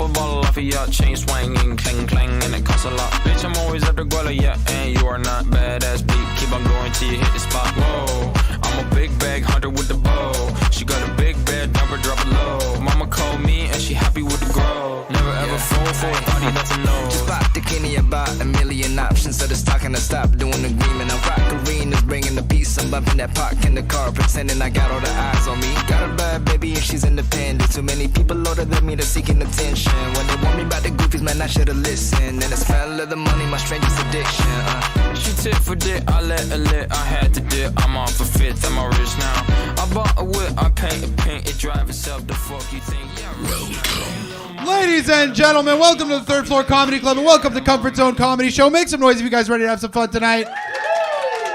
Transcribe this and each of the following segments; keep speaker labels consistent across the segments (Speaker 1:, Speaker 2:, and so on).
Speaker 1: a bottle off of your chain swinging, clang clang, and it costs a lot. Bitch, I'm always at the guala, yeah, and you are not badass beat. Keep on going till you hit the spot. Whoa, I'm a big bag hunter with the bow. She got a big bed, drop it low. Mama called me and she happy with the grow. Never ever fall for a body that's a no.
Speaker 2: Just pop the Kenny about a million options. So just talking to stop doing agreement. I'm rock arenas, bringing the peace. I'm bumping that park in the car, pretending I got all the eyes on me. Got a bad baby and she's independent. Too many people older than me that's seeking attention. When they want me about the goofies, man, I should've listened. And the smell of the money, my strangest addiction.
Speaker 1: She tit for dick, I let her lit. I had to dip, I'm off for fifth, I'm all rich now. I bought a whip, I paint a paint, it drive itself. The fuck you think? Yeah,
Speaker 3: welcome. Ladies and gentlemen, welcome to the Third Floor Comedy Club and welcome to Comfort Zone Comedy Show. Make some noise if you guys ready to have some fun tonight.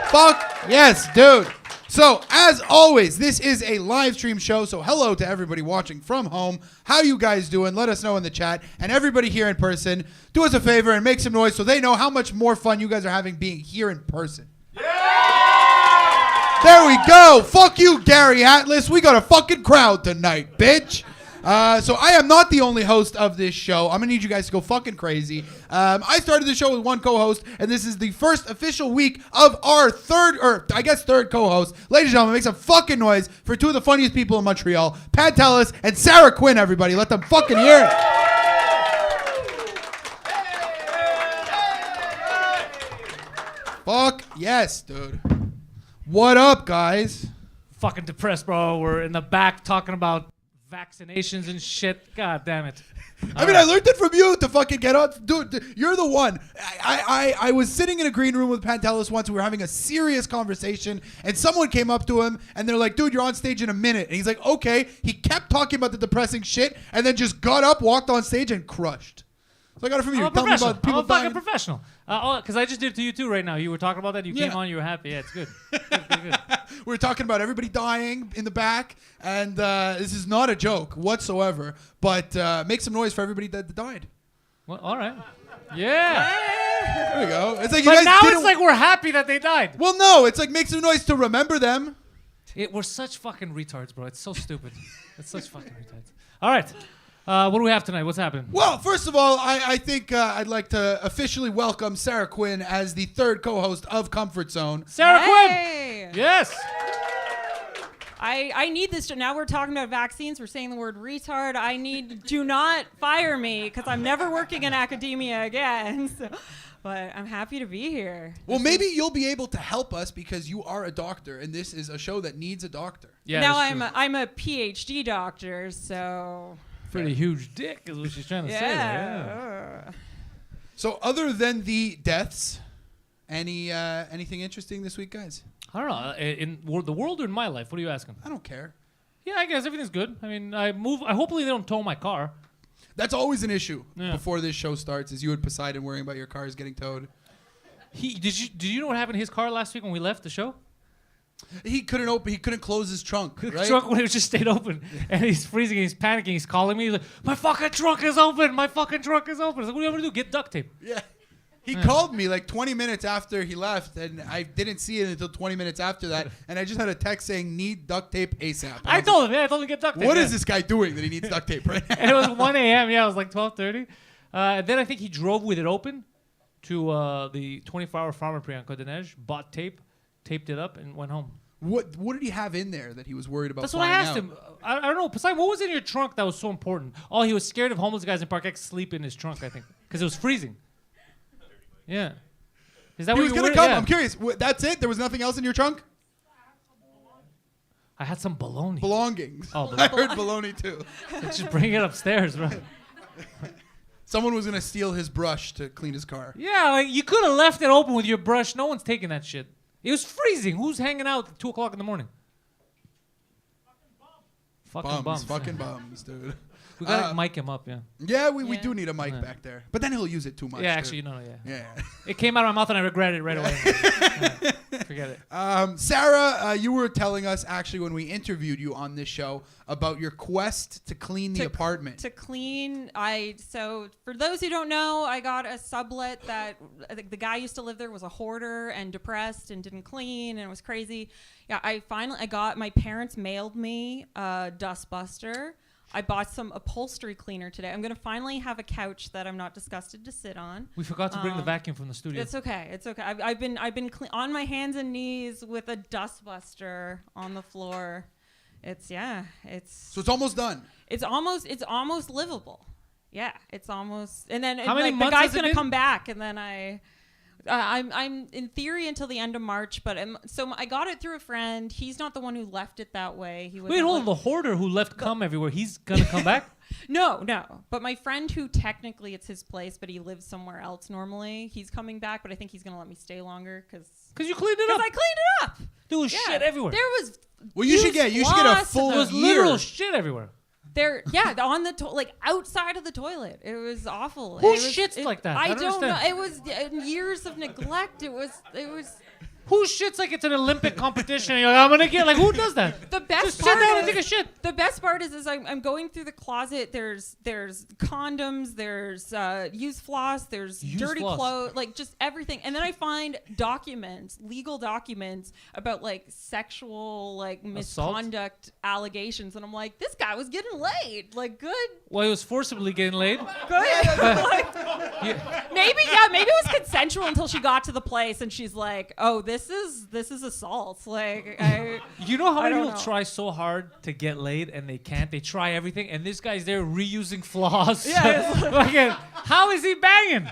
Speaker 3: Fuck yes, dude. So, as always, this is a live stream show, so hello to everybody watching from home. How you guys doing? Let us know in the chat. And everybody here in person, do us a favor and make some noise so they know how much more fun you guys are having being here in person. Yeah! There we go. Fuck you, Gary Atlas. We got a fucking crowd tonight, bitch. So I am not the only host of this show. I'm going to need you guys to go fucking crazy. I started the show with one co-host, and this is the first official week of our third co-host. Ladies and gentlemen, make some fucking noise for two of the funniest people in Montreal, Pantelis and Sarah Quinn, everybody. Let them fucking hear it. Fuck yes, dude. What up, guys?
Speaker 4: Fucking depressed, bro. We're in the back talking about vaccinations and shit. God damn it.
Speaker 3: I learned it from you to fucking get up. Dude, you're the one. I was sitting in a green room with Pantelis once. We were having a serious conversation, and someone came up to him, and they're like, dude, you're on stage in a minute. And he's like, okay. He kept talking about the depressing shit, and then just got up, walked on stage, and crushed. So I got it from you. Tell me about people
Speaker 4: I'm a fucking professional. Because I just did it to you too right now. You were talking about that. You came on. You were happy. Yeah, it's good. Good.
Speaker 3: We're talking about everybody dying in the back, and this is not a joke whatsoever. But make some noise for everybody that died.
Speaker 4: Well, all right. Yeah.
Speaker 3: There we go. It's like
Speaker 4: but now it's like we're happy that they died.
Speaker 3: Well, no. It's like make some noise to remember them.
Speaker 4: We're such fucking retards, bro. It's so stupid. It's such fucking retards. All right. What do we have tonight? What's happening?
Speaker 3: Well, first of all, I think I'd like to officially welcome Sarah Quinn as the third co-host of Comfort Zone.
Speaker 4: Sarah Quinn! Yes!
Speaker 5: I need this. Now we're talking about vaccines. We're saying the word retard. Do not fire me because I'm never working in academia again. So, but I'm happy to be here.
Speaker 3: Well, maybe you'll be able to help us because you are a doctor, and this is a show that needs a doctor.
Speaker 4: Yeah.
Speaker 5: Now I'm a PhD doctor, so...
Speaker 4: Pretty huge dick is what she's trying to say. Yeah.
Speaker 3: So other than the deaths, anything interesting this week, guys?
Speaker 4: I don't know. In the world or in my life? What are you asking?
Speaker 3: I don't care.
Speaker 4: Yeah, I guess everything's good. I mean, hopefully they don't tow my car.
Speaker 3: That's always an issue before this show starts, is you and Poseidon worrying about your cars getting towed.
Speaker 4: Did you know what happened to his car last week when we left the show?
Speaker 3: He couldn't close his trunk. Right?
Speaker 4: Trunk when it just stayed open, and he's freezing. He's panicking. He's calling me. He's like, "My fucking trunk is open. My fucking trunk is open." I was like, "What do you want me to do? Get duct tape."
Speaker 3: Yeah. He called me like 20 minutes after he left, and I didn't see it until 20 minutes after that, and I just had a text saying, "Need duct tape ASAP."
Speaker 4: I told him to get duct tape.
Speaker 3: What is this guy doing that he needs duct tape right now?
Speaker 4: And it was 1 a.m. Yeah, it was like 12:30. Then I think he drove with it open to the 24-hour pharmacy on Côte des Neiges, bought tape, taped it up, and went home.
Speaker 3: What did he have in there that he was worried about?
Speaker 4: That's what I asked him. I don't know. Poseidon, what was in your trunk that was so important? Oh, he was scared of homeless guys in Park X sleep in his trunk, I think, because it was freezing. Yeah. Is that
Speaker 3: he
Speaker 4: what
Speaker 3: was
Speaker 4: you
Speaker 3: going to
Speaker 4: were?
Speaker 3: come?
Speaker 4: Yeah.
Speaker 3: I'm curious. That's it? There was nothing else in your trunk?
Speaker 4: I had some bologna.
Speaker 3: Belongings.
Speaker 4: Oh,
Speaker 3: I heard bologna too.
Speaker 4: Just bring it upstairs, bro.
Speaker 3: Someone was going to steal his brush to clean his car.
Speaker 4: Yeah, like you could have left it open with your brush. No one's taking that shit. It was freezing. Who's hanging out at 2 o'clock in the morning? Fucking bums.
Speaker 3: Fucking bums, dude.
Speaker 4: We gotta mic him up, yeah.
Speaker 3: Yeah, we do need a mic back there. But then he'll use it too much.
Speaker 4: Yeah, actually, no, yeah.
Speaker 3: Yeah.
Speaker 4: It came out of my mouth and I regretted it right away. Forget it.
Speaker 3: Sarah, you were telling us actually when we interviewed you on this show about your quest to clean the apartment.
Speaker 5: To clean, so for those who don't know, I got a sublet that the guy used to live there, was a hoarder and depressed and didn't clean and it was crazy. Yeah, I got, my parents mailed me a dustbuster. I bought some upholstery cleaner today. I'm gonna finally have a couch that I'm not disgusted to sit on.
Speaker 4: We forgot to bring the vacuum from the studio.
Speaker 5: It's okay. It's okay. I've been on my hands and knees with a dustbuster on the floor.
Speaker 3: So it's almost done.
Speaker 5: It's almost livable. Yeah, it's almost. And then
Speaker 4: How many
Speaker 5: the
Speaker 4: months
Speaker 5: guy's
Speaker 4: has it
Speaker 5: gonna
Speaker 4: been?
Speaker 5: come back, and then I'm in theory until the end of March, but I got it through a friend. He's not the one who left it that way.
Speaker 4: Wait, hold on. The hoarder who left cum everywhere, he's gonna come back?
Speaker 5: No. But my friend who technically it's his place, but he lives somewhere else normally, he's coming back, but I think he's going to let me stay longer because
Speaker 4: you cleaned it up.
Speaker 5: I cleaned it up.
Speaker 4: There was shit everywhere.
Speaker 5: There was
Speaker 3: Well, you should get a full
Speaker 4: There was
Speaker 3: year.
Speaker 4: literal shit everywhere.
Speaker 5: On the like outside of the toilet. It was awful.
Speaker 4: Who shits like that?
Speaker 5: I
Speaker 4: I don't
Speaker 5: don't know.
Speaker 4: understand.
Speaker 5: It was years of neglect. It was
Speaker 4: Who shits like it's an Olympic competition? And you're like, I'm gonna get who does that?
Speaker 5: the best
Speaker 4: Just sit
Speaker 5: part
Speaker 4: down and
Speaker 5: is-
Speaker 4: take a shit.
Speaker 5: The best part is I'm going through the closet. There's condoms. There's used floss. There's
Speaker 4: Used
Speaker 5: dirty
Speaker 4: floss.
Speaker 5: clothes. Like just everything. And then I find legal documents about like sexual misconduct allegations. And I'm like, this guy was getting laid. Like good.
Speaker 4: Well, he was forcibly getting laid.
Speaker 5: Maybe it was consensual until she got to the place and she's like, oh, this is assault. Like
Speaker 4: You know how
Speaker 5: I
Speaker 4: many
Speaker 5: don't
Speaker 4: people
Speaker 5: know.
Speaker 4: try so hard to get laid and they can't? They try everything, and this guy's there reusing floss.
Speaker 5: Yeah,
Speaker 4: Fucking, how is he banging?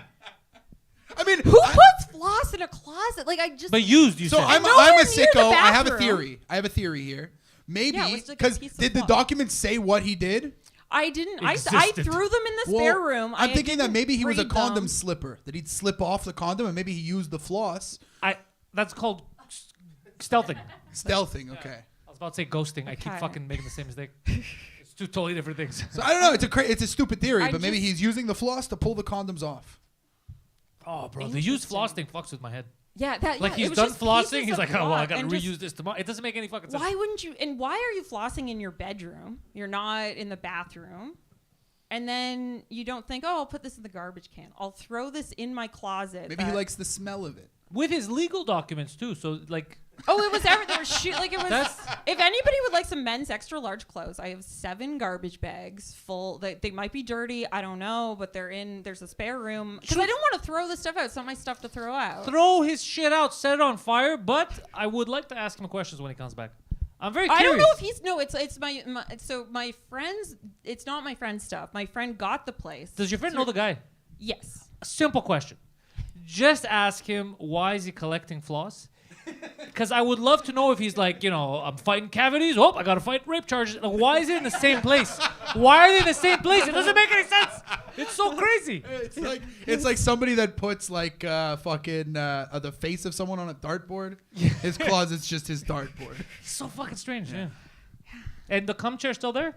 Speaker 3: I mean,
Speaker 5: who puts floss in a closet? Like I just
Speaker 4: But used, you
Speaker 3: so
Speaker 4: said.
Speaker 3: I'm
Speaker 5: nowhere
Speaker 3: a
Speaker 5: near the
Speaker 3: sicko. I have a
Speaker 5: bathroom.
Speaker 3: theory here. Maybe
Speaker 5: Yeah, it was like a
Speaker 3: because
Speaker 5: piece of
Speaker 3: did the
Speaker 5: cloth.
Speaker 3: document say what he did?
Speaker 5: I didn't. I
Speaker 4: Existed.
Speaker 5: threw them in the
Speaker 3: Well,
Speaker 5: spare room.
Speaker 3: I'm
Speaker 5: I
Speaker 3: thinking that
Speaker 5: didn't
Speaker 3: maybe he was a
Speaker 5: read
Speaker 3: condom
Speaker 5: them.
Speaker 3: slipper. That he'd slip off the condom and maybe he used the floss.
Speaker 4: That's called stealthing.
Speaker 3: Stealthing, okay.
Speaker 4: I was about to say ghosting. I keep
Speaker 5: Okay.
Speaker 4: fucking making the same mistake. It's two totally different things.
Speaker 3: So I don't know. It's a stupid theory,
Speaker 5: I
Speaker 3: but maybe
Speaker 5: just-
Speaker 3: he's using the floss to pull the condoms off.
Speaker 4: Oh, bro, the used floss thing fucks with my head.
Speaker 5: Yeah, that.
Speaker 4: Like
Speaker 5: yeah,
Speaker 4: he's
Speaker 5: it was
Speaker 4: done
Speaker 5: just
Speaker 4: flossing.
Speaker 5: pieces
Speaker 4: He's
Speaker 5: of
Speaker 4: like, oh well, I
Speaker 5: cloth
Speaker 4: gotta
Speaker 5: and
Speaker 4: reuse
Speaker 5: just-
Speaker 4: this tomorrow. It doesn't make any fucking sense.
Speaker 5: Why wouldn't you? And why are you flossing in your bedroom? You're not in the bathroom. And then you don't think, oh, I'll put this in the garbage can. I'll throw this in my closet.
Speaker 3: Maybe he likes the smell of it.
Speaker 4: With his legal documents too. So like,
Speaker 5: Oh, it was everything. There was shit. Like it was.
Speaker 4: That's-
Speaker 5: If anybody would like some men's extra large clothes, I have 7 garbage bags full. They might be dirty. I don't know, but they're in. There's a spare room because I don't want to throw this stuff out. It's not my stuff to throw out.
Speaker 4: throw his shit out, set it on fire. But I would like to ask him questions when he comes back. I'm very
Speaker 5: I
Speaker 4: curious.
Speaker 5: don't know if he's no. It's my friend's. It's not my friend's stuff. My friend got the place.
Speaker 4: Does your friend know the guy?
Speaker 5: Yes.
Speaker 4: A simple question. Just ask him why is he collecting floss? Because I would love to know if he's like, I'm fighting cavities. Oh, I gotta fight rape charges. Like, why is it in the same place? Why are they in the same place? It doesn't make any sense. It's so crazy.
Speaker 3: It's like somebody that puts the face of someone on a dartboard. His closet's just his dartboard.
Speaker 4: It's so fucking strange. Yeah. And the cum chair still there?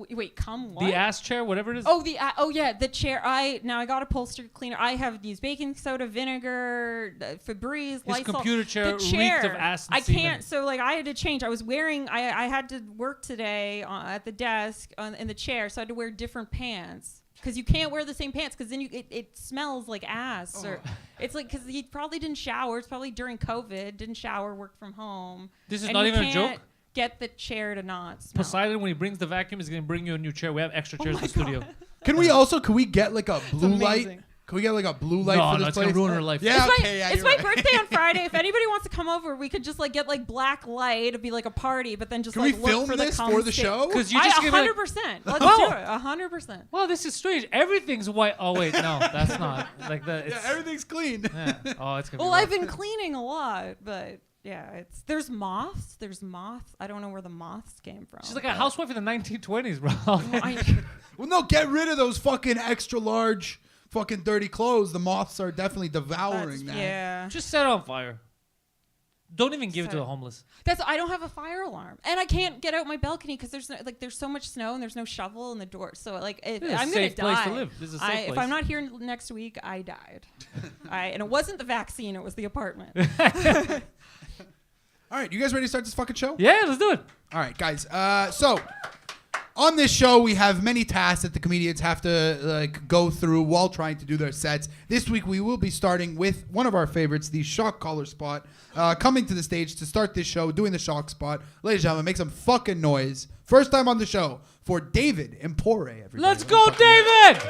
Speaker 5: Wait, come what?
Speaker 4: The ass chair, whatever it is.
Speaker 5: Oh, the chair. I got a upholstery cleaner. I have used baking soda, vinegar, Febreze,
Speaker 4: His
Speaker 5: Lysol.
Speaker 4: computer chair
Speaker 5: The chair,
Speaker 4: reeked of ass and
Speaker 5: I can't.
Speaker 4: semen.
Speaker 5: So I had to change. I was wearing. I had to work today at the desk in the chair, so I had to wear different pants. Because you can't wear the same pants, because then it smells like ass. Or it's like because he probably didn't shower. It's probably during COVID. Didn't shower. Worked from home.
Speaker 4: This is
Speaker 5: And
Speaker 4: not
Speaker 5: you
Speaker 4: even a
Speaker 5: can't
Speaker 4: joke?
Speaker 5: Get the chair to not smell.
Speaker 4: Poseidon, when he brings the vacuum, is going to bring you a new chair. We have extra chairs in
Speaker 5: my
Speaker 4: the studio.
Speaker 5: God.
Speaker 3: Can we get like a blue light?
Speaker 5: amazing.
Speaker 3: Can we get like a blue light
Speaker 4: No,
Speaker 3: for this
Speaker 4: it's
Speaker 3: place?
Speaker 4: going to ruin her life.
Speaker 3: Yeah,
Speaker 5: It's
Speaker 3: okay, yeah,
Speaker 5: it's
Speaker 3: you're
Speaker 5: my
Speaker 3: right.
Speaker 5: birthday on Friday. If anybody wants to come over, we could just get black light. It'd be like a party, but then just
Speaker 3: Can we
Speaker 5: look
Speaker 3: film
Speaker 5: for
Speaker 3: this
Speaker 5: the
Speaker 3: for the show?
Speaker 4: Because you just give it.
Speaker 5: 100%. Let's
Speaker 4: Oh.
Speaker 5: do it. 100%.
Speaker 4: Well, this is strange. Everything's white. Oh wait, no, that's not like that.
Speaker 3: Yeah, everything's clean.
Speaker 4: Yeah. Oh, it's gonna.
Speaker 5: Well,
Speaker 4: be
Speaker 5: I've
Speaker 4: rough.
Speaker 5: been cleaning a lot, but yeah, there's moths. There's moths. I don't know where the moths came from.
Speaker 4: She's like a housewife in the 1920s, bro.
Speaker 3: Well, no, get rid of those fucking extra large, fucking dirty clothes. The moths are definitely devouring that.
Speaker 5: Yeah.
Speaker 4: Just set it on fire. Don't even give it to
Speaker 5: Set
Speaker 4: the
Speaker 5: it.
Speaker 4: homeless.
Speaker 5: I don't have a fire alarm, and I can't get out my balcony because there's so much snow and there's no shovel in the door. So
Speaker 4: This is a
Speaker 5: I'm gonna
Speaker 4: safe
Speaker 5: die.
Speaker 4: place to live. This is a safe
Speaker 5: If
Speaker 4: place.
Speaker 5: I'm not here next week, I died. And it wasn't the vaccine; it was the apartment.
Speaker 3: All right, you guys ready to start this fucking show?
Speaker 4: Yeah, let's do it.
Speaker 3: All right, guys. So on this show, we have many tasks that the comedians have to go through while trying to do their sets. This week, we will be starting with one of our favorites, the shock collar spot, coming to the stage to start this show, doing the shock spot. Ladies and gentlemen, make some fucking noise First time on the show for David Empore. Everybody.
Speaker 4: Let's go, David!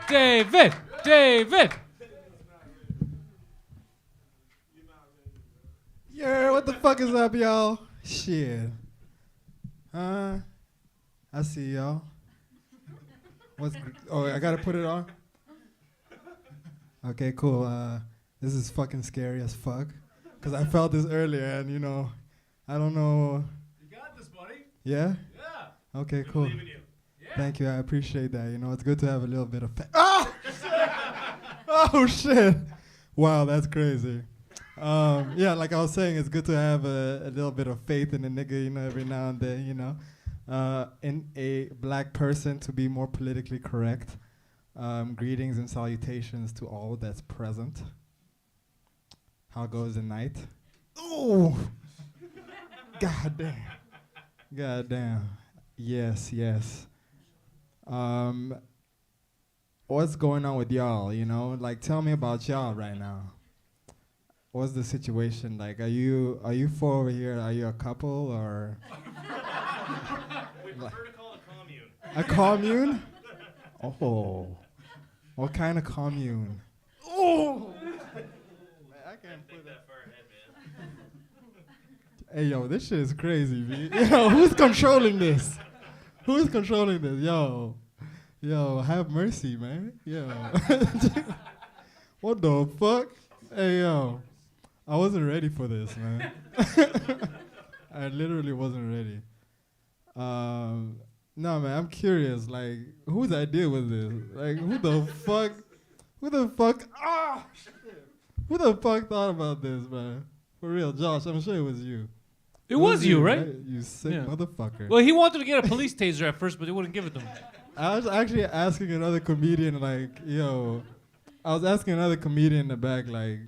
Speaker 4: David!
Speaker 6: Yeah, what the fuck is up, y'all? Shit. I see y'all. I gotta put it on? Okay, cool. This is fucking scary as fuck. Because I felt this earlier and, I don't know.
Speaker 7: You got this, buddy.
Speaker 6: Yeah?
Speaker 7: Yeah.
Speaker 6: Okay, cool.
Speaker 7: Believe in you. Yeah.
Speaker 6: Thank you. I appreciate that. It's good to have a little bit of Oh! Oh, shit. Wow, that's crazy. Yeah, like I was saying, it's good to have a little bit of faith in a nigga, every now and then, in a black person, to be more politically correct. Greetings and salutations to all that's present. How goes the night? Oh! God damn. Yes. What's going on with y'all, Like, tell me about y'all right now. What's the situation like? Are you four over here? Are you a couple or?
Speaker 7: We prefer to call it a commune.
Speaker 6: A commune? Oh, what kind of commune? Oh, I can't put that far ahead, man. Hey, yo, this shit is crazy, B. Yo, who's controlling this? Who's controlling this? Yo, have mercy, man. Yo, what the fuck? Hey, yo. I wasn't ready for this, man. I literally wasn't ready. No, man, I'm curious. Like, whose idea was this? Like, who the fuck? Who the fuck thought about this, man? For real, Josh, I'm sure it was you.
Speaker 4: It was you, right?
Speaker 6: You sick
Speaker 4: Yeah.
Speaker 6: motherfucker.
Speaker 4: Well, he wanted to get a police taser at first, but they wouldn't give it to him.
Speaker 6: I was actually asking another comedian, in the back, like,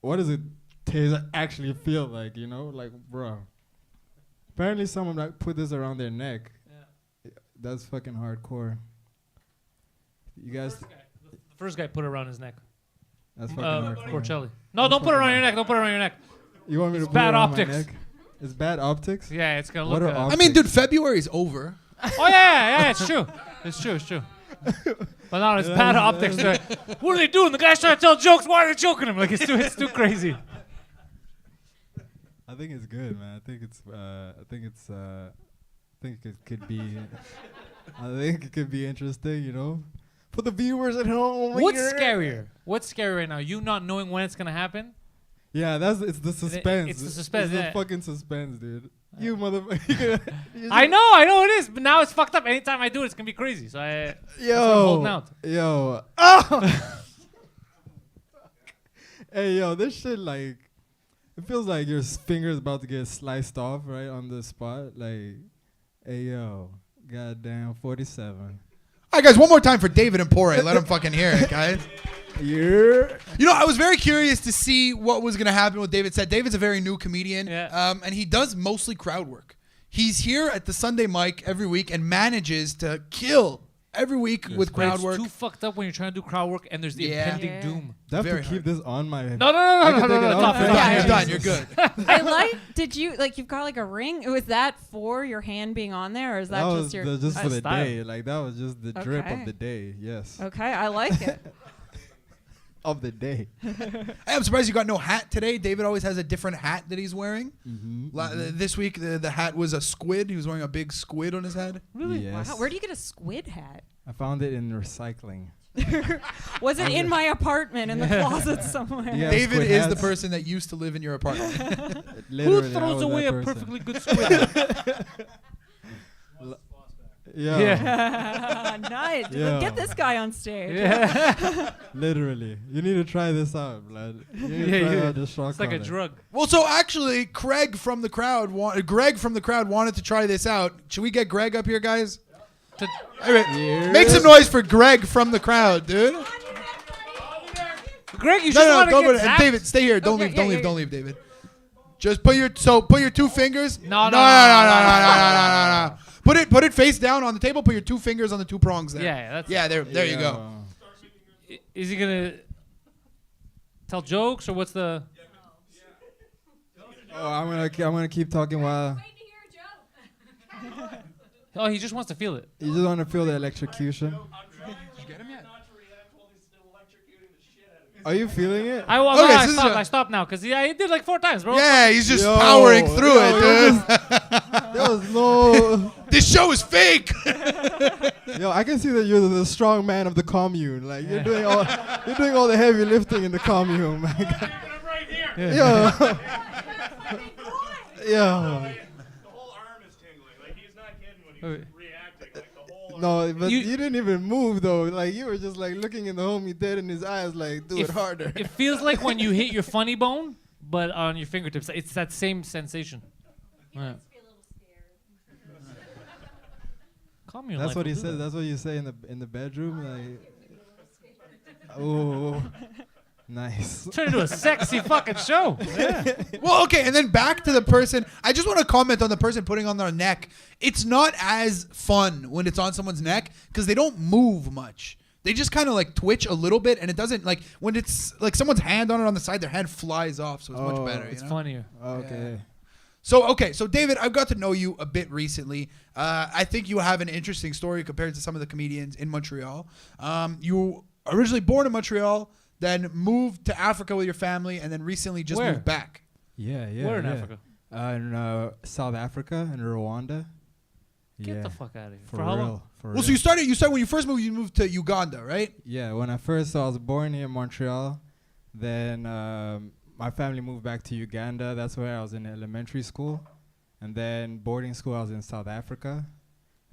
Speaker 6: what does a taser actually feel like, Like, bro. Apparently someone put this around their neck. Yeah. That's fucking hardcore. You guys...
Speaker 4: The first guy put it around his neck.
Speaker 6: That's fucking hardcore.
Speaker 4: Porcelli. No, don't put it around your neck. Don't put it around your neck.
Speaker 6: You want me to
Speaker 4: It's
Speaker 6: put it
Speaker 4: bad
Speaker 6: around
Speaker 4: optics.
Speaker 6: my neck? It's bad optics?
Speaker 4: Yeah, it's going to
Speaker 6: What
Speaker 4: look...
Speaker 6: are
Speaker 3: I mean, dude, February's over.
Speaker 4: Oh, yeah, it's true. It's true. But no, it's bad optics. What are they doing? The guy's trying to tell jokes. Why are they choking him? Like, it's too crazy.
Speaker 6: I think it's good, man. I think it could be... I think it could be interesting, For the viewers at home.
Speaker 4: What's scarier? What's scary right now? You not knowing when it's going to happen?
Speaker 6: Yeah, it's the suspense.
Speaker 4: It's the suspense,
Speaker 6: It's
Speaker 4: yeah.
Speaker 6: the fucking suspense, dude. You motherfucker.
Speaker 4: I know it is, but now it's fucked up. Anytime I do it, it's gonna be crazy. So that's what I'm holding out.
Speaker 6: Yo. Oh! Hey, yo, this shit, like, it feels like your finger's about to get sliced off right on the spot. Like, hey, yo, goddamn 47.
Speaker 3: All right, guys, one more time for David Empore. Let him fucking hear it, guys.
Speaker 6: Yeah.
Speaker 3: I was very curious to see what was going to happen with David said. David's a very new comedian, and he does mostly crowd work. He's here at the Sunday mic every week and manages to kill every week with crowd
Speaker 4: It's
Speaker 3: work.
Speaker 4: too fucked up when you're trying to do crowd work and there's the impending doom.
Speaker 6: I have
Speaker 3: Very
Speaker 6: to keep this on my...
Speaker 4: No.
Speaker 3: You're done. You're good.
Speaker 5: I like. Did you you've got like a ring? Was that for your hand being on there, or is that
Speaker 6: was
Speaker 5: just your
Speaker 6: just for the
Speaker 4: style?
Speaker 6: day. Like, that was just the drip
Speaker 5: Okay.
Speaker 6: of the day. Yes.
Speaker 5: Okay, I like it.
Speaker 6: Of the day.
Speaker 3: Hey, I'm surprised you got no hat today. David always has a different hat that he's wearing. This week, the hat was a squid. He was wearing a big squid on his head.
Speaker 5: Really?
Speaker 6: Yes.
Speaker 5: Wow. Where do you get a squid hat?
Speaker 6: I found it in recycling.
Speaker 5: Was it in my apartment in the closet somewhere?
Speaker 6: Yeah,
Speaker 3: David
Speaker 6: squid
Speaker 3: is the
Speaker 6: hats.
Speaker 3: person that used to live in your apartment.
Speaker 4: Who
Speaker 6: Literally, I
Speaker 4: throws
Speaker 6: was
Speaker 4: away
Speaker 6: that
Speaker 4: a
Speaker 6: person.
Speaker 4: perfectly good squid?
Speaker 6: Yeah.
Speaker 5: Nice.
Speaker 6: Yeah.
Speaker 5: Get this guy on stage.
Speaker 6: Literally. You need to try this out, blood. You need to try out the shock
Speaker 4: It's like a
Speaker 6: collar.
Speaker 4: drug.
Speaker 3: Well, so actually, Greg from the crowd wanted to try this out. Should we get Greg up here, guys?
Speaker 6: Yeah.
Speaker 3: Make some noise for Greg from the crowd, dude.
Speaker 4: Greg, you
Speaker 3: No,
Speaker 4: just
Speaker 3: no,
Speaker 4: want
Speaker 3: don't
Speaker 4: to
Speaker 3: go.
Speaker 4: get zapped.
Speaker 3: David, stay here. Don't
Speaker 5: Okay,
Speaker 3: leave. Don't
Speaker 5: yeah,
Speaker 3: leave.
Speaker 5: yeah.
Speaker 3: Don't leave, David. Just put your two fingers.
Speaker 4: No.
Speaker 3: Put it face down on the table. Put your two fingers on the two prongs there.
Speaker 4: Yeah,
Speaker 3: There you go.
Speaker 4: Is he gonna tell jokes or what's the?
Speaker 6: Oh, I'm gonna keep talking while
Speaker 4: Oh, he just wants to feel it.
Speaker 6: you just want to feel the electrocution. Are you feeling it?
Speaker 4: I stopped now because he did like 4 times, bro.
Speaker 3: Yeah, he's just
Speaker 6: Yo,
Speaker 3: powering through
Speaker 6: yo,
Speaker 3: it, dude.
Speaker 6: There was no.
Speaker 3: This show is fake.
Speaker 6: Yo, I can see that you're the strong man of the commune. Like you're doing all the heavy lifting in the commune, man.
Speaker 7: I'm right here.
Speaker 6: Yo, yo.
Speaker 7: The whole arm is tingling. Like he's not kidding when he's reacting. Like the whole arm.
Speaker 6: No, but you didn't even move though. Like you were just like looking in the homie dead in his eyes, like do it harder.
Speaker 4: It feels like when you hit your funny bone, but on your fingertips. It's that same sensation. Yeah. Calm your
Speaker 6: That's
Speaker 4: life,
Speaker 6: what he
Speaker 4: don't do
Speaker 6: said.
Speaker 4: that.
Speaker 6: That's what you say in the bedroom. Like, oh, nice.
Speaker 4: Turn into a sexy fucking show. Yeah.
Speaker 3: Well, okay, and then back to the person. I just want to comment on the person putting on their neck. It's not as fun when it's on someone's neck because they don't move much. They just kind of like twitch a little bit, and it doesn't like when it's like someone's hand on it on the side, their hand flies off, so it's much better.
Speaker 4: It's
Speaker 3: you know?
Speaker 4: funnier.
Speaker 6: Okay.
Speaker 3: Yeah. So David, I've got to know you a bit recently. I think you have an interesting story compared to some of the comedians in Montreal. You were originally born in Montreal, then moved to Africa with your family, and then recently just
Speaker 4: Where?
Speaker 3: moved back.
Speaker 6: Yeah.
Speaker 4: Where in Africa?
Speaker 6: In South Africa and Rwanda.
Speaker 4: Get the fuck out of here.
Speaker 6: For
Speaker 4: how
Speaker 6: real.
Speaker 4: long?
Speaker 6: For
Speaker 3: Well,
Speaker 6: real.
Speaker 3: so you started when you first moved. You moved to Uganda, right?
Speaker 6: Yeah, when I was born here in Montreal. Then my family moved back to Uganda. That's where I was in elementary school. And then boarding school, I was in South Africa.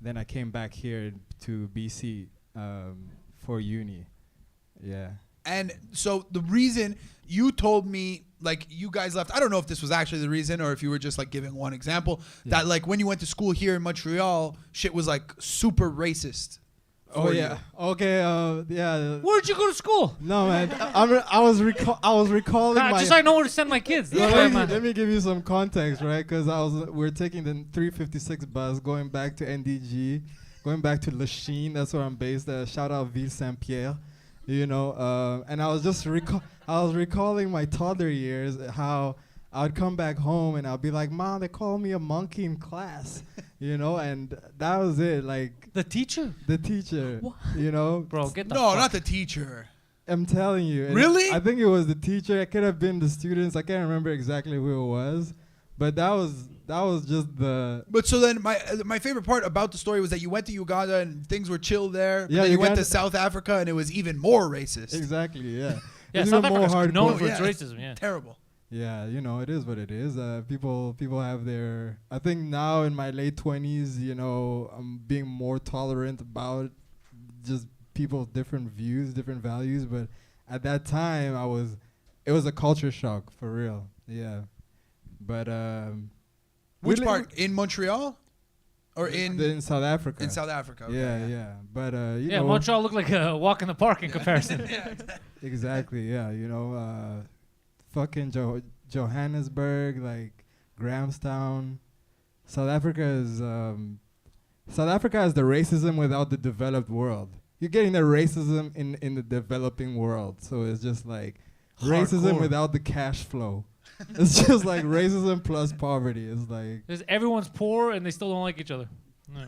Speaker 6: Then I came back here to BC for uni. Yeah.
Speaker 3: And so the reason you told me, like, you guys left, I don't know if this was actually the reason or if you were just like giving one example, that like when you went to school here in Montreal, shit was like super racist.
Speaker 6: Oh
Speaker 3: for
Speaker 6: yeah.
Speaker 3: you.
Speaker 6: Okay. Yeah.
Speaker 4: Where'd you go to school?
Speaker 6: No man, I was recalling my.
Speaker 4: Just so I know where to send my kids.
Speaker 6: No,
Speaker 4: That's why, man.
Speaker 6: let me give you some context, right? Because we're taking the 356 bus going back to NDG, going back to Lachine. That's where I'm based. Shout out Ville Saint Pierre, you know. And I was just recalling my toddler years, how I'd come back home and I'd be like, "Mom, they call me a monkey in class," you know, and that was it. Like
Speaker 4: The teacher?
Speaker 6: the teacher, you know.
Speaker 4: Bro, get the
Speaker 3: No,
Speaker 4: fuck.
Speaker 3: not the teacher.
Speaker 6: I'm telling you. And
Speaker 3: Really?
Speaker 6: I think it was the teacher. It could have been the students. I can't remember exactly who it was, but that was just the.
Speaker 3: But so then my favorite part about the story was that you went to Uganda and things were chill there.
Speaker 6: Yeah,
Speaker 3: Then you went
Speaker 6: Uganda-
Speaker 3: to South Africa and it was even more racist.
Speaker 6: Exactly. Yeah.
Speaker 4: Yeah,
Speaker 6: It's
Speaker 4: South
Speaker 6: even more
Speaker 4: Africa's known
Speaker 6: hardcore.
Speaker 4: for its
Speaker 3: Yeah.
Speaker 4: racism, yeah.
Speaker 3: Terrible.
Speaker 6: Yeah, you know, it is what it is. People have their. I think now in my late 20s, you know, I'm being more tolerant about just people's different views, different values. But at that time, it was a culture shock for real. Yeah, but
Speaker 3: Which
Speaker 6: we li-
Speaker 3: part? In Montreal? Or in
Speaker 6: South Africa?
Speaker 3: in South Africa? Okay.
Speaker 6: Yeah. But you
Speaker 4: Yeah,
Speaker 6: know,
Speaker 4: Montreal looked like a walk in the park in comparison.
Speaker 6: exactly. Yeah, you know, fucking Johannesburg, like Grahamstown. South Africa is the racism without the developed world. You're getting the racism in the developing world. So it's just like racism
Speaker 3: Hardcore.
Speaker 6: without the cash flow. It's just like racism plus poverty. It's like
Speaker 4: There's everyone's poor and they still don't like each other. Yeah.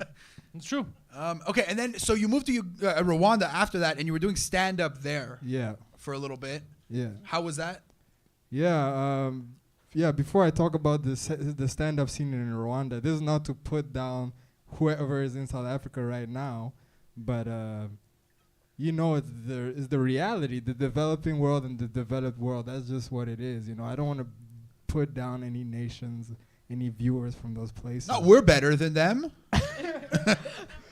Speaker 4: It's true.
Speaker 3: Okay, and then so you moved to Rwanda after that, and you were doing stand up there
Speaker 6: yeah,
Speaker 3: for a little bit.
Speaker 6: yeah.
Speaker 3: How was that?
Speaker 6: Yeah, before I talk about the stand-up scene in Rwanda, this is not to put down whoever is in South Africa right now, but you know, it's the reality, the developing world and the developed world. That's just what it is. You know, I don't want to put down any nations, any viewers from those places.
Speaker 3: No, we're better than them.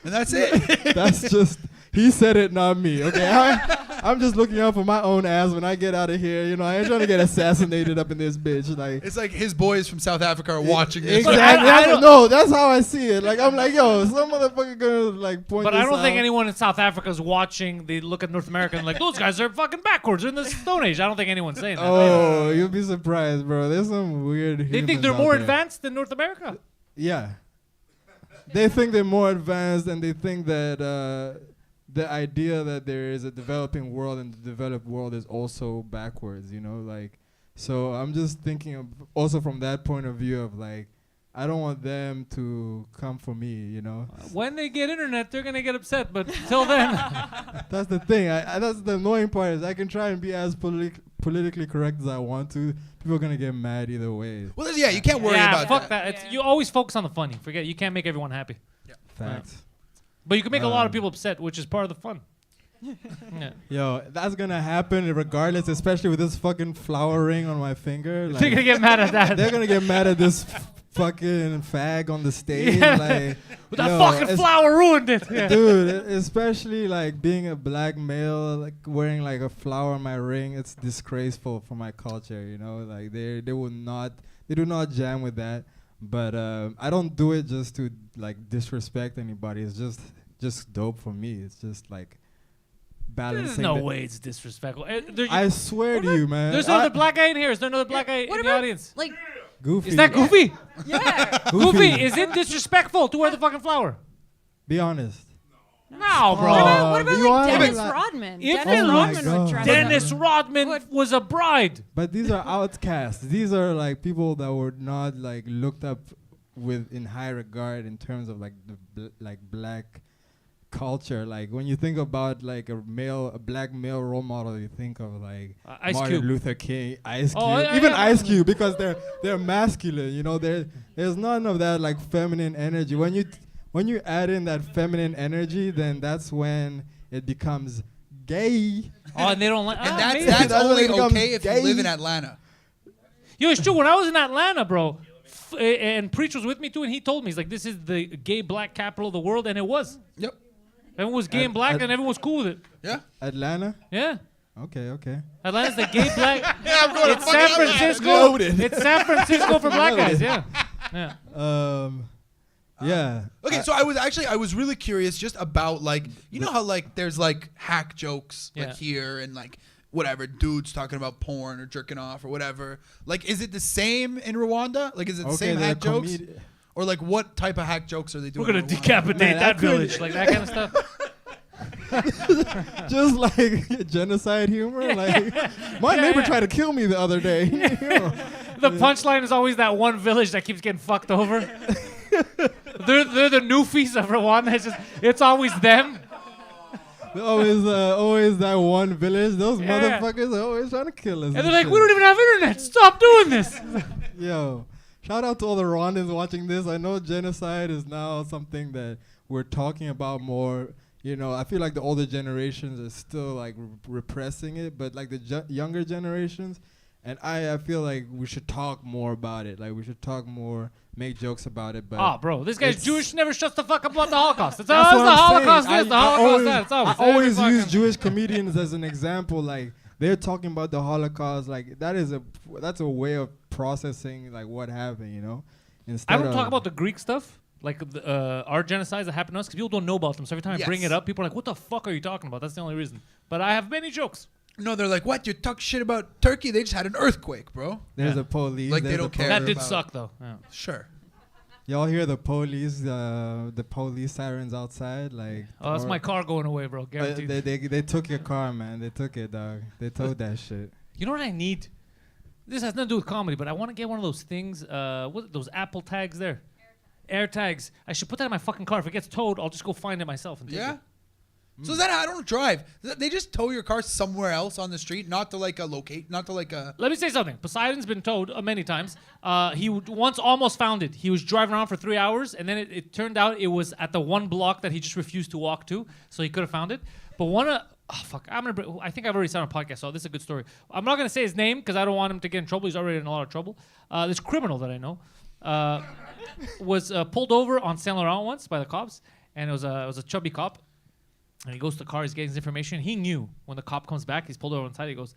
Speaker 3: And that's it.
Speaker 6: That's just he said it, not me. Okay, I'm just looking out for my own ass when I get out of here. You know, I ain't trying to get assassinated up in this bitch. Like
Speaker 3: It's like his boys from South Africa are watching this.
Speaker 6: exactly. That's how I see it. Like I'm like, yo, some motherfucker gonna like point.
Speaker 4: But I
Speaker 6: this
Speaker 4: don't think
Speaker 6: out.
Speaker 4: anyone in South Africa is watching. They look at North America and like, those guys are fucking backwards. They're in the Stone Age. I don't think anyone's saying that.
Speaker 6: Oh, you'll be surprised, bro. There's some weird.
Speaker 4: They think
Speaker 6: humans
Speaker 4: they're
Speaker 6: out
Speaker 4: more
Speaker 6: there.
Speaker 4: advanced than North America.
Speaker 6: Yeah. They think they're more advanced, and they think that the idea that there is a developing world and the developed world is also backwards. You know, like So I'm just thinking of also from that point of view of like, I don't want them to come for me, you know.
Speaker 4: When they get internet, they're gonna get upset. But till then,
Speaker 6: That's the thing. That's the annoying part is I can try and be as politically correct as I want to. People are gonna get mad either way.
Speaker 3: Well, yeah, you can't worry about
Speaker 4: fuck that. It's, you always focus on the funny. Forget you can't make everyone happy.
Speaker 6: Facts.
Speaker 4: But you can make a lot of people upset, which is part of the fun. Yeah.
Speaker 6: Yo, that's gonna happen regardless, especially with this fucking flower ring on my finger.
Speaker 4: They're gonna get mad at that.
Speaker 6: They're gonna get mad at this fucking fag on the stage.
Speaker 4: Yeah.
Speaker 6: Like,
Speaker 4: That
Speaker 6: yo,
Speaker 4: fucking flower ruined it. Yeah.
Speaker 6: Dude, especially like being a black male, like wearing like a flower on my ring, it's disgraceful for my culture, you know? Like they do not jam with that. But I don't do it just to like disrespect anybody. It's just dope for me. It's just like balancing.
Speaker 4: There's no way it's disrespectful.
Speaker 6: I swear to you, man.
Speaker 4: There's another black guy in here. Is there another black guy in the audience?
Speaker 5: Like,
Speaker 6: Goofy.
Speaker 4: Is that Goofy?
Speaker 5: yeah.
Speaker 4: Goofy, is it disrespectful to wear the fucking flower?
Speaker 6: Be honest.
Speaker 4: No, bro.
Speaker 5: What about
Speaker 6: you
Speaker 5: like
Speaker 6: are
Speaker 5: Dennis
Speaker 6: like-
Speaker 5: Rodman?
Speaker 4: If
Speaker 5: Dennis
Speaker 4: it
Speaker 5: Rodman
Speaker 6: looks-
Speaker 5: would dress
Speaker 4: Dennis
Speaker 5: up.
Speaker 4: Rodman was a bride.
Speaker 6: But these are outcasts. These are like people that were not like looked up with in high regard in terms of like the black culture. Like when you think about like a black male role model, you think of like
Speaker 4: Ice
Speaker 6: Martin
Speaker 4: Cube.
Speaker 6: Luther King, Ice Cube,
Speaker 4: Oh, yeah,
Speaker 6: even
Speaker 4: yeah.
Speaker 6: Ice Cube, because they're masculine. You know, there's none of that like feminine energy. When you add in that feminine energy, then that's when it becomes gay.
Speaker 4: Oh, and they don't like.
Speaker 3: And
Speaker 4: maybe.
Speaker 3: that's
Speaker 6: That's when
Speaker 3: only
Speaker 6: it becomes
Speaker 3: okay if
Speaker 6: gay.
Speaker 3: you live in Atlanta.
Speaker 4: Yo, it's true. When I was in Atlanta, bro, and Preach was with me too, and he told me, he's like, this is the gay black capital of the world, and it was.
Speaker 3: Yep.
Speaker 4: Everyone was gay and black, and everyone was cool with it.
Speaker 3: Yeah.
Speaker 6: Atlanta.
Speaker 4: Yeah.
Speaker 6: Okay.
Speaker 4: Atlanta's the gay black.
Speaker 3: Yeah, I'm going to
Speaker 4: It's San
Speaker 3: fucking Atlanta.
Speaker 4: Francisco.
Speaker 6: Loaded.
Speaker 4: It's San Francisco for black guys. Yeah. Yeah.
Speaker 6: Yeah.
Speaker 3: Okay, so I was really curious just about like, you know how like there's like hack jokes
Speaker 4: Yeah.
Speaker 3: like here and like whatever dudes talking about porn or jerking off or whatever. Like, is it the same in Rwanda? Like, is it the same
Speaker 6: they're
Speaker 3: hack jokes? Or like, what type of hack jokes are they doing?
Speaker 4: We're gonna
Speaker 3: in Rwanda?
Speaker 4: decapitate
Speaker 6: Man,
Speaker 4: that
Speaker 6: I couldn't-
Speaker 4: village, like that kind of stuff.
Speaker 6: Just like genocide humor. Like my neighbor tried to kill me the other day. You know?
Speaker 4: The punchline is always that one village that keeps getting fucked over. they're the Newfies of Rwanda. It's always them.
Speaker 6: Always that one village. Those
Speaker 4: Yeah.
Speaker 6: motherfuckers are always trying to kill us.
Speaker 4: And they're like, we don't even have internet. Stop doing this.
Speaker 6: Yo, shout out to all the Rwandans watching this. I know genocide is now something that we're talking about more. You know, I feel like the older generations are still like repressing it, but like the younger generations, and I feel like we should talk more about it. Like we should talk more, make jokes about it. But
Speaker 4: Oh, bro, this guy's
Speaker 6: it's-
Speaker 4: Jewish, never shuts the fuck up about the Holocaust. It's
Speaker 6: That's
Speaker 4: always
Speaker 6: what
Speaker 4: the
Speaker 6: I'm
Speaker 4: Holocaust
Speaker 6: saying.
Speaker 4: this, the Holocaust that. It's
Speaker 6: I
Speaker 4: always
Speaker 6: always use
Speaker 4: fucking-
Speaker 6: Jewish comedians as an example. Like they're talking about the Holocaust. Like that's a way of processing like what happened. You know, instead
Speaker 4: I don't
Speaker 6: of
Speaker 4: talk about the Greek stuff, like our genocides that happened to us, because people don't know about them. So every time I bring
Speaker 3: Yes.
Speaker 4: it up, people are like, what the fuck are you talking about? That's the only reason. But I have many jokes.
Speaker 3: No, they're like, what? You talk shit about Turkey? They just had an earthquake, bro.
Speaker 6: there's
Speaker 4: Yeah.
Speaker 6: a police.
Speaker 3: Like, they
Speaker 6: there's
Speaker 3: don't
Speaker 6: a
Speaker 3: care.
Speaker 4: That did
Speaker 3: about-
Speaker 4: suck, though. Yeah.
Speaker 3: Sure.
Speaker 6: Y'all hear the police sirens outside? Like
Speaker 4: Oh, that's
Speaker 6: or-
Speaker 4: my car going away, bro. Guaranteed.
Speaker 6: They took your car, man. They took it, dog. They towed that shit.
Speaker 4: You know what I need? This has nothing to do with comedy, but I want to get one of those things. What those Apple tags there? Air tags. I should put that in my fucking car. If it gets towed, I'll just go find it myself and take
Speaker 3: Yeah.
Speaker 4: it.
Speaker 3: So is that how I don't drive? They just tow your car somewhere else on the street, not to like a locate, not to like a.
Speaker 4: Let me say something. Poseidon's been towed many times. He once almost found it. He was driving around for 3 hours, and then it turned out it was at the one block that he just refused to walk to, so he could have found it. But I think I've already said on a podcast, so this is a good story. I'm not gonna say his name because I don't want him to get in trouble. He's already in a lot of trouble. This criminal that I know was pulled over on Saint Laurent once by the cops, and it was a chubby cop. And he goes to the car, he's getting his information. He knew when the cop comes back, he's pulled over on the side, he goes,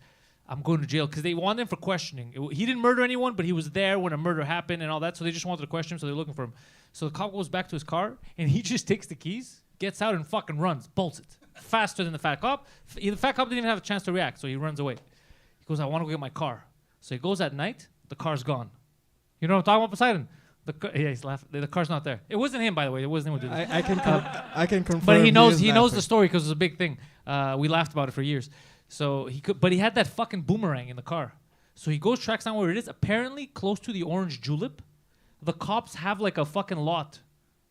Speaker 4: I'm going to jail. Because they wanted him for questioning. He didn't murder anyone, but he was there when a murder happened and all that. So they just wanted to question him, so they're looking for him. So the cop goes back to his car, and he just takes the keys, gets out and fucking runs, bolts it. Faster than the fat cop. The fat cop didn't even have a chance to react, so he runs away. He goes, I want to go get my car. So he goes at night, the car's gone. You know what I'm talking about, Poseidon? Yeah, he's laughing. The car's not there. It wasn't him, by the way. It wasn't him who did it.
Speaker 6: I can confirm.
Speaker 4: But he knows the
Speaker 6: laughing.
Speaker 4: story because it was a big thing. We laughed about it for years. So but he had that fucking boomerang in the car. So he goes, tracks down where it is. Apparently, close to the orange julep, the cops have like a fucking lot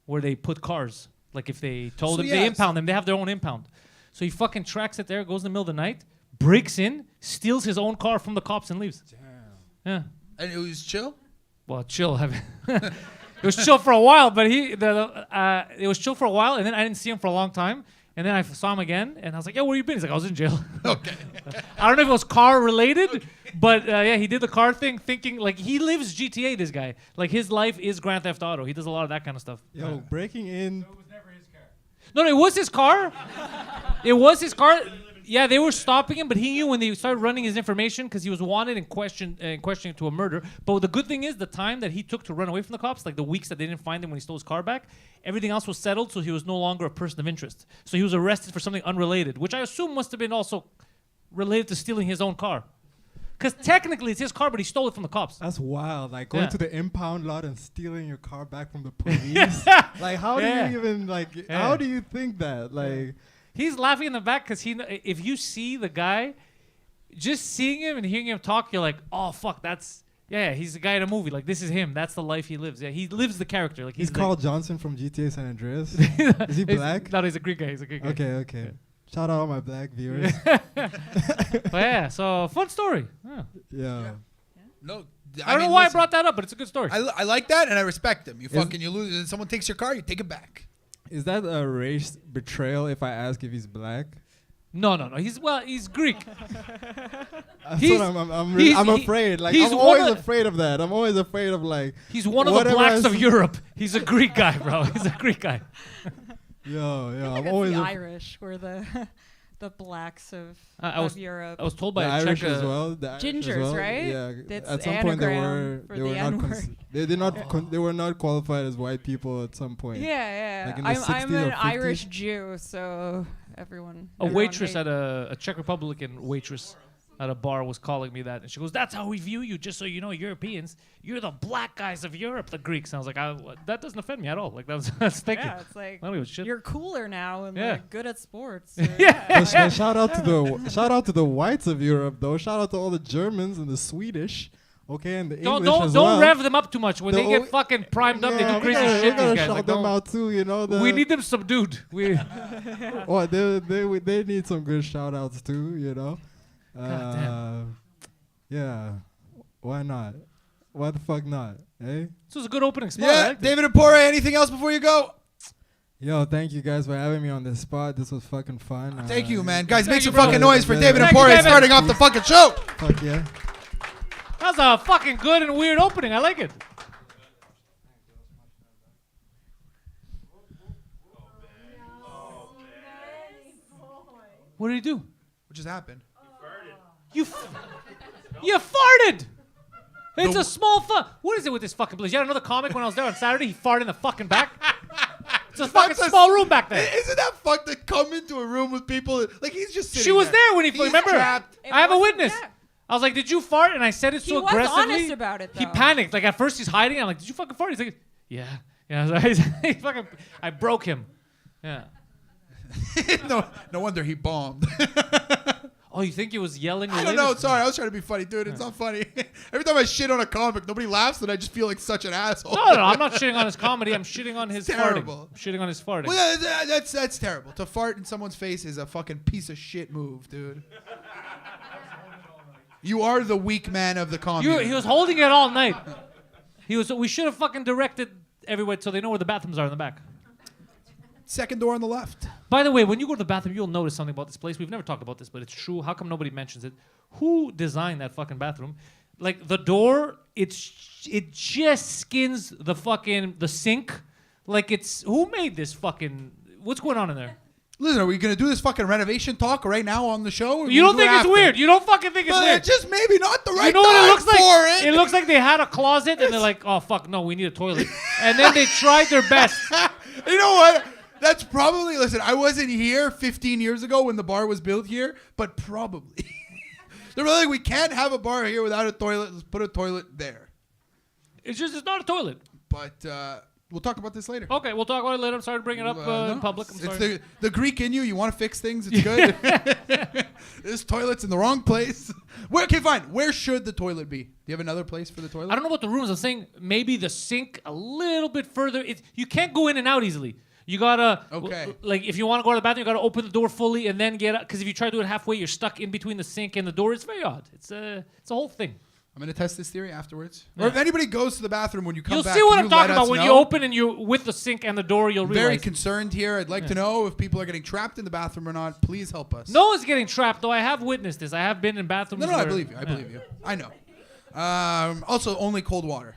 Speaker 4: where they put cars. Like if they told them, they impound them. They have their own impound. So he fucking tracks it there, goes in the middle of the night, breaks in, steals his own car from the cops and leaves. Damn. Yeah.
Speaker 3: And it was chill?
Speaker 4: Well, chill. It was chill for a while, but it was chill for a while, and then I didn't see him for a long time. And then I saw him again, and I was like, "Yo, where you been?" He's like, "I was in jail."
Speaker 3: Okay.
Speaker 4: I don't know if it was car related, but yeah, he did the car thing, thinking like he lives GTA. This guy, like his life is Grand Theft Auto. He does a lot of that kind of stuff.
Speaker 6: Yo, breaking in.
Speaker 7: So it was never his car.
Speaker 4: No, it was his car. It was his car. Yeah, they were stopping him, but he knew when they started running his information because he was wanted and questioning to a murder. But the good thing is the time that he took to run away from the cops, like the weeks that they didn't find him when he stole his car back, everything else was settled, so he was no longer a person of interest. So he was arrested for something unrelated, which I assume must have been also related to stealing his own car. Because technically it's his car, but he stole it from the cops.
Speaker 6: That's wild. Like going
Speaker 4: Yeah.
Speaker 6: to the impound lot and stealing your car back from the police. Like how do you even how do you think that? Like
Speaker 4: He's laughing in the back because if you see the guy, just seeing him and hearing him talk, you're like, oh fuck, he's the guy in a movie. Like this is him. That's the life he lives. Yeah, he lives the character. Like
Speaker 6: he's Carl Johnson from GTA San Andreas. Is he black?
Speaker 4: No, he's a Greek guy. He's a Greek guy.
Speaker 6: Okay. Yeah. Shout out all my black viewers.
Speaker 4: But yeah, so fun story.
Speaker 6: Yeah.
Speaker 3: No.
Speaker 4: I don't know why I brought that up, but it's a good story.
Speaker 3: I like that, and I respect them. You lose, and someone takes your car, you take it back.
Speaker 6: Is that a race betrayal if I ask if he's black?
Speaker 4: No. He's Greek.
Speaker 6: That's what I'm afraid. Like I'm always afraid of that. I'm always afraid of like.
Speaker 4: He's one of the blacks of Europe. He's a Greek guy, bro. He's a Greek guy.
Speaker 6: I'm always
Speaker 5: the Irish. We're the blacks of Europe.
Speaker 4: I was told by
Speaker 6: the
Speaker 4: a
Speaker 6: Irish
Speaker 4: Czech,
Speaker 6: as well.
Speaker 5: Gingers, right?
Speaker 6: Yeah.
Speaker 5: That's
Speaker 6: at some point
Speaker 5: N-word.
Speaker 6: they were not qualified as white people at some point.
Speaker 5: Yeah.
Speaker 6: Like in the
Speaker 5: I'm
Speaker 6: 60s or
Speaker 5: an
Speaker 6: 50s?
Speaker 5: Irish Jew, so everyone.
Speaker 4: a waitress at a Czech Republican waitress at a bar was calling me that, and she goes, "That's how we view you. Just so you know, Europeans, you're the black guys of Europe, the Greeks." And I was like, "That doesn't offend me at all. Like that's thank you."
Speaker 5: Yeah, it's like
Speaker 4: I don't give a shit.
Speaker 5: you're cooler now and
Speaker 4: Yeah.
Speaker 5: like good at sports. So
Speaker 6: But shout out to the whites of Europe though. Shout out to all the Germans and the Swedish. Okay, and the English as well.
Speaker 4: Don't rev them up too much. When they get fucking primed up, they do crazy shit.
Speaker 6: We
Speaker 4: These
Speaker 6: gotta
Speaker 4: guys,
Speaker 6: shout
Speaker 4: like,
Speaker 6: them out too, you know.
Speaker 4: we need them subdued.
Speaker 6: Oh, they need some good shout outs too, you know.
Speaker 4: damn.
Speaker 6: Yeah. Why not? Why the fuck not? Eh?
Speaker 4: This was a good opening spot.
Speaker 3: Yeah, David and Pore, anything else before you go?
Speaker 6: Yo, thank you guys for having me on this spot. This was fucking fun.
Speaker 3: Thank you, man. Guys,
Speaker 4: Thank
Speaker 3: make
Speaker 4: you,
Speaker 3: some
Speaker 4: brother.
Speaker 3: fucking noise for
Speaker 6: Thank
Speaker 3: David
Speaker 6: you,
Speaker 3: and Pore
Speaker 4: David.
Speaker 3: starting off the fucking show.
Speaker 6: Fuck yeah.
Speaker 4: That was a fucking good and weird opening. I like it. What did he do?
Speaker 3: What just happened?
Speaker 4: You farted. It's a small What is it with this fucking place? You had another comic when I was there on Saturday. He farted in the fucking back. It's a fucking small room back there.
Speaker 3: Isn't that fucked to come into a room with people? Like he's just sitting
Speaker 4: She was there when he
Speaker 3: He's
Speaker 4: remember.
Speaker 3: trapped.
Speaker 4: I have a
Speaker 5: wasn't
Speaker 4: witness.
Speaker 5: that.
Speaker 4: I was like, "Did you fart?" And I said it
Speaker 5: He
Speaker 4: so
Speaker 5: was
Speaker 4: aggressively.
Speaker 5: honest about it,
Speaker 4: He
Speaker 5: though.
Speaker 4: panicked. Like at first he's hiding. I'm like, "Did you fucking fart?" He's like, "Yeah." Yeah. He fucking. I broke him. Yeah.
Speaker 3: No wonder he bombed.
Speaker 4: Oh, you think he was yelling?
Speaker 3: I don't know. Sorry, I was trying to be funny, dude. It's not funny. Every time I shit on a comic, nobody laughs, and I just feel like such an asshole.
Speaker 4: No, I'm not shitting on his comedy. I'm shitting on his
Speaker 3: terrible.
Speaker 4: farting. I'm shitting on his farting.
Speaker 3: Well, yeah, that's terrible. To fart in someone's face is a fucking piece of shit move, dude. You are the weak man of the comedy.
Speaker 4: He was holding it all night. We should have fucking directed everywhere so they know where the bathrooms are in the back.
Speaker 3: Second door on the left.
Speaker 4: By the way, when you go to the bathroom, you'll notice something about this place. We've never talked about this, but it's true. How come nobody mentions it? Who designed that fucking bathroom? Like the door, it just skins the sink. Like who made this fucking? What's going on in there?
Speaker 3: Listen, are we gonna do this fucking renovation talk right now on the show?
Speaker 4: You don't think it's weird? You don't fucking think it's
Speaker 3: But
Speaker 4: weird?
Speaker 3: it's just maybe not the right
Speaker 4: You know what it
Speaker 3: time
Speaker 4: looks like?
Speaker 3: for it.
Speaker 4: It looks like they had a closet and they're like, "Oh fuck, no, we need a toilet," and then they tried their best.
Speaker 3: You know what? That's probably, listen, I wasn't here 15 years ago when the bar was built here, but probably. They're really like, we can't have a bar here without a toilet. Let's put a toilet there.
Speaker 4: It's not a toilet.
Speaker 3: But we'll talk about this later.
Speaker 4: Okay, we'll talk about it later. I'm sorry to bring it up in public. I'm sorry.
Speaker 3: It's the Greek in you. You want to fix things. It's good. This toilet's in the wrong place. Okay, fine. Where should the toilet be? Do you have another place for the toilet?
Speaker 4: I don't know about the rooms. I'm saying maybe the sink a little bit further. You can't go in and out easily. You gotta, like, if you want to go to the bathroom, you gotta open the door fully and then get out. Because if you try to do it halfway, you're stuck in between the sink and the door. It's very odd. It's a whole thing.
Speaker 3: I'm gonna test this theory afterwards. Yeah. Or if anybody goes to the bathroom when you come back,
Speaker 4: you'll see what I'm talking about. When you open and you're with the sink and the door, you'll realize.
Speaker 3: Very concerned here. I'd like to know if people are getting trapped in the bathroom or not. Please help us.
Speaker 4: No one's getting trapped, though. I have witnessed this. I have been in bathrooms.
Speaker 3: No, I believe you. I believe you. I know. Also, only cold water.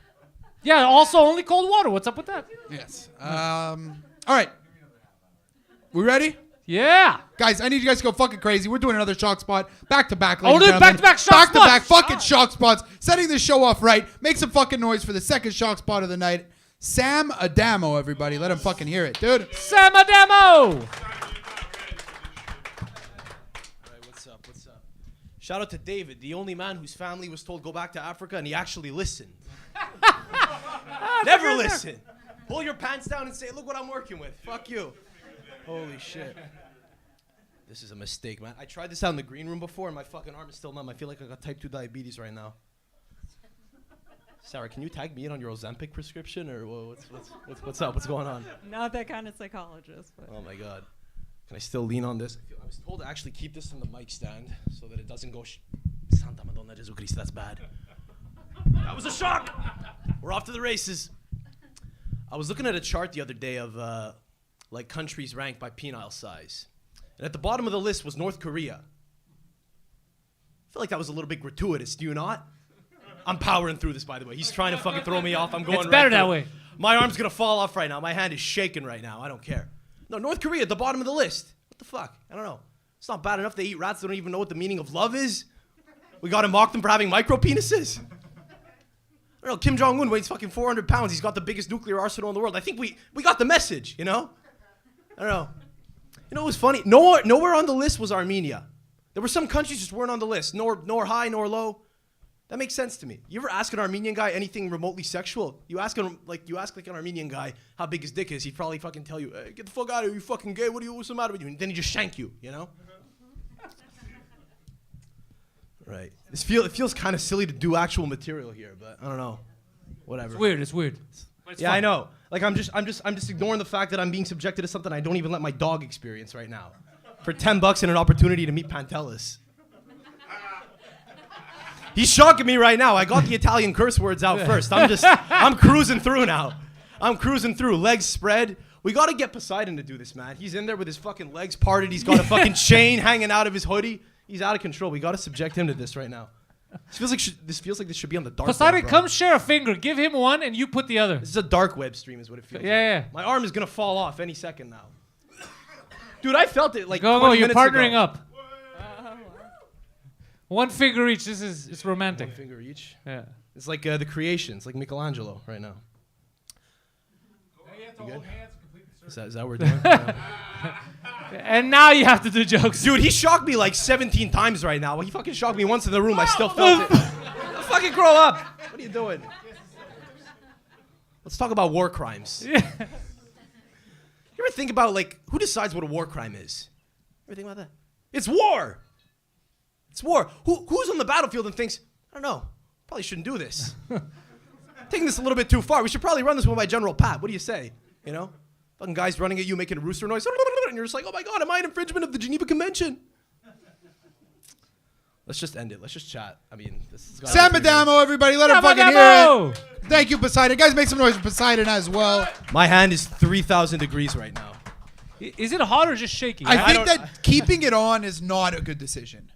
Speaker 4: Yeah, also only cold water. What's up with that?
Speaker 3: Yes. All right. We ready?
Speaker 4: Yeah.
Speaker 3: Guys, I need you guys to go fucking crazy. We're doing another shock spot. Back to back, ladies
Speaker 4: Oh,
Speaker 3: and gentlemen.
Speaker 4: back-to-back shock spots.
Speaker 3: Back-to-back fucking shock spots. Setting this show off right. Make some fucking noise for the second shock spot of the night. Sam Adamo, everybody. Let him fucking hear it, dude.
Speaker 4: Sam Adamo.
Speaker 8: All right, what's up? Shout out to David, the only man whose family was told go back to Africa and he actually listened. Never listen. Pull your pants down and say, look what I'm working with. Fuck you. Holy shit. This is a mistake, man. I tried this out in the green room before and my fucking arm is still numb. I feel like I got type 2 diabetes right now. Sarah, can you tag me in on your Ozempic prescription or what's up? What's going on?
Speaker 5: Not that kind of psychologist. But.
Speaker 8: Oh my God. Can I still lean on this? I was told to actually keep this in the mic stand so that it doesn't go Santa Madonna Jesu Christ, that's bad. That was a shock! We're off to the races. I was looking at a chart the other day of like countries ranked by penile size. And at the bottom of the list was North Korea. I feel like that was a little bit gratuitous, do you not? I'm powering through this, by the way. He's trying to fucking throw me off. I'm going
Speaker 4: It's better that way.
Speaker 8: My arm's gonna fall off right now. My hand is shaking right now. I don't care. No, North Korea at the bottom of the list. What the fuck? I don't know. It's not bad enough they eat rats. They don't even know what the meaning of love is. We gotta mock them for having micro penises. I don't know. Kim Jong-un weighs fucking 400 pounds. He's got the biggest nuclear arsenal in the world. I think we got the message, you know? I don't know. You know what was funny? Nowhere on the list was Armenia. There were some countries just weren't on the list. Nor high, nor low. That makes sense to me. You ever ask an Armenian guy anything remotely sexual? You ask an Armenian guy how big his dick is, he'd probably fucking tell you, hey, get the fuck out of here, you fucking gay, what's the matter with you? And then he just shank you, you know? Right. It feels kind of silly to do actual material here, but I don't know. Whatever.
Speaker 4: It's weird. But it's
Speaker 8: yeah,
Speaker 4: fun.
Speaker 8: I know. Like I'm just ignoring the fact that I'm being subjected to something I don't even let my dog experience right now. For $10 and an opportunity to meet Pantelis. He's shocking me right now. I got the Italian curse words out first. I'm cruising through now. I'm cruising through, legs spread. We got to get Poseidon to do this, man. He's in there with his fucking legs parted. He's got a fucking chain hanging out of his hoodie. He's out of control. We got to subject him to this right now. This feels like this should be on the dark
Speaker 4: Poseidon,
Speaker 8: web, bro.
Speaker 4: come share a finger. Give him one and you put the other.
Speaker 8: This is a dark web stream is what it feels like.
Speaker 4: Yeah.
Speaker 8: My arm is going to fall off any second now. Dude, I felt it like
Speaker 4: Go,
Speaker 8: 20
Speaker 4: you're
Speaker 8: minutes
Speaker 4: partnering
Speaker 8: ago.
Speaker 4: up. One finger each. It's romantic.
Speaker 8: One finger each.
Speaker 4: Yeah.
Speaker 8: It's like the creations, like Michelangelo right now. You good? Is that what we're doing?
Speaker 4: And now you have to do jokes.
Speaker 8: Dude, he shocked me like 17 times right now. He fucking shocked me once in the room. I still felt it. Fucking grow up. What are you doing? Let's talk about war crimes. You ever think about, like, who decides what a war crime is? Ever think about that? It's war. It's war. Who's on the battlefield and thinks, I don't know, probably shouldn't do this. Taking this a little bit too far. We should probably run this one by General Pat. What do you say? You know? Fucking guys running at you making a rooster noise. And you're just like, oh my God, am I an infringement of the Geneva Convention? Let's just end it. Let's just chat. I mean, this is
Speaker 3: Sam Adamo, everybody. Let him fucking hear it. Thank you, Poseidon. Guys, make some noise for Poseidon as well.
Speaker 8: My hand is 3,000 degrees right now.
Speaker 4: Is it hot or just shaking?
Speaker 3: I think that keeping it on is not a good decision.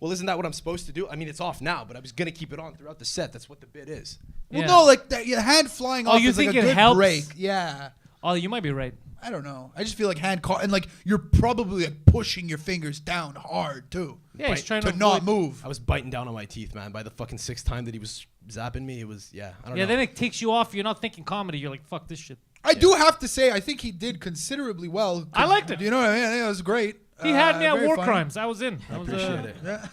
Speaker 8: Well, isn't that what I'm supposed to do? I mean, it's off now, but I was going to keep it on throughout the set. That's what the bit is.
Speaker 3: Well, no, like your hand flying off
Speaker 4: you
Speaker 3: is
Speaker 4: think
Speaker 3: like a
Speaker 4: it
Speaker 3: good
Speaker 4: helps?
Speaker 3: break. Yeah.
Speaker 4: Oh, you might be right.
Speaker 3: I don't know. I just feel like hand caught, and like you're probably like pushing your fingers down hard too.
Speaker 4: Yeah, he's trying
Speaker 3: to
Speaker 4: to
Speaker 3: not
Speaker 4: avoid-
Speaker 3: move.
Speaker 8: I was biting down on my teeth, man, by the fucking 6th time that he was zapping me. It was, I don't know.
Speaker 4: Then it takes you off. You're not thinking comedy. You're like, fuck this shit.
Speaker 3: I do have to say, I think he did considerably well.
Speaker 4: I liked it.
Speaker 3: You know what I mean? I think it was great.
Speaker 4: He had me at
Speaker 3: very
Speaker 4: war
Speaker 3: funny.
Speaker 4: crimes. I was in.
Speaker 8: I appreciate it.
Speaker 3: Yeah.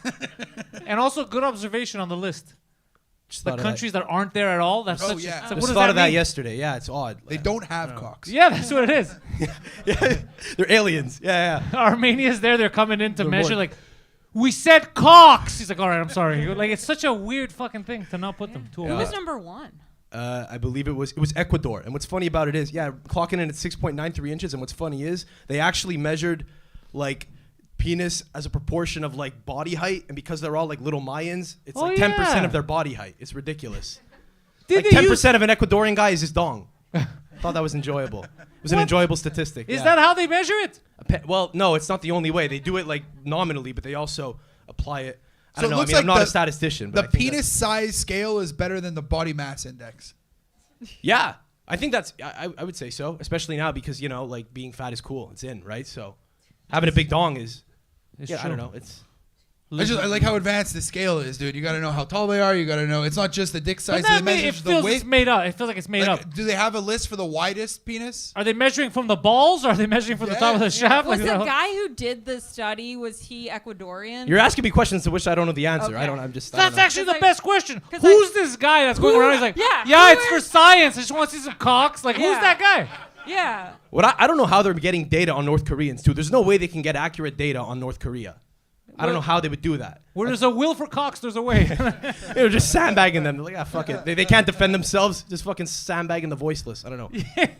Speaker 4: And also good observation on the list. The countries that aren't there at all. That's
Speaker 3: Oh,
Speaker 4: such.
Speaker 3: yeah.
Speaker 4: It's like,
Speaker 8: I
Speaker 4: what
Speaker 8: just
Speaker 4: does
Speaker 8: thought
Speaker 4: that
Speaker 8: of that
Speaker 4: mean?
Speaker 8: yesterday. Yeah, it's odd.
Speaker 3: They don't have cocks.
Speaker 4: Yeah, that's what it is.
Speaker 8: Yeah, they're aliens. Yeah.
Speaker 4: Armenia's there. They're coming in to
Speaker 8: They're
Speaker 4: measure.
Speaker 8: more-
Speaker 4: Like, we said cocks. He's like, all right, I'm sorry. Like, it's such a weird fucking thing to not put them.
Speaker 5: Who was number one?
Speaker 8: I believe it was Ecuador. And what's funny about it is, clocking in at 6.93 inches. And what's funny is they actually measured like penis as a proportion of like body height, and because they're all like little Mayans, it's like 10% of their body height. It's ridiculous.
Speaker 4: Did
Speaker 8: Like
Speaker 4: they
Speaker 8: 10% of an Ecuadorian guy is his dong. Thought that was enjoyable. It was an enjoyable statistic.
Speaker 4: Is
Speaker 8: yeah.
Speaker 4: that how they measure it?
Speaker 8: Well, no, it's not the only way. They do it like nominally, but they also apply it. I
Speaker 3: So
Speaker 8: don't
Speaker 3: it
Speaker 8: know.
Speaker 3: looks
Speaker 8: I mean, I'm
Speaker 3: like
Speaker 8: not
Speaker 3: the-
Speaker 8: a statistician.
Speaker 3: The
Speaker 8: But I think
Speaker 3: penis size scale is better than the body mass index.
Speaker 8: yeah, I think that's. I would say so, especially now because like being fat is cool. It's in, right? So having a big dong is.
Speaker 4: It's
Speaker 8: I
Speaker 4: true.
Speaker 8: don't know. It's.
Speaker 3: I like how advanced the scale is, dude. You got to know how tall they are. You got to know. It's not just the dick size.
Speaker 4: But
Speaker 3: They
Speaker 4: it
Speaker 3: measure the
Speaker 4: feels
Speaker 3: weight.
Speaker 4: it's made up. It feels like it's made
Speaker 3: Like,
Speaker 4: up.
Speaker 3: do they have a list for the widest penis?
Speaker 4: Are they measuring from the balls or are they measuring from the top of the shaft?
Speaker 5: Was
Speaker 4: Like,
Speaker 5: the guy who did the study, was he Ecuadorian?
Speaker 8: You're asking me questions to which I don't know the answer.
Speaker 5: Okay.
Speaker 8: I don't. I'm just. I
Speaker 4: That's
Speaker 8: don't know.
Speaker 4: actually the
Speaker 5: Cause
Speaker 4: best question.
Speaker 5: 'cause
Speaker 4: Who's this guy that's going around? He's like,
Speaker 5: yeah,
Speaker 4: it's for science. I just want to see some cocks. Like, who's
Speaker 5: Yeah.
Speaker 4: that guy?
Speaker 5: Yeah.
Speaker 8: What I don't know how they're getting data on North Koreans too. There's no way they can get accurate data on North Korea. I don't know how they would do that.
Speaker 4: Where there's a will for cocks, there's a way.
Speaker 8: They're just sandbagging them. They're like, fuck it. They can't defend themselves. Just fucking sandbagging the voiceless. I don't know.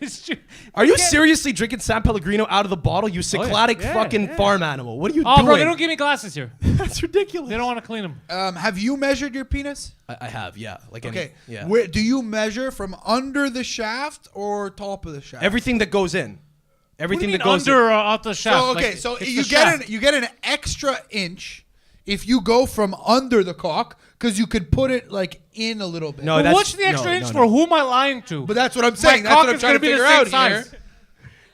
Speaker 4: It's true.
Speaker 8: Are you seriously drinking San Pellegrino out of the bottle? You cyclotic
Speaker 4: yeah,
Speaker 8: fucking
Speaker 4: yeah.
Speaker 8: farm animal. What are you
Speaker 4: Oh,
Speaker 8: doing?
Speaker 4: bro, they don't give me glasses here.
Speaker 8: That's ridiculous.
Speaker 4: They don't want to clean them.
Speaker 3: Have you measured your penis?
Speaker 8: I have, yeah. Like
Speaker 3: Okay.
Speaker 8: yeah.
Speaker 3: Where do you measure from under the shaft or top of the shaft?
Speaker 8: Everything that goes in.
Speaker 4: What do
Speaker 8: Everything
Speaker 4: you
Speaker 8: that
Speaker 4: mean
Speaker 8: goes
Speaker 4: under or out the shaft?
Speaker 3: So okay,
Speaker 4: Like,
Speaker 3: so
Speaker 4: it's
Speaker 3: you
Speaker 4: the
Speaker 3: get
Speaker 4: shaft.
Speaker 3: you get an extra inch if you go from under the cock because you could put it like in a little bit.
Speaker 8: No,
Speaker 4: But
Speaker 8: that's-
Speaker 4: what's the extra
Speaker 8: no,
Speaker 4: inch
Speaker 8: no,
Speaker 4: for?
Speaker 8: no.
Speaker 4: Who am I lying to?
Speaker 3: But that's what I'm saying.
Speaker 4: My
Speaker 3: That's
Speaker 4: cock
Speaker 3: what I'm
Speaker 4: is
Speaker 3: trying
Speaker 4: gonna
Speaker 3: to
Speaker 4: be the
Speaker 3: figure
Speaker 4: same
Speaker 3: out
Speaker 4: size.
Speaker 3: here.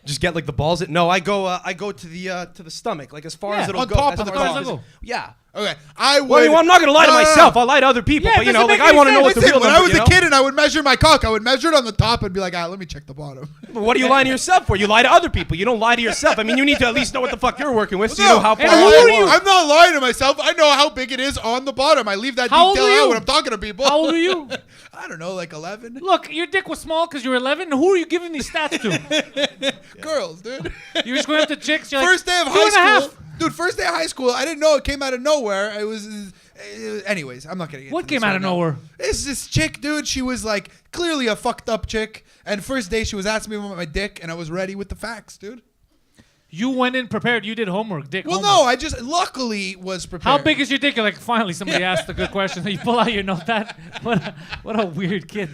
Speaker 8: Just get like the balls. No, I go to the stomach, like as far
Speaker 4: Yeah,
Speaker 8: as it'll
Speaker 3: on
Speaker 8: go.
Speaker 3: top
Speaker 8: as
Speaker 3: of the
Speaker 8: far as
Speaker 3: cock.
Speaker 8: it'll go. Yeah.
Speaker 3: Okay, I would.
Speaker 8: Well, I mean, I'm not gonna lie to
Speaker 3: No, no, no.
Speaker 8: myself. I'll lie to other people,
Speaker 4: Yeah,
Speaker 8: but
Speaker 4: it doesn't
Speaker 8: like
Speaker 4: make
Speaker 8: I
Speaker 4: any
Speaker 8: want to know what
Speaker 4: sense.
Speaker 8: the real
Speaker 3: Listen, when
Speaker 8: number,
Speaker 3: I was
Speaker 8: you
Speaker 3: a
Speaker 8: know?
Speaker 3: kid and I would measure my cock, I would measure it on the top and be like, let me check the bottom.
Speaker 8: But what are you lying to yourself for? You lie to other people. You don't lie to yourself. I mean, you need to at least know what the fuck you're working with, so you know how far.
Speaker 4: And who are you?
Speaker 3: I'm not lying to myself. I know how big it is on the bottom. I leave that
Speaker 4: How old
Speaker 3: detail
Speaker 4: are you?
Speaker 3: out when I'm talking to people.
Speaker 4: How old are you?
Speaker 3: I don't know, like 11.
Speaker 4: Look, your dick was small because you were 11. Who are you giving these stats to?
Speaker 3: Girls, dude.
Speaker 4: You're just going up to chicks. You're
Speaker 3: First day
Speaker 4: like,
Speaker 3: of
Speaker 4: 2.5.
Speaker 3: high school. Dude, first day of high school, I didn't know it came out of nowhere. It was anyways, I'm not gonna get
Speaker 4: What
Speaker 3: into this
Speaker 4: came out
Speaker 3: right
Speaker 4: of
Speaker 3: now.
Speaker 4: nowhere?
Speaker 3: It's this chick, dude. She was like clearly a fucked up chick. And first day she was asking me about my dick, and I was ready with the facts, dude.
Speaker 4: You went in prepared. You did homework, dick.
Speaker 3: Well,
Speaker 4: homework.
Speaker 3: no, I just luckily was prepared.
Speaker 4: How big is your dick? You're like, finally, somebody asked a good question. You pull out your notepad. What a weird kid.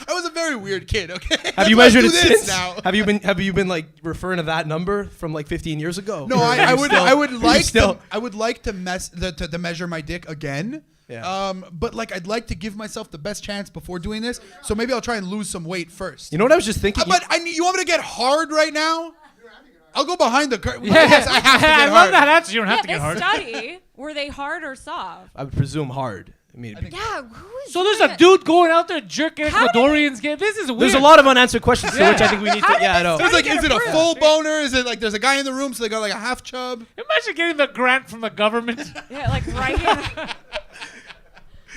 Speaker 3: I was a very weird kid. Okay.
Speaker 8: Have
Speaker 3: That's
Speaker 8: you
Speaker 3: why I
Speaker 8: measured
Speaker 3: do
Speaker 8: it
Speaker 3: this
Speaker 8: since?
Speaker 3: now?
Speaker 8: Have you been like referring to that number from like 15 years ago?
Speaker 3: No,
Speaker 8: Or
Speaker 3: I
Speaker 8: you
Speaker 3: would
Speaker 8: still-
Speaker 3: I would
Speaker 8: you
Speaker 3: like
Speaker 8: still.
Speaker 3: to I would like to to measure my dick again.
Speaker 8: Yeah.
Speaker 3: But like I'd like to give myself the best chance before doing this. So maybe I'll try and lose some weight first.
Speaker 8: You know what I was just thinking?
Speaker 3: But you want me to get hard right now? I'll go behind the curtain.
Speaker 4: Yeah,
Speaker 3: Yes, I have to get
Speaker 4: I
Speaker 3: hard.
Speaker 4: love that answer. You don't have
Speaker 5: Yeah,
Speaker 4: to get
Speaker 5: this
Speaker 4: hard.
Speaker 5: study, were they hard or soft?
Speaker 8: I would presume hard. I mean,
Speaker 5: Yeah, who is
Speaker 4: So there's
Speaker 5: doing
Speaker 4: a
Speaker 5: it?
Speaker 4: dude going out there jerking
Speaker 5: How did-
Speaker 4: Ecuadorians. This is weird.
Speaker 8: there's a lot of unanswered questions to
Speaker 4: Yeah.
Speaker 8: which I think we need
Speaker 5: How
Speaker 8: to.
Speaker 5: did
Speaker 8: Yeah, I
Speaker 5: this
Speaker 8: know.
Speaker 5: study
Speaker 3: It's like,
Speaker 5: get
Speaker 3: is it a
Speaker 5: approved?
Speaker 3: full boner? Is it like there's a guy in the room, so they got like a half chub?
Speaker 4: Imagine getting the grant from the government.
Speaker 5: Yeah, like right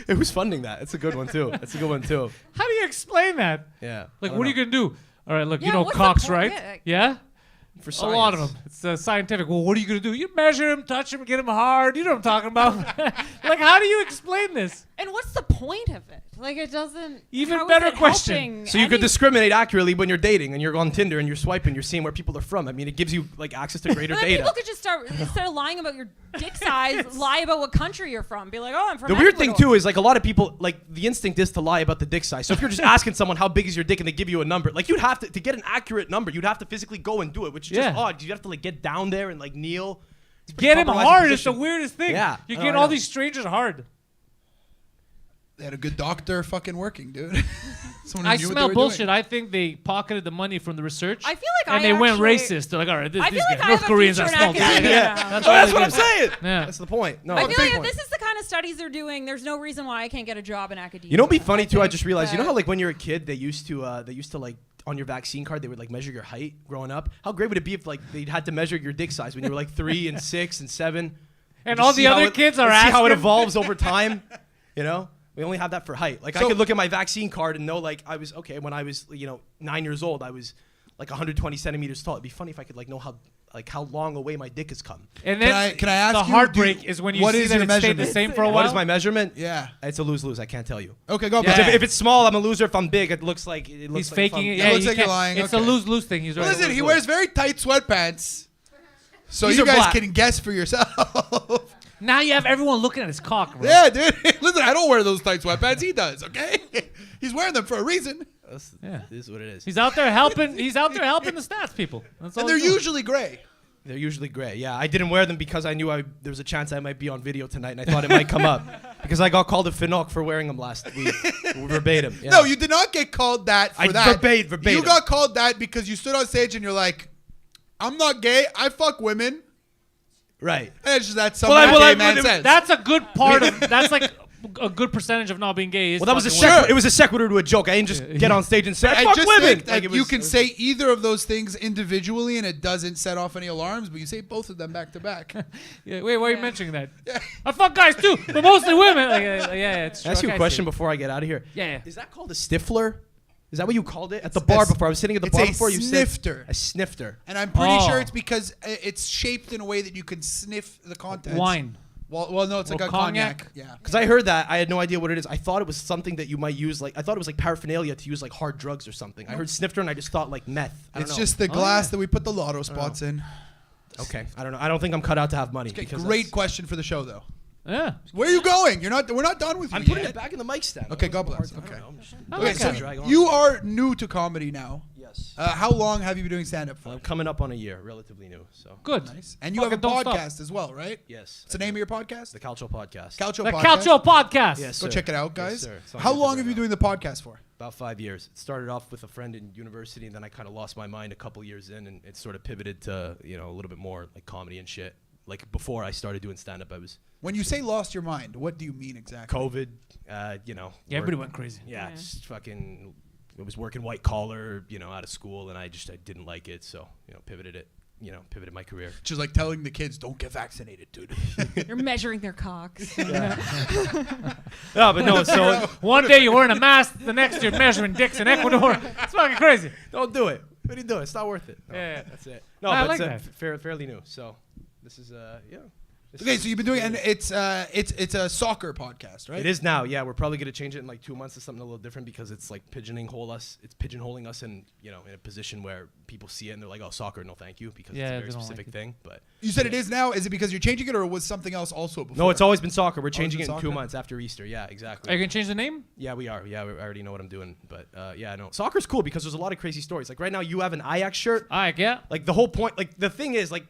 Speaker 5: in.
Speaker 8: Who's funding that? It's a good one too. It's a good one too.
Speaker 4: How do you explain that?
Speaker 8: Yeah.
Speaker 4: Like,
Speaker 8: I don't
Speaker 4: what are you
Speaker 8: know.
Speaker 4: gonna do? All right, look,
Speaker 5: Yeah,
Speaker 4: you know
Speaker 5: what's the
Speaker 4: cocks,
Speaker 5: point?
Speaker 4: right?
Speaker 5: Yeah.
Speaker 4: Yeah.
Speaker 8: For
Speaker 4: A lot of
Speaker 8: science.
Speaker 4: them. It's scientific. Well, what are you gonna do? You measure him, touch him, get him hard. You know what I'm talking about. Like, how do you explain this?
Speaker 5: And what's the point of it? Like, it doesn't.
Speaker 4: Even
Speaker 5: how is
Speaker 4: better
Speaker 5: it
Speaker 4: question.
Speaker 5: helping
Speaker 8: So you could
Speaker 5: any-
Speaker 8: discriminate accurately when you're dating and you're on Tinder and you're swiping, you're seeing where people are from. I mean, it gives you like access to greater
Speaker 5: But then
Speaker 8: data.
Speaker 5: people could just start instead of lying about your dick size, lie about what country you're from. Be like, oh, I'm from.
Speaker 8: The weird thing
Speaker 5: Ecuador.
Speaker 8: too is like a lot of people like the instinct is to lie about the dick size. So if you're just asking someone how big is your dick and they give you a number, like you'd have to get an accurate number, you'd have to physically go and do it, which is just
Speaker 4: Yeah.
Speaker 8: odd. You have to like get down there and like kneel. It's a pretty
Speaker 4: Get him
Speaker 8: compromising
Speaker 4: hard. It's the
Speaker 8: position.
Speaker 4: weirdest thing.
Speaker 8: Yeah,
Speaker 4: You're
Speaker 8: I
Speaker 4: getting
Speaker 8: know, I
Speaker 4: all
Speaker 8: know.
Speaker 4: these strangers hard.
Speaker 3: They had a good doctor fucking working, dude. Someone who
Speaker 4: I
Speaker 3: knew what
Speaker 4: smell
Speaker 3: they were
Speaker 4: bullshit.
Speaker 3: doing.
Speaker 4: I think they pocketed the money from the research.
Speaker 5: I feel like
Speaker 4: and
Speaker 5: I
Speaker 4: they went
Speaker 5: actually-
Speaker 4: racist. They're like, all right,
Speaker 5: I
Speaker 4: these
Speaker 5: feel like
Speaker 4: guys,
Speaker 5: I
Speaker 4: North
Speaker 5: have a
Speaker 4: Koreans are
Speaker 5: future in
Speaker 4: small.
Speaker 5: academia.
Speaker 8: Yeah,
Speaker 4: That's
Speaker 8: oh,
Speaker 4: all
Speaker 8: that's
Speaker 4: they
Speaker 8: what
Speaker 4: do.
Speaker 8: I'm saying.
Speaker 4: Yeah.
Speaker 8: That's the point. No,
Speaker 5: I
Speaker 8: that's
Speaker 5: feel
Speaker 8: the
Speaker 5: like if
Speaker 8: point.
Speaker 5: this is the kind of studies they're doing, there's no reason why I can't get a job in academia.
Speaker 8: You know, what'd be funny too. I
Speaker 5: think
Speaker 8: just realized. You know
Speaker 5: that-
Speaker 8: how like when you're a kid, they used to like on your vaccine card they would like measure your height growing up. How great would it be if like they had to measure your dick size when you were like 3 and 6 and 7,
Speaker 4: And
Speaker 8: just
Speaker 4: all
Speaker 8: see
Speaker 4: the
Speaker 8: how
Speaker 4: other
Speaker 8: it-
Speaker 4: kids are
Speaker 8: see how it
Speaker 4: asking.
Speaker 8: evolves over time. You know, We only have that for height. Like, I could look at my vaccine card and know, like, I was, okay, when I was, 9 years old, I was, like, 120 centimeters tall. It'd be funny if I could, like, know how long away my dick has come.
Speaker 4: And then
Speaker 3: can I ask
Speaker 4: the
Speaker 3: you,
Speaker 4: heartbreak is when you
Speaker 3: what
Speaker 4: see
Speaker 3: is
Speaker 4: that
Speaker 3: your
Speaker 4: it stayed the
Speaker 3: measurement?
Speaker 4: same for a while.
Speaker 8: What is my measurement?
Speaker 3: Yeah.
Speaker 8: It's a lose-lose. I can't tell you.
Speaker 3: Okay, go.
Speaker 4: Yeah.
Speaker 8: If it's small, I'm a loser. If I'm big, it looks like
Speaker 4: He's faking it.
Speaker 3: It
Speaker 4: Yeah,
Speaker 3: looks
Speaker 4: you
Speaker 3: like you're
Speaker 4: can't-
Speaker 3: lying.
Speaker 4: It's
Speaker 3: Okay.
Speaker 4: a lose-lose thing. He's right.
Speaker 3: Listen, he wears very tight sweatpants. So
Speaker 8: These
Speaker 3: you
Speaker 8: are
Speaker 3: guys
Speaker 8: black.
Speaker 3: can guess for yourself.
Speaker 4: Now you have everyone looking at his cock, bro.
Speaker 3: Yeah, dude. Listen, I don't wear those tight sweatpants. He does, okay? He's wearing them for a reason.
Speaker 4: Yeah.
Speaker 8: This is what it is.
Speaker 4: He's out there helping. He's out there helping the stats people. That's all.
Speaker 3: And they're
Speaker 4: he's doing.
Speaker 3: usually gray.
Speaker 8: They're usually gray. Yeah, I didn't wear them because I knew there was a chance I might be on video tonight, and I thought it might come up because I got called a Finoc for wearing them last week, verbatim. Yeah.
Speaker 3: No, you did not get called that for that.
Speaker 8: Verbatim.
Speaker 3: You got called that because you stood on stage and you're like, I'm not gay. I fuck women.
Speaker 8: Right.
Speaker 3: And it's just that some
Speaker 8: Well,
Speaker 3: gay man says.
Speaker 4: That's a good part of. That's like a good percentage of not being gay. Is
Speaker 8: Well, that was
Speaker 4: fucking
Speaker 8: it was a sequel to a joke. I didn't just get on stage and say,
Speaker 3: I
Speaker 8: fuck
Speaker 3: just
Speaker 8: women.
Speaker 3: think that
Speaker 8: Like, it
Speaker 3: you
Speaker 8: was-
Speaker 3: can say either of those things individually and it doesn't set off any alarms, but you say both of them back to back.
Speaker 4: Yeah, wait, why are you mentioning that? I fuck guys too, but mostly women. Yeah, it's
Speaker 8: Can I
Speaker 4: true.
Speaker 8: ask you a
Speaker 4: Okay,
Speaker 8: question
Speaker 4: see.
Speaker 8: before I get out of here?
Speaker 4: Yeah.
Speaker 8: Is that called a stifler? Is that what you called it? At the bar before. I was sitting at the
Speaker 3: It's
Speaker 8: bar
Speaker 3: a
Speaker 8: before you
Speaker 3: snifter.
Speaker 8: said. A snifter.
Speaker 3: And I'm pretty
Speaker 4: Oh.
Speaker 3: sure it's because it's shaped in a way that you can sniff the contents.
Speaker 4: Wine.
Speaker 3: Well, no, it's like
Speaker 4: Or
Speaker 3: a cognac. Yeah.
Speaker 8: Because I heard that. I had no idea what it is. I thought it was something that you might use. Like I thought it was like paraphernalia to use like hard drugs or something. I heard snifter and I just thought like meth. I don't
Speaker 3: It's
Speaker 8: know.
Speaker 3: just the glass that we put the Lotto spots in.
Speaker 8: Okay. I don't know. I don't think I'm cut out to have money.
Speaker 3: Okay,
Speaker 8: because
Speaker 3: great
Speaker 8: that's-
Speaker 3: question for the show, though.
Speaker 4: Yeah.
Speaker 3: Where are you going? We're not done with you
Speaker 8: I'm putting
Speaker 3: yet.
Speaker 8: it back in the mic stand.
Speaker 3: Okay, God bless.
Speaker 8: I don't
Speaker 3: Okay.
Speaker 8: know. I'm just-
Speaker 3: Okay, so
Speaker 8: Drag on.
Speaker 3: you are new to comedy now.
Speaker 8: Yes.
Speaker 3: How long have you been doing stand-up for?
Speaker 8: I'm coming up on a year, relatively new. So.
Speaker 4: Good.
Speaker 3: Nice. And you have a
Speaker 4: Fucking don't stop.
Speaker 3: podcast as well, right?
Speaker 8: Yes.
Speaker 3: What's the name of your podcast?
Speaker 8: The Calcio Podcast.
Speaker 3: Calcio
Speaker 4: The
Speaker 3: Podcast.
Speaker 4: Calcio Podcast.
Speaker 8: Yes,
Speaker 3: Go
Speaker 8: sir.
Speaker 3: check it out,
Speaker 8: Yes,
Speaker 3: guys.
Speaker 8: sir. It's on
Speaker 3: How
Speaker 8: YouTube
Speaker 3: long
Speaker 8: right
Speaker 3: have you
Speaker 8: now.
Speaker 3: been doing the podcast for?
Speaker 8: About 5 years. It started off with a friend in university, and then I kind of lost my mind a couple years in, and it sort of pivoted to a little bit more like comedy and shit. Like before I started doing stand-up, I was
Speaker 3: When you say lost your mind, what do you mean exactly?
Speaker 8: COVID.
Speaker 4: Yeah,
Speaker 8: work-
Speaker 4: everybody went crazy.
Speaker 8: Yeah, just fucking. I was working white collar, out of school, and I didn't like it, so pivoted my career.
Speaker 3: Just like telling the kids, don't get vaccinated, dude.
Speaker 5: You're measuring their cocks.
Speaker 8: No, but no. So
Speaker 4: One day you're wearing a mask, the next you're measuring dicks in Ecuador. It's fucking crazy.
Speaker 8: don't do it. What are you doing? It's not worth it. No,
Speaker 4: Yeah.
Speaker 8: that's it. No,
Speaker 4: I
Speaker 8: but
Speaker 4: like
Speaker 8: it's
Speaker 4: that.
Speaker 8: fairly new. So this is
Speaker 3: Okay, so you've been doing, and it's a soccer podcast, right?
Speaker 8: It is now. Yeah, we're probably gonna change it in like 2 months to something a little different because it's like pigeonholing us in in a position where people see it and they're like, oh, soccer, no, thank you, because
Speaker 4: Yeah,
Speaker 8: it's a
Speaker 4: they
Speaker 8: very
Speaker 4: don't
Speaker 8: specific
Speaker 4: like it.
Speaker 8: thing. But
Speaker 3: You said it is now. Is it because you're changing it, or was something else also before?
Speaker 8: no, it's always been soccer. We're
Speaker 3: Always
Speaker 8: changing
Speaker 3: been
Speaker 8: it in 2
Speaker 3: soccer?
Speaker 8: months after Easter. Yeah, exactly.
Speaker 4: Are you gonna change the name?
Speaker 8: Yeah, we are. Yeah, I already know what I'm doing. But yeah, no, soccer's cool because there's a lot of crazy stories. Like right now, you have an Ajax shirt.
Speaker 4: All right, yeah.
Speaker 8: Like the whole point, like the thing is, like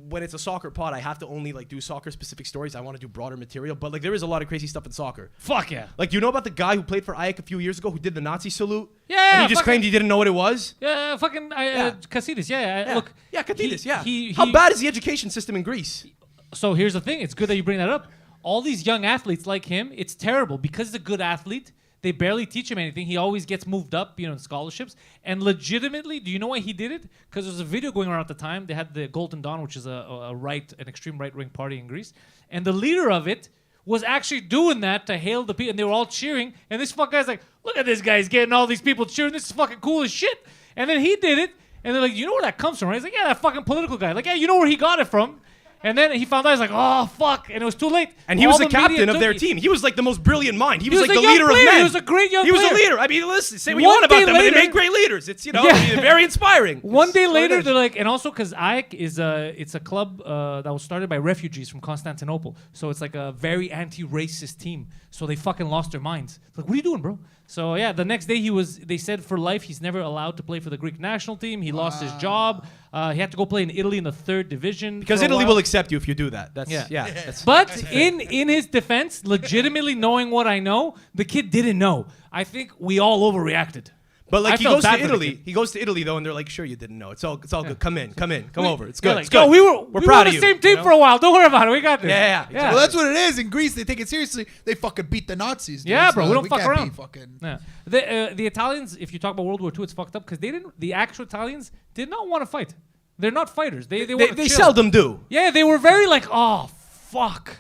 Speaker 8: when it's a soccer pod, I have to only like do soccer specific stories. I want to do broader material, but like there is a lot of crazy stuff in soccer.
Speaker 4: Fuck yeah.
Speaker 8: Like you know about the guy who played for Ajax a few years ago who did the Nazi salute?
Speaker 4: Yeah,
Speaker 8: And he just
Speaker 4: fucking-
Speaker 8: claimed he didn't know what it was?
Speaker 4: Yeah, fucking Casillas. Yeah. Look.
Speaker 8: Yeah, Katidas, yeah.
Speaker 4: he-
Speaker 8: How bad is the education system in Greece?
Speaker 4: So here's the thing. It's good that you bring that up. All these young athletes like him, it's terrible because he's a good athlete. They barely teach him anything. He always gets moved up, in scholarships. And legitimately, do you know why he did it? Because there was a video going around at the time. They had the Golden Dawn, which is an extreme right-wing party in Greece. And the leader of it was actually doing that to hail the people. And they were all cheering. And this fuck guy's like, look at this guy. He's getting all these people cheering. This is fucking cool as shit. And then he did it. And they're like, you know where that comes from, right? He's like, yeah, that fucking political guy. Like, yeah, you know where he got it from. And then he found out, he's like, oh, fuck. And it was too late.
Speaker 8: And he
Speaker 4: All
Speaker 8: was the
Speaker 4: media
Speaker 8: captain of
Speaker 4: took
Speaker 8: their
Speaker 4: it.
Speaker 8: team. He was like the most brilliant mind. He was
Speaker 4: was
Speaker 8: like
Speaker 4: a
Speaker 8: the
Speaker 4: young
Speaker 8: leader
Speaker 4: player.
Speaker 8: of men.
Speaker 4: He was a great young
Speaker 8: He was
Speaker 4: player.
Speaker 8: a leader. I mean, listen, say what you
Speaker 4: One
Speaker 8: want about
Speaker 4: day
Speaker 8: them, but they
Speaker 4: later-
Speaker 8: make great leaders. It's,
Speaker 4: Yeah.
Speaker 8: very inspiring.
Speaker 4: One day
Speaker 8: It's what it
Speaker 4: later,
Speaker 8: is.
Speaker 4: they're like, and also because AEK is it's a club that was started by refugees from Constantinople. So it's like a very anti-racist team. So they fucking lost their minds. It's like, what are you doing, bro? So yeah, the next day they said for life he's never allowed to play for the Greek national team. He lost his job. He had to go play in Italy in the 3rd division.
Speaker 8: Because
Speaker 4: for a
Speaker 8: Italy
Speaker 4: while.
Speaker 8: will accept you if you do that. That's
Speaker 4: Yeah.
Speaker 8: that's
Speaker 4: But in his defense, legitimately knowing what I know, the kid didn't know. I think we all overreacted.
Speaker 8: But like
Speaker 4: I
Speaker 8: he
Speaker 4: felt
Speaker 8: goes to
Speaker 4: bad for the
Speaker 8: Italy.
Speaker 4: kid.
Speaker 8: He goes to Italy though, and they're like, "Sure, you didn't know. It's all good. Come in, come over. It's
Speaker 4: Yeah,
Speaker 8: good.
Speaker 4: like,
Speaker 8: It's good.
Speaker 4: yo, we were
Speaker 8: proud
Speaker 4: on
Speaker 8: of
Speaker 4: the
Speaker 8: you,
Speaker 4: same
Speaker 8: you
Speaker 4: team
Speaker 8: know?
Speaker 4: for a while. Don't worry about it. We got this.
Speaker 8: Yeah.
Speaker 3: Well, that's what it is. In Greece, they take it seriously. They fucking beat the Nazis. Dude.
Speaker 4: Yeah,
Speaker 3: So,
Speaker 4: bro, we
Speaker 3: like,
Speaker 4: don't fuck
Speaker 3: can't be
Speaker 4: around.
Speaker 3: Fucking...
Speaker 4: Yeah. The Italians, if you talk about World War II, it's fucked up because the actual Italians did not want to fight. They're not fighters. They want to
Speaker 8: They
Speaker 4: chill.
Speaker 8: seldom do.
Speaker 4: Yeah, they were very like, oh fuck.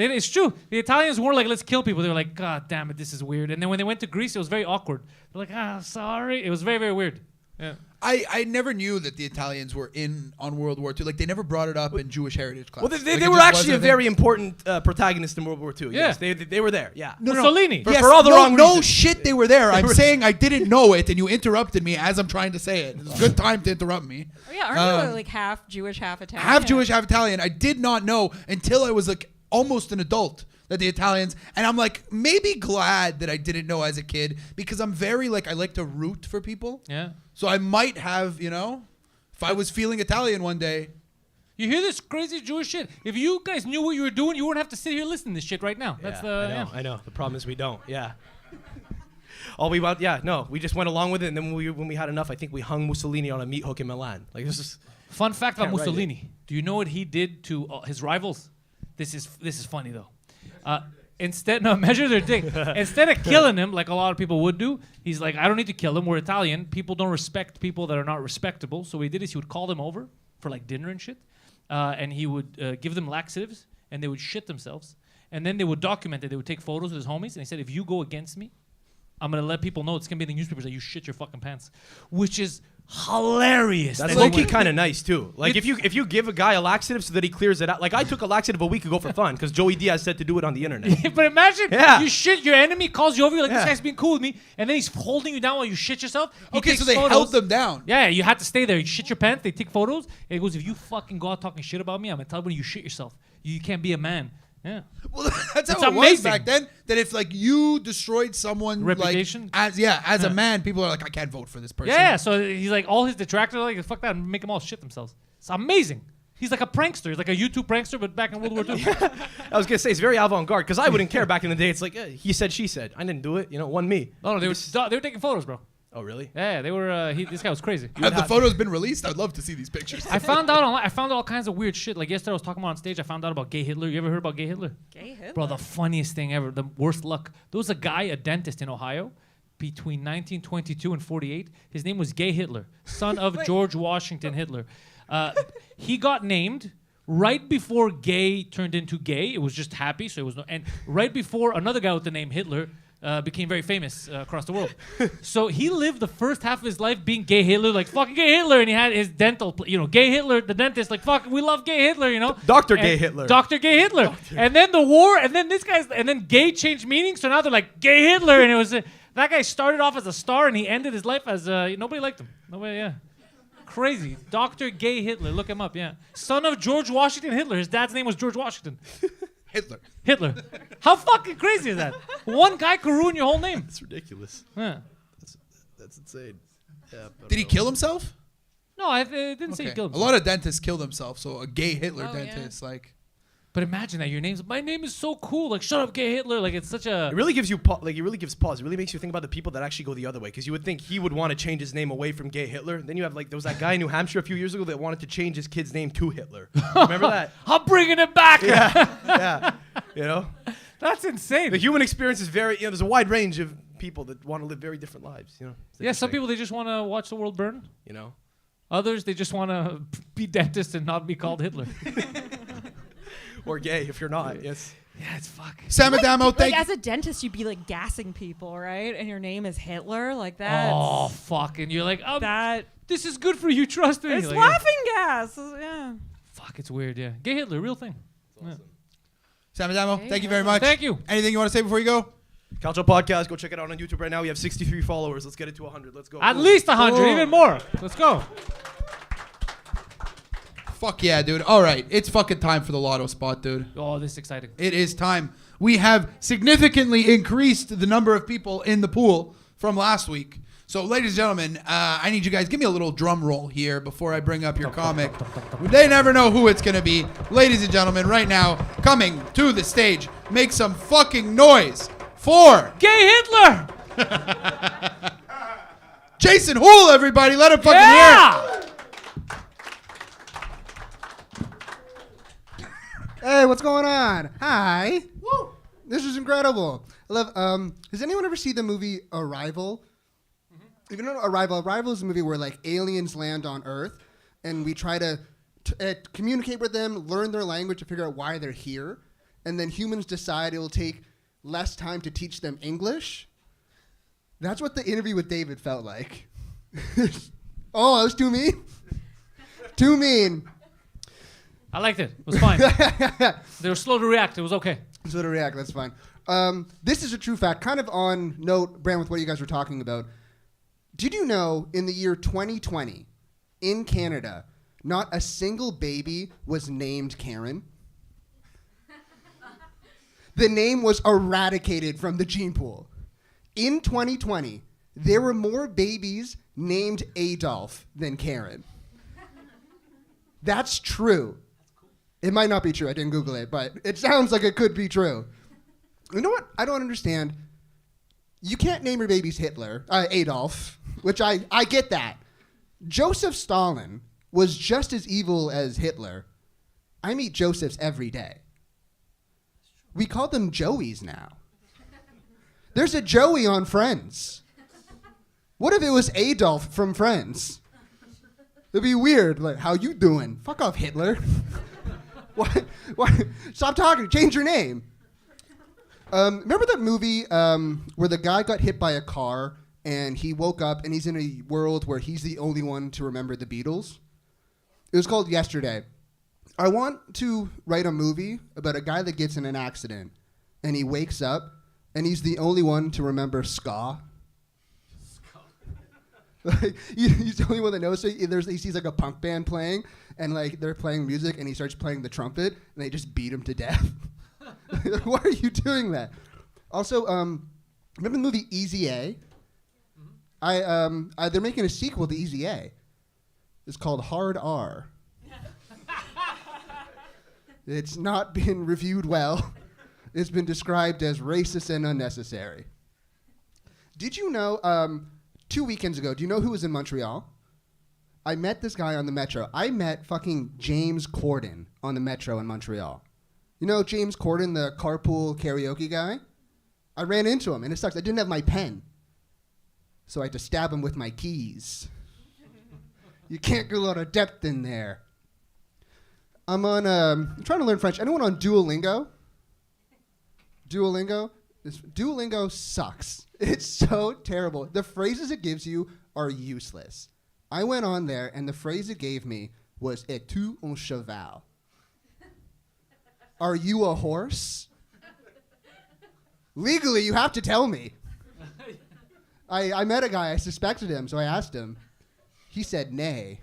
Speaker 4: It's true. The Italians weren't like, let's kill people. They were like, God damn it, this is weird. And then when they went to Greece, it was very awkward. They're like, sorry. It was very, very weird. Yeah.
Speaker 3: I never knew that the Italians were in on World War II. Like, they never brought it up in Jewish heritage class.
Speaker 8: Well, they
Speaker 3: Like,
Speaker 8: were
Speaker 3: just
Speaker 8: actually a
Speaker 3: wasn't
Speaker 8: very important protagonist in World War II.
Speaker 4: Yeah.
Speaker 8: Yes, they were there. Yeah.
Speaker 4: Mussolini.
Speaker 3: Yes,
Speaker 8: for all the wrong
Speaker 3: no
Speaker 8: reasons.
Speaker 3: shit, they were there. I'm saying I didn't know it, and you interrupted me as I'm trying to say it. It's a good time to interrupt me.
Speaker 5: Oh, yeah, aren't you like half Jewish, half Italian?
Speaker 3: Half Jewish, half Italian. I did not know until I was like almost an adult that the Italians, and I'm like maybe glad that I didn't know as a kid because I'm very like I like to root for people.
Speaker 4: Yeah.
Speaker 3: So I might have, if I was feeling Italian one day.
Speaker 4: You hear this crazy Jewish shit. If you guys knew what you were doing, you wouldn't have to sit here listening to this shit right now. That's
Speaker 8: I know. The problem is we don't. Yeah. We just went along with it, and then when we had enough, I think we hung Mussolini on a meat hook in Milan. Like this is.
Speaker 4: Fun fact about
Speaker 8: Can't write
Speaker 4: Mussolini. Do you know what he did to his rivals? This is funny though. Measure their dick. Instead of killing him like a lot of people would do, he's like, I don't need to kill him. We're Italian. People don't respect people that are not respectable. So what he did is he would call them over for like dinner and shit, and he would give them laxatives, and they would shit themselves, and then they would document it. They would take photos with his homies, and he said, if you go against me, I'm gonna let people know. It's gonna be in the newspapers that you shit your fucking pants, which is hilarious.
Speaker 8: That's low-key kind of nice too. Like if you give a guy a laxative so that he clears it out. Like I took a laxative a week ago for fun because Joey Diaz said to do it on the internet.
Speaker 4: But imagine you shit, your enemy calls you over, you're like, this
Speaker 8: Yeah.
Speaker 4: guy's being cool with me, and then he's holding you down while you shit yourself. He
Speaker 3: Okay,
Speaker 4: takes
Speaker 3: so they
Speaker 4: photos.
Speaker 3: held them down.
Speaker 4: Yeah, you had to stay there. You shit your pants, they take photos, and he goes, if you fucking go out talking shit about me, I'm gonna tell everybody you shit yourself. You can't be a man. Yeah.
Speaker 3: Well, that's
Speaker 4: It's
Speaker 3: how it was
Speaker 4: amazing.
Speaker 3: back then. That if like you destroyed someone
Speaker 4: Reputation?
Speaker 3: like as a man, people are like, I can't vote for this person.
Speaker 4: Yeah, so he's like, all his detractors are like, fuck that, and make them all shit themselves. It's amazing. He's like a prankster. He's like a YouTube prankster, but back in World War II.
Speaker 8: I was gonna say it's very avant-garde because I wouldn't care back in the day. It's like he said, she said. I didn't do it. It wasn't me.
Speaker 4: No, they were taking photos, bro.
Speaker 8: Oh really?
Speaker 4: Yeah, they were. This guy was crazy.
Speaker 3: Have the photos been released? I'd love to see these pictures.
Speaker 4: I found out online. I found all kinds of weird shit. Like yesterday, I was talking about on stage. I found out about gay Hitler. You ever heard about gay Hitler?
Speaker 5: Gay Hitler?
Speaker 4: Bro, the funniest thing ever. The worst luck. There was a guy, a dentist in Ohio, between 1922 and 48. His name was Gay Hitler, son of George Washington Hitler. He got named right before gay turned into gay. It was just happy, so it was no. And right before another guy with the name Hitler became very famous across the world. So he lived the first half of his life being gay Hitler, like fucking gay Hitler, and he had his dental, gay Hitler, the dentist, like fuck, we love gay Hitler,
Speaker 8: Dr. Gay Hitler.
Speaker 4: Dr. Gay Hitler. And then the war, and then and then gay changed meaning, so now they're like gay Hitler, and it was that guy started off as a star, and he ended his life as nobody liked him. Nobody, yeah. Crazy. Dr. Gay Hitler, look him up, yeah. Son of George Washington Hitler. His dad's name was George Washington. Hitler. How fucking crazy is that? One guy could ruin your whole name.
Speaker 8: That's ridiculous.
Speaker 4: Yeah.
Speaker 8: That's insane. Yeah.
Speaker 3: Did he kill himself?
Speaker 4: No, I didn't say he killed
Speaker 3: A
Speaker 4: himself.
Speaker 3: lot of dentists kill themselves, so a gay Hitler
Speaker 5: Oh, yeah.
Speaker 3: dentist, like.
Speaker 4: But imagine that my name is so cool. Like, shut up, gay Hitler. Like, it's such a.
Speaker 8: It really gives you it really gives pause. It really makes you think about the people that actually go the other way. Because you would think he would want to change his name away from Gay Hitler. Then you have there was that guy in New Hampshire a few years ago that wanted to change his kid's name to Hitler. Remember that?
Speaker 4: I'm bringing it back.
Speaker 8: Yeah.
Speaker 4: That's insane.
Speaker 8: The human experience is very. There's a wide range of people that want to live very different lives. It's
Speaker 4: Yeah, some
Speaker 8: interesting.
Speaker 4: people they just want to watch the world burn. Others they just want to be dentists and not be called Hitler.
Speaker 8: Or gay if you're not. Yes.
Speaker 4: Yeah, it's fuck.
Speaker 3: Sam Adamo, thank
Speaker 5: Like as a dentist, you'd be like gassing people, right? And your name is Hitler, like that.
Speaker 4: Oh fuck! And you're like,
Speaker 5: That
Speaker 4: this is good for you. Trust me.
Speaker 5: it's
Speaker 4: Like,
Speaker 5: laughing gas. Yeah.
Speaker 4: Fuck, it's weird. Yeah, gay Hitler, real thing. Yeah.
Speaker 3: Sam Adamo, thank you very much.
Speaker 4: Thank you.
Speaker 3: Anything you want to say before you go?
Speaker 8: Calcio Podcast. Go check it out on YouTube right now. We have 63 followers. Let's get it to 100. Let's go.
Speaker 4: At least 100, even more. Let's go.
Speaker 3: Fuck yeah, dude. All right, it's fucking time for the lotto spot, dude.
Speaker 4: Oh, this is exciting.
Speaker 3: It is time. We have significantly increased the number of people in the pool from last week. So, ladies and gentlemen, I need you guys, give me a little drum roll here before I bring up your comic. They never know who it's going to be. Ladies and gentlemen, right now, coming to the stage, make some fucking noise for
Speaker 4: Gay Hitler.
Speaker 3: Jason Hool, everybody. Let him fucking hear it.
Speaker 4: Yeah.
Speaker 9: Hey, what's going on? Hi. Woo. This is incredible. I love. Has anyone ever seen the movie Arrival? If you don't know Arrival is a movie where like aliens land on Earth, and we try to communicate with them, learn their language, to figure out why they're here. and then humans decide it will take less time to teach them English. That's what the interview with David felt like. Oh, I was too mean? Too mean.
Speaker 4: I liked it. It was fine. They were slow to react. It was okay.
Speaker 9: Slow to react. That's fine. This is a true fact. Kind of on note, Brand, with what you guys were talking about. Did you know in the year 2020, in Canada, not a single baby was named Karen? The name was eradicated from the gene pool. In 2020, there were more babies named Adolf than Karen. That's true. It might not be true. I didn't Google it, but it sounds like it could be true. You know what? I don't understand. You can't name your babies Adolf, which I get that. Joseph Stalin was just as evil as Hitler. I meet Josephs every day. We call them Joeys now. There's a Joey on Friends. What if it was Adolf from Friends? It'd be weird. Like, how you doing? Fuck off, Hitler. Why? Stop talking. Change your name. Remember that movie where the guy got hit by a car and he woke up and he's in a world where he's the only one to remember the Beatles? It was called Yesterday. I want to write a movie about a guy that gets in an accident and he wakes up and he's the only one to remember ska. Like, he's the only one that knows. So he sees like a punk band playing, and like they're playing music, and he starts playing the trumpet, and they just beat him to death. Like, why are you doing that? Also, remember the movie Easy A? They're making a sequel to Easy A. It's called Hard R. It's not been reviewed well. It's been described as racist and unnecessary. Did you know? 2 weekends ago, do you know who was in Montreal? I met this guy on the metro. I met fucking James Corden on the metro in Montreal. You know James Corden, the carpool karaoke guy? I ran into him, and it sucks. I didn't have my pen. So I had to stab him with my keys. You can't get a lot of depth in there. I'm trying to learn French. Anyone on Duolingo? Duolingo sucks. It's so terrible. The phrases it gives you are useless. I went on there, and the phrase it gave me was "Es-tu un cheval?" Are you a horse? Legally, you have to tell me. I met a guy. I suspected him, so I asked him. He said nay.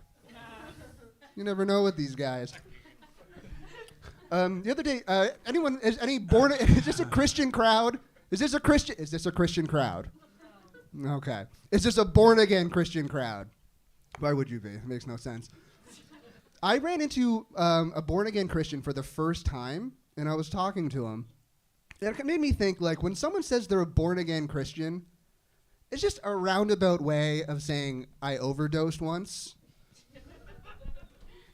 Speaker 9: You never know with these guys. The other day, is this a Christian crowd? Is this a Christian crowd? Okay. Is this a born-again Christian crowd? Why would you be? It makes no sense. I ran into a born-again Christian for the first time, and I was talking to him. And it made me think, like, when someone says they're a born-again Christian, it's just a roundabout way of saying, I overdosed once. You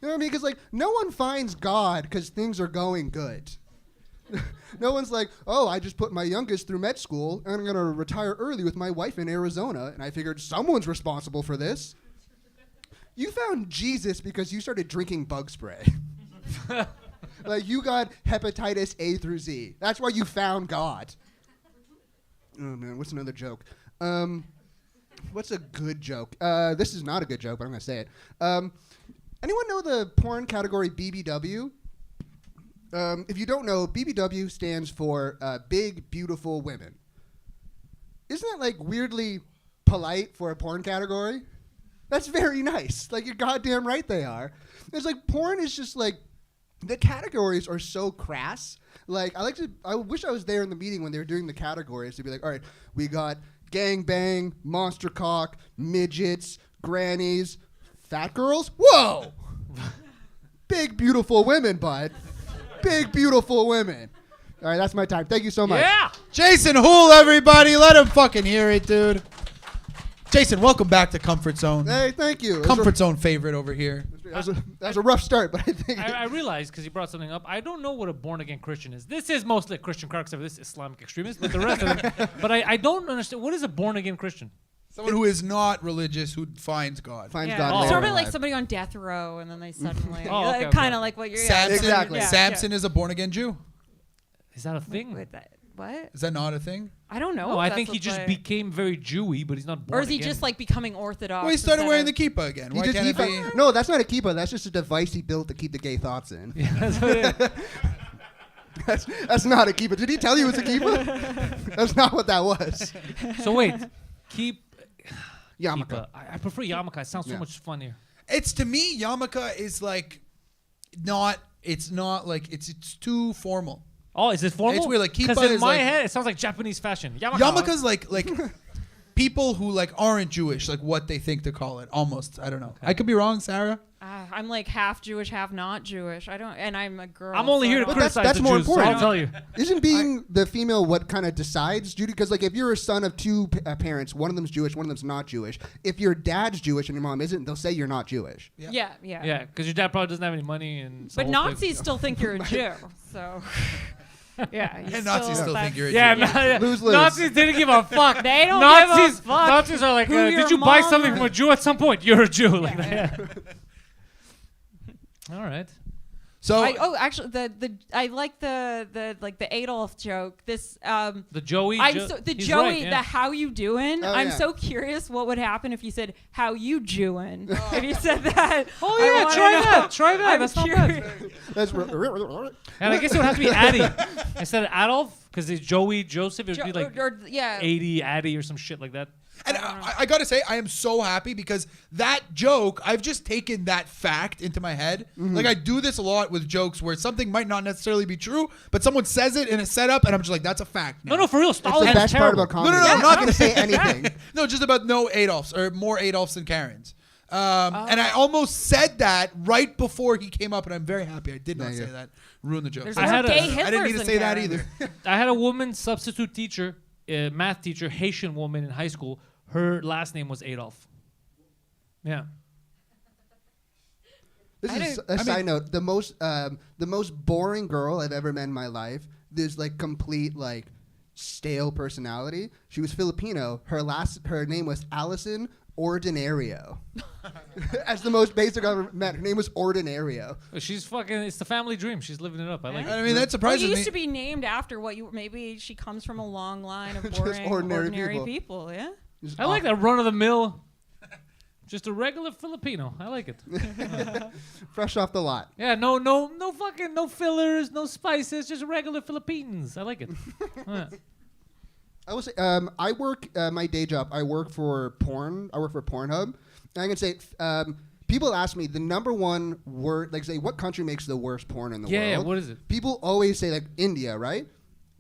Speaker 9: know what I mean? Because, like, no one finds God because things are going good. No one's like, oh, I just put my youngest through med school, and I'm going to retire early with my wife in Arizona, and I figured someone's responsible for this. You found Jesus because you started drinking bug spray. Like, you got hepatitis A through Z. That's why you found God. Oh, man, what's another joke? What's a good joke? This is not a good joke, but I'm going to say it. Anyone know the porn category BBW? If you don't know, BBW stands for Big Beautiful Women. Isn't that like weirdly polite for a porn category? That's very nice. Like, you're goddamn right they are. It's like porn is just like, the categories are so crass. Like, I wish I was there in the meeting when they were doing the categories to be like, all right, we got gangbang, monster cock, midgets, grannies, fat girls. Whoa! Big beautiful women, bud. Big beautiful women. All right, that's my time. Thank you so much.
Speaker 4: Yeah!
Speaker 3: Jason Hool, everybody. Let him fucking hear it, dude. Jason, welcome back to Comfort Zone.
Speaker 9: Hey, thank you.
Speaker 3: Comfort Zone favorite over here.
Speaker 9: That was a rough start, but I think...
Speaker 4: I realized, because you brought something up, I don't know what a born-again Christian is. This is mostly a Christian crowd, except for this Islamic extremist, but the rest of them... But I don't understand. What is a born-again Christian?
Speaker 3: Someone who is not religious, who finds God.
Speaker 9: Finds God.
Speaker 4: Oh.
Speaker 5: It's
Speaker 9: later
Speaker 5: sort
Speaker 9: in
Speaker 5: of like
Speaker 9: life.
Speaker 5: somebody on death row, and then they suddenly...
Speaker 4: Oh, okay,
Speaker 5: kind
Speaker 4: okay.
Speaker 5: of like what you're...
Speaker 3: Samson,
Speaker 9: Exactly.
Speaker 3: Samson is a born-again Jew.
Speaker 4: Is that a thing?
Speaker 5: Wait, what?
Speaker 3: Is that not a thing?
Speaker 5: I don't know.
Speaker 4: No,
Speaker 5: if
Speaker 4: I
Speaker 5: that's
Speaker 4: think he
Speaker 5: what
Speaker 4: just
Speaker 5: they-
Speaker 4: became very Jewy, but he's not born
Speaker 5: Or is he
Speaker 4: again.
Speaker 5: just like becoming Orthodox?
Speaker 3: Well, he started
Speaker 5: instead
Speaker 3: wearing
Speaker 5: of-
Speaker 3: the kippah again.
Speaker 9: He
Speaker 3: Why
Speaker 9: just-
Speaker 3: can't
Speaker 9: he
Speaker 3: it
Speaker 9: fu-
Speaker 3: be?
Speaker 9: No, that's not a kippah. That's just a device he built to keep the gay thoughts in.
Speaker 4: Yeah, that's what it is.
Speaker 9: That's not a kippah. Did he tell you it's a kippah? That's not what that was.
Speaker 4: So wait, keep
Speaker 9: Yarmulke.
Speaker 4: Keepa. I prefer yarmulke. It sounds so
Speaker 9: Yeah.
Speaker 4: much funnier.
Speaker 3: It's to me, yarmulke is like not. It's not like it's too formal.
Speaker 4: Oh, is it formal?
Speaker 3: It's weird, like, kippah
Speaker 4: Because in
Speaker 3: is
Speaker 4: my
Speaker 3: like-
Speaker 4: head, it sounds like Japanese fashion.
Speaker 3: Yarmulke's like people who like aren't Jewish, like what they think to call it. Almost, I don't know. I could be wrong, Sarah.
Speaker 5: I'm like half Jewish, half not Jewish. I don't, and I'm a girl.
Speaker 4: I'm only
Speaker 5: so
Speaker 4: here
Speaker 5: I
Speaker 4: to
Speaker 5: don't-
Speaker 9: But
Speaker 4: criticize
Speaker 9: that's
Speaker 4: the
Speaker 9: more
Speaker 4: Jews, so
Speaker 9: important.
Speaker 4: I'll tell you.
Speaker 9: Isn't being the female what kind of decides, Judy? Because like if you're a son of two parents, one of them's Jewish, one of them's not Jewish. If your dad's Jewish and your mom isn't, they'll say you're not Jewish.
Speaker 5: Yeah.
Speaker 4: Yeah, because your dad probably doesn't have any money and. it's the
Speaker 5: But
Speaker 4: whole thing.
Speaker 5: Nazis still think you're a Jew, so. Yeah. you
Speaker 3: And Nazis still think you're a
Speaker 4: Yeah,
Speaker 3: Jew.
Speaker 4: yeah.
Speaker 9: Lose-lose.
Speaker 4: Nazis didn't give a fuck.
Speaker 5: They don't
Speaker 4: Nazis,
Speaker 5: give a fuck.
Speaker 4: Nazis are like,
Speaker 5: who
Speaker 4: did
Speaker 5: your
Speaker 4: you buy
Speaker 5: mom
Speaker 4: something
Speaker 5: is.
Speaker 4: from a Jew at some point? You're a Jew. Like that. All right.
Speaker 3: So
Speaker 5: Actually, I like the Adolf joke. This
Speaker 4: The Joey.
Speaker 5: the
Speaker 4: he's
Speaker 5: Joey,
Speaker 4: right, yeah.
Speaker 5: the how you doing?
Speaker 9: Oh,
Speaker 5: I'm
Speaker 9: yeah.
Speaker 5: so curious what would happen if you said how you Jewin. If you said that.
Speaker 4: Oh
Speaker 5: I
Speaker 4: yeah,
Speaker 5: wanna
Speaker 4: try
Speaker 5: know.
Speaker 4: that. Try that.
Speaker 5: I'm
Speaker 4: That's not
Speaker 5: curious.
Speaker 4: bad.
Speaker 9: That's
Speaker 4: And I guess it would have to be Addy instead of Adolf, because it's Joey Joseph. It would be like
Speaker 5: Yeah.
Speaker 4: 80 Addy or some shit like that.
Speaker 3: And I gotta say, I am so happy because that joke, I've just taken that fact into my head. Like I do this a lot with jokes where something might not necessarily be true, but someone says it in a setup, and I'm just like, that's a fact. Now.
Speaker 4: No, for real.
Speaker 9: It's
Speaker 4: Stalin
Speaker 9: the
Speaker 4: is
Speaker 9: best part
Speaker 4: terrible.
Speaker 9: about comedy.
Speaker 3: No,
Speaker 9: I'm not going to say anything.
Speaker 3: No, just about no Adolfs or more Adolfs than Karens. And I almost said that right before he came up, and I'm very happy I did not
Speaker 9: Thank
Speaker 3: say
Speaker 9: you.
Speaker 3: that. Ruin the joke.
Speaker 5: There's
Speaker 4: I
Speaker 5: more
Speaker 4: had a-
Speaker 5: gay
Speaker 4: I
Speaker 3: I didn't
Speaker 5: Hitlers
Speaker 3: need to
Speaker 5: than
Speaker 3: say that
Speaker 5: Karens.
Speaker 3: either.
Speaker 4: I had a woman substitute teacher, math teacher, Haitian woman in high school. Her last name was Adolf. Yeah.
Speaker 9: This
Speaker 5: I
Speaker 9: is
Speaker 5: don't-
Speaker 9: a side note. The most boring girl I've ever met in my life. There's like complete like stale personality. She was Filipino. Her name was Allison Ordinario. That's the most basic I've ever met. Her name was Ordinario.
Speaker 4: She's fucking. It's the family dream. She's living it up. I like it.
Speaker 3: I mean, that
Speaker 5: Well,
Speaker 3: surprises
Speaker 5: you
Speaker 3: me.
Speaker 5: used to be named after what you maybe she comes from a long line of
Speaker 9: Just
Speaker 5: boring
Speaker 9: ordinary
Speaker 5: people. Yeah.
Speaker 9: Just
Speaker 4: I like
Speaker 9: awful.
Speaker 4: that run of the mill. Just a regular Filipino. I like it.
Speaker 9: Fresh off the lot.
Speaker 4: Yeah, no fucking no fillers, no spices, just regular Philippines. I like it. Yeah.
Speaker 9: I will say, I work my day job. I work for porn. I work for Pornhub. And I can say, people ask me the number one word, like say, what country makes the worst porn in the world?
Speaker 4: Yeah, what is it?
Speaker 9: People always say like India, right?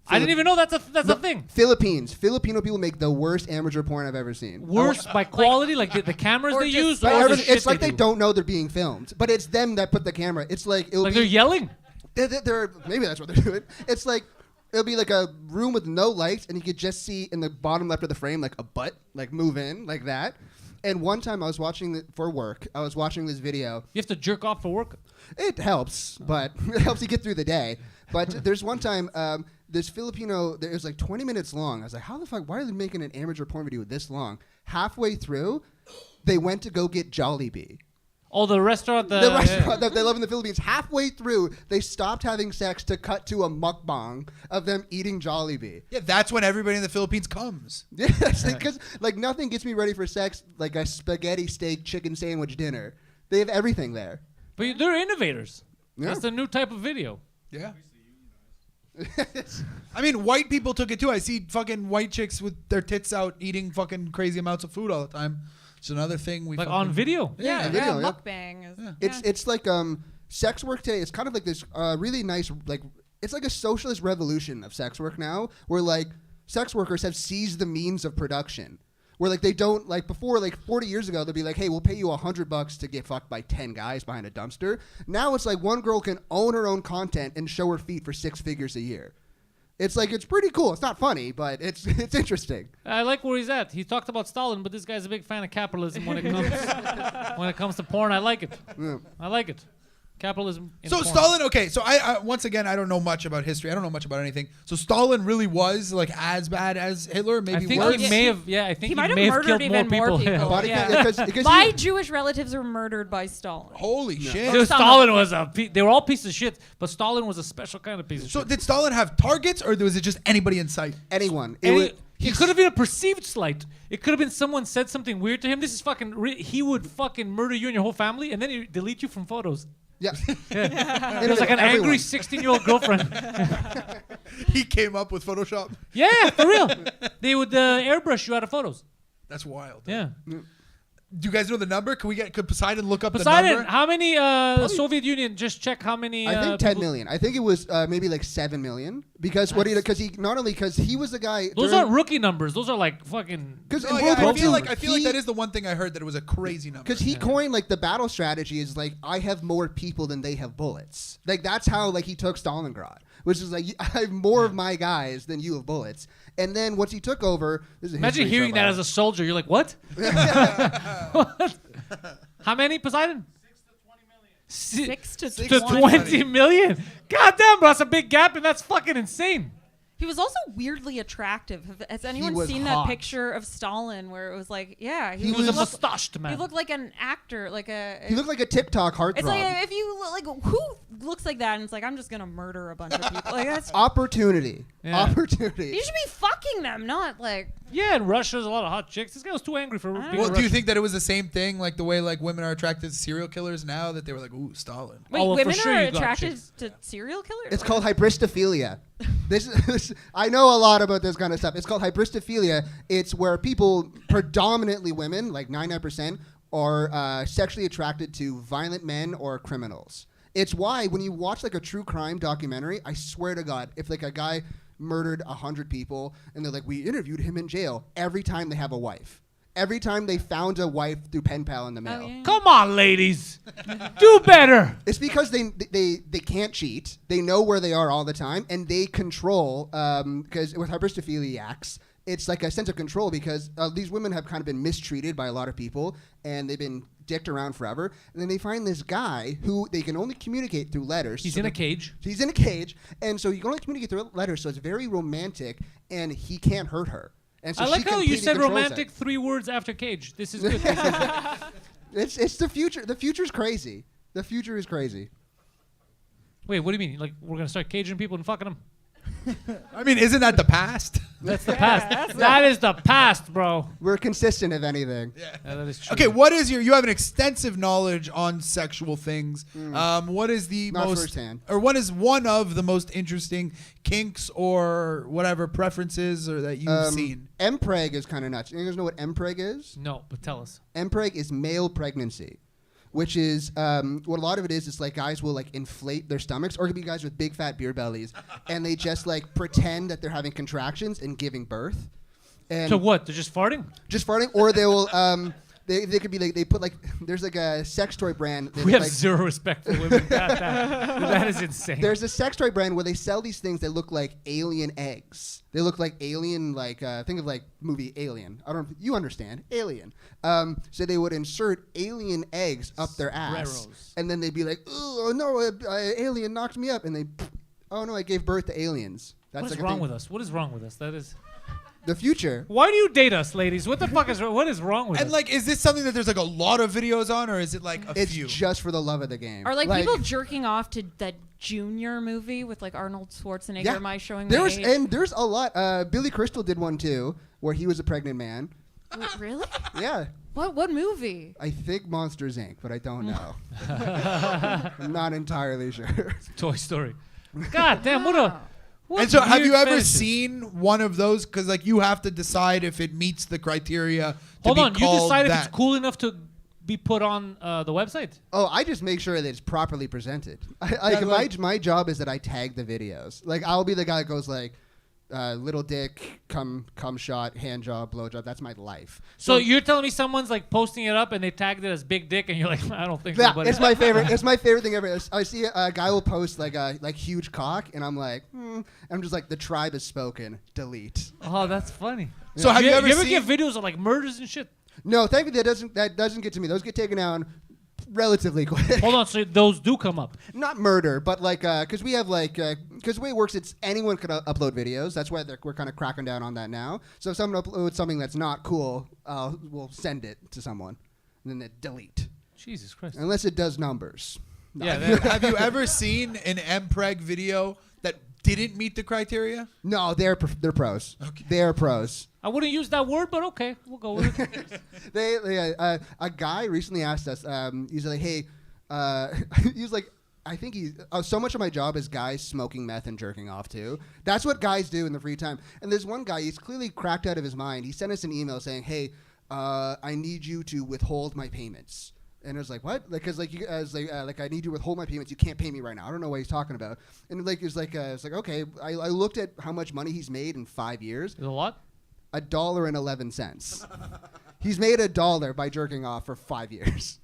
Speaker 4: I didn't even know that's a thing.
Speaker 9: Philippines. Filipino people make the worst amateur porn I've ever seen.
Speaker 4: Worse by quality, like the cameras
Speaker 5: or
Speaker 4: they
Speaker 5: just
Speaker 4: use.
Speaker 9: Like
Speaker 4: or the
Speaker 9: everything-
Speaker 4: shit
Speaker 9: it's like they
Speaker 4: do.
Speaker 9: don't know they're being filmed, but it's them that put the camera. It's like it'll
Speaker 4: Like
Speaker 9: be
Speaker 4: they're yelling.
Speaker 9: they're maybe that's what they're doing. It's like it'll be like a room with no lights, and you could just see in the bottom left of the frame like a butt like move in like that. And one time I was watching for work. I was watching this video.
Speaker 4: You have to jerk off for work.
Speaker 9: It helps, but it helps you get through the day. But there's one time, this Filipino, it was like 20 minutes long. I was like, how the fuck, why are they making an amateur porn video this long? Halfway through, they went to go get Jollibee.
Speaker 4: Oh, the restaurant.
Speaker 9: The restaurant that they love in the Philippines. Halfway through, they stopped having sex to cut to a mukbang of them eating Jollibee.
Speaker 3: Yeah, that's when everybody in the Philippines comes.
Speaker 9: Yeah, because like nothing gets me ready for sex like a spaghetti steak chicken sandwich dinner. They have everything there.
Speaker 4: But they're innovators.
Speaker 9: Yeah.
Speaker 4: That's the new type of video.
Speaker 3: Yeah. I mean, white people took it too. I see fucking white chicks with their tits out eating fucking crazy amounts of food all the time. It's another thing we
Speaker 4: Like
Speaker 3: fucking-
Speaker 4: on video.
Speaker 5: Yeah,
Speaker 9: video, yeah.
Speaker 5: mukbang is.
Speaker 9: It's like sex work today. It's kind of like this really nice like it's like a socialist revolution of sex work now, where like sex workers have seized the means of production. Where like they don't like before like 40 years ago they'd be like, hey, we'll pay you $100 to get fucked by 10 guys behind a dumpster. Now it's like one girl can own her own content and show her feet for 6 figures a year. It's like it's pretty cool. It's not funny, but it's interesting.
Speaker 4: I like where he's at. He talked about Stalin, but this guy's a big fan of capitalism when it comes to porn. I like it.
Speaker 9: Yeah.
Speaker 4: I like it. Capitalism. In
Speaker 3: So
Speaker 4: porn.
Speaker 3: Stalin, okay. So I once again, I don't know much about history. I don't know much about anything. So Stalin really was like as bad as Hitler,
Speaker 4: I
Speaker 3: maybe
Speaker 4: think
Speaker 3: worse.
Speaker 4: he may have. Yeah, I think
Speaker 5: He might have
Speaker 4: may have
Speaker 5: murdered
Speaker 4: killed
Speaker 5: even more people.
Speaker 9: Body
Speaker 5: Yeah.
Speaker 9: count- yeah, 'cause
Speaker 5: My
Speaker 9: he-
Speaker 5: Jewish relatives were murdered by Stalin.
Speaker 3: Holy shit!
Speaker 4: Dude,
Speaker 5: Some
Speaker 4: Stalin
Speaker 5: of
Speaker 4: was they were all pieces of shit, but Stalin was a special kind of piece of
Speaker 3: So
Speaker 4: shit.
Speaker 3: did Stalin have targets, or was it just anybody in sight?
Speaker 9: anyone.
Speaker 4: It could have been a perceived slight. It could have been someone said something weird to him. This is fucking. He would fucking murder you and your whole family, and then he delete you from photos.
Speaker 9: Yeah.
Speaker 4: It was like an angry 16-year-old girlfriend.
Speaker 3: He came up with Photoshop.
Speaker 4: Yeah, for real. They would airbrush you out of photos.
Speaker 3: That's wild.
Speaker 4: Yeah.
Speaker 3: Do you guys know the number? Could Poseidon look up the
Speaker 4: Poseidon,
Speaker 3: number?
Speaker 4: how many Soviet Union? Just check how many.
Speaker 9: I think 10
Speaker 4: people-
Speaker 9: million. I think it was maybe like 7 million because because he not only because he was the guy.
Speaker 4: Those aren't rookie numbers. Those are like fucking.
Speaker 9: Because
Speaker 3: Oh,
Speaker 9: in
Speaker 3: yeah,
Speaker 9: World War
Speaker 3: I feel
Speaker 9: II,
Speaker 3: like that is the one thing I heard that it was a crazy number.
Speaker 9: because he coined like the battle strategy is like I have more people than they have bullets. Like that's how like he took Stalingrad, which is like I have more of my guys than you have bullets. And then once he took over, this is a
Speaker 4: Imagine
Speaker 9: history
Speaker 4: hearing
Speaker 9: show,
Speaker 4: that
Speaker 9: by
Speaker 4: as a soldier. You're like, what? What? How many, Poseidon?
Speaker 5: 6 to
Speaker 4: 6
Speaker 5: 20.
Speaker 4: to 20 million. God damn, bro, that's a big gap, and that's fucking insane.
Speaker 5: He was also weirdly attractive. Has anyone
Speaker 9: was
Speaker 5: seen
Speaker 9: hot.
Speaker 5: that picture of Stalin where it was like, yeah,
Speaker 4: He was a
Speaker 5: looked-
Speaker 4: mustached man.
Speaker 5: He looked like an actor, like a.
Speaker 9: He looked like a TikTok heartthrob.
Speaker 5: It's like if you like who looks like that and it's like I'm just gonna murder a bunch of people. Like that's
Speaker 9: Opportunity.
Speaker 4: Yeah.
Speaker 9: Opportunity.
Speaker 5: you should be fucking them, not like.
Speaker 4: Yeah, in Russia, there's a lot of hot chicks. This guy was too angry for being
Speaker 3: Well,
Speaker 4: a
Speaker 3: do you
Speaker 4: Russian.
Speaker 3: think that it was the same thing, like the way like women are attracted to serial killers now, that they were like, ooh, Stalin?
Speaker 5: Wait,
Speaker 4: Oh, well, for
Speaker 5: women
Speaker 4: sure
Speaker 5: are
Speaker 4: you got
Speaker 5: attracted
Speaker 4: chicks.
Speaker 5: to serial killers?
Speaker 9: It's called hybristophilia. This I know a lot about this kind of stuff. It's called hybristophilia. It's where people, predominantly women, like 99%, are sexually attracted to violent men or criminals. It's why when you watch like a true crime documentary, I swear to God, if like a guy murdered 100 people and they're like, we interviewed him in jail, every time they have a wife. Every time they found a wife through pen pal in the mail.
Speaker 5: yeah.
Speaker 4: Come on, ladies. Do better.
Speaker 9: It's because they can't cheat. They know where they are all the time, and they control. Because with hybristophiliacs, it's like a sense of control because these women have kind of been mistreated by a lot of people, and they've been dicked around forever. And then they find this guy who they can only communicate through letters.
Speaker 4: He's
Speaker 9: So
Speaker 4: in a
Speaker 9: they-
Speaker 4: cage.
Speaker 9: He's in a cage, and so you can only communicate through letters. So it's very romantic, and he can't hurt her. And so
Speaker 4: I
Speaker 9: she
Speaker 4: like how you
Speaker 9: completely
Speaker 4: said
Speaker 9: controls
Speaker 4: romantic
Speaker 9: it.
Speaker 4: 3 words after cage. This is good.
Speaker 9: It's the future. The future's crazy. The future is crazy.
Speaker 4: Wait, what do you mean? Like, we're going to start caging people and fucking them?
Speaker 3: I mean, isn't that the past?
Speaker 4: That's the past. That is the past, bro.
Speaker 9: We're consistent, if anything.
Speaker 4: Yeah, that is true.
Speaker 3: Okay, what is you have an extensive knowledge on sexual things. What is the
Speaker 9: Not
Speaker 3: most,
Speaker 9: firsthand.
Speaker 3: or what is one of the most interesting kinks or whatever preferences or that you've seen?
Speaker 9: Mpreg is kind of nuts. You guys know what Mpreg is?
Speaker 4: No, but tell us.
Speaker 9: Mpreg is male pregnancy, which is what a lot of it is. It's like guys will like inflate their stomachs, or it could be guys with big fat beer bellies, and they just like pretend that they're having contractions and giving birth. And
Speaker 4: So what? They're just farting?
Speaker 9: just farting, or they will. They could be like they put like there's like a sex toy brand.
Speaker 4: We have
Speaker 9: like,
Speaker 4: zero respect for women. That is insane.
Speaker 9: There's a sex toy brand where they sell these things that look like alien eggs. They look like alien, like think of like movie Alien. I don't know if you understand Alien. So they would insert alien eggs up their ass,
Speaker 4: Raros.
Speaker 9: and then they'd be like, "Oh no, alien knocked me up," and they, "Oh no, I gave birth to aliens." That's
Speaker 4: What is
Speaker 9: like a
Speaker 4: wrong
Speaker 9: thing.
Speaker 4: with us? What is wrong with us? That is.
Speaker 9: The future.
Speaker 4: Why do you date us, ladies? What the fuck is what is wrong with
Speaker 3: And
Speaker 4: us?
Speaker 3: like, is this something that there's like a lot of videos on, or is it like a
Speaker 9: It's
Speaker 3: few?
Speaker 9: just for the love of the game.
Speaker 5: Are like people jerking off to that Junior movie with like Arnold Schwarzenegger?
Speaker 9: Yeah.
Speaker 5: Am I showing
Speaker 9: There
Speaker 5: my
Speaker 9: was
Speaker 5: age?
Speaker 9: and there's a lot. Billy Crystal did one too, where he was a pregnant man.
Speaker 5: Really?
Speaker 9: Yeah.
Speaker 5: What movie?
Speaker 9: I think Monsters Inc., but I don't know. I'm not entirely sure.
Speaker 4: Toy Story. God damn, what a. What
Speaker 3: And so, have
Speaker 4: weird
Speaker 3: you ever
Speaker 4: fetishes.
Speaker 3: seen one of those? Because like you have to decide if it meets the criteria. To
Speaker 4: Hold
Speaker 3: be
Speaker 4: on, you
Speaker 3: called
Speaker 4: decide if
Speaker 3: that.
Speaker 4: it's cool enough to be put on the website.
Speaker 9: Oh, I just make sure that it's properly presented. My job is that I tag the videos. Like I'll be the guy that goes like, little dick, cum shot, hand job, blow job. That's my life.
Speaker 4: So you're telling me someone's like posting it up and they tagged it as big dick, and you're like, I don't think so.
Speaker 9: Yeah,
Speaker 4: But
Speaker 9: it's my favorite. It's my favorite thing ever. I see a guy will post like a huge cock, and I'm like, I'm just like, the tribe has spoken. Delete.
Speaker 4: Oh, that's funny.
Speaker 3: So have you ever
Speaker 4: you
Speaker 3: seen?
Speaker 4: get videos of like murders and shit?
Speaker 9: No, thankfully that doesn't get to me. Those get taken down relatively quick.
Speaker 4: Hold on, so those do come up.
Speaker 9: Not murder, but like, because we have like, because the way it works, it's anyone can upload videos. That's why we're kind of cracking down on that now. So if someone uploads something that's not cool, we'll send it to someone, and then they delete.
Speaker 4: Jesus Christ.
Speaker 9: Unless it does numbers.
Speaker 3: Yeah. Have you ever seen an MPreg video that didn't meet the criteria?
Speaker 9: No, they're pros.
Speaker 3: Okay.
Speaker 9: They're pros.
Speaker 4: I wouldn't use that word, but okay, we'll go with it.
Speaker 9: A guy recently asked us. He's like, "Hey," he was like, "I think he's so much of my job is guys smoking meth and jerking off too. That's what guys do in the free time." And there's one guy. He's clearly cracked out of his mind. He sent us an email saying, "Hey, I need you to withhold my payments." And it was like, what? Because like you guys like I need you to withhold my payments. You can't pay me right now. I don't know what he's talking about. And like it's like okay. I looked at how much money he's made in 5 years.
Speaker 4: Is it a lot?
Speaker 9: $1.11. He's made $1 by jerking off for 5 years,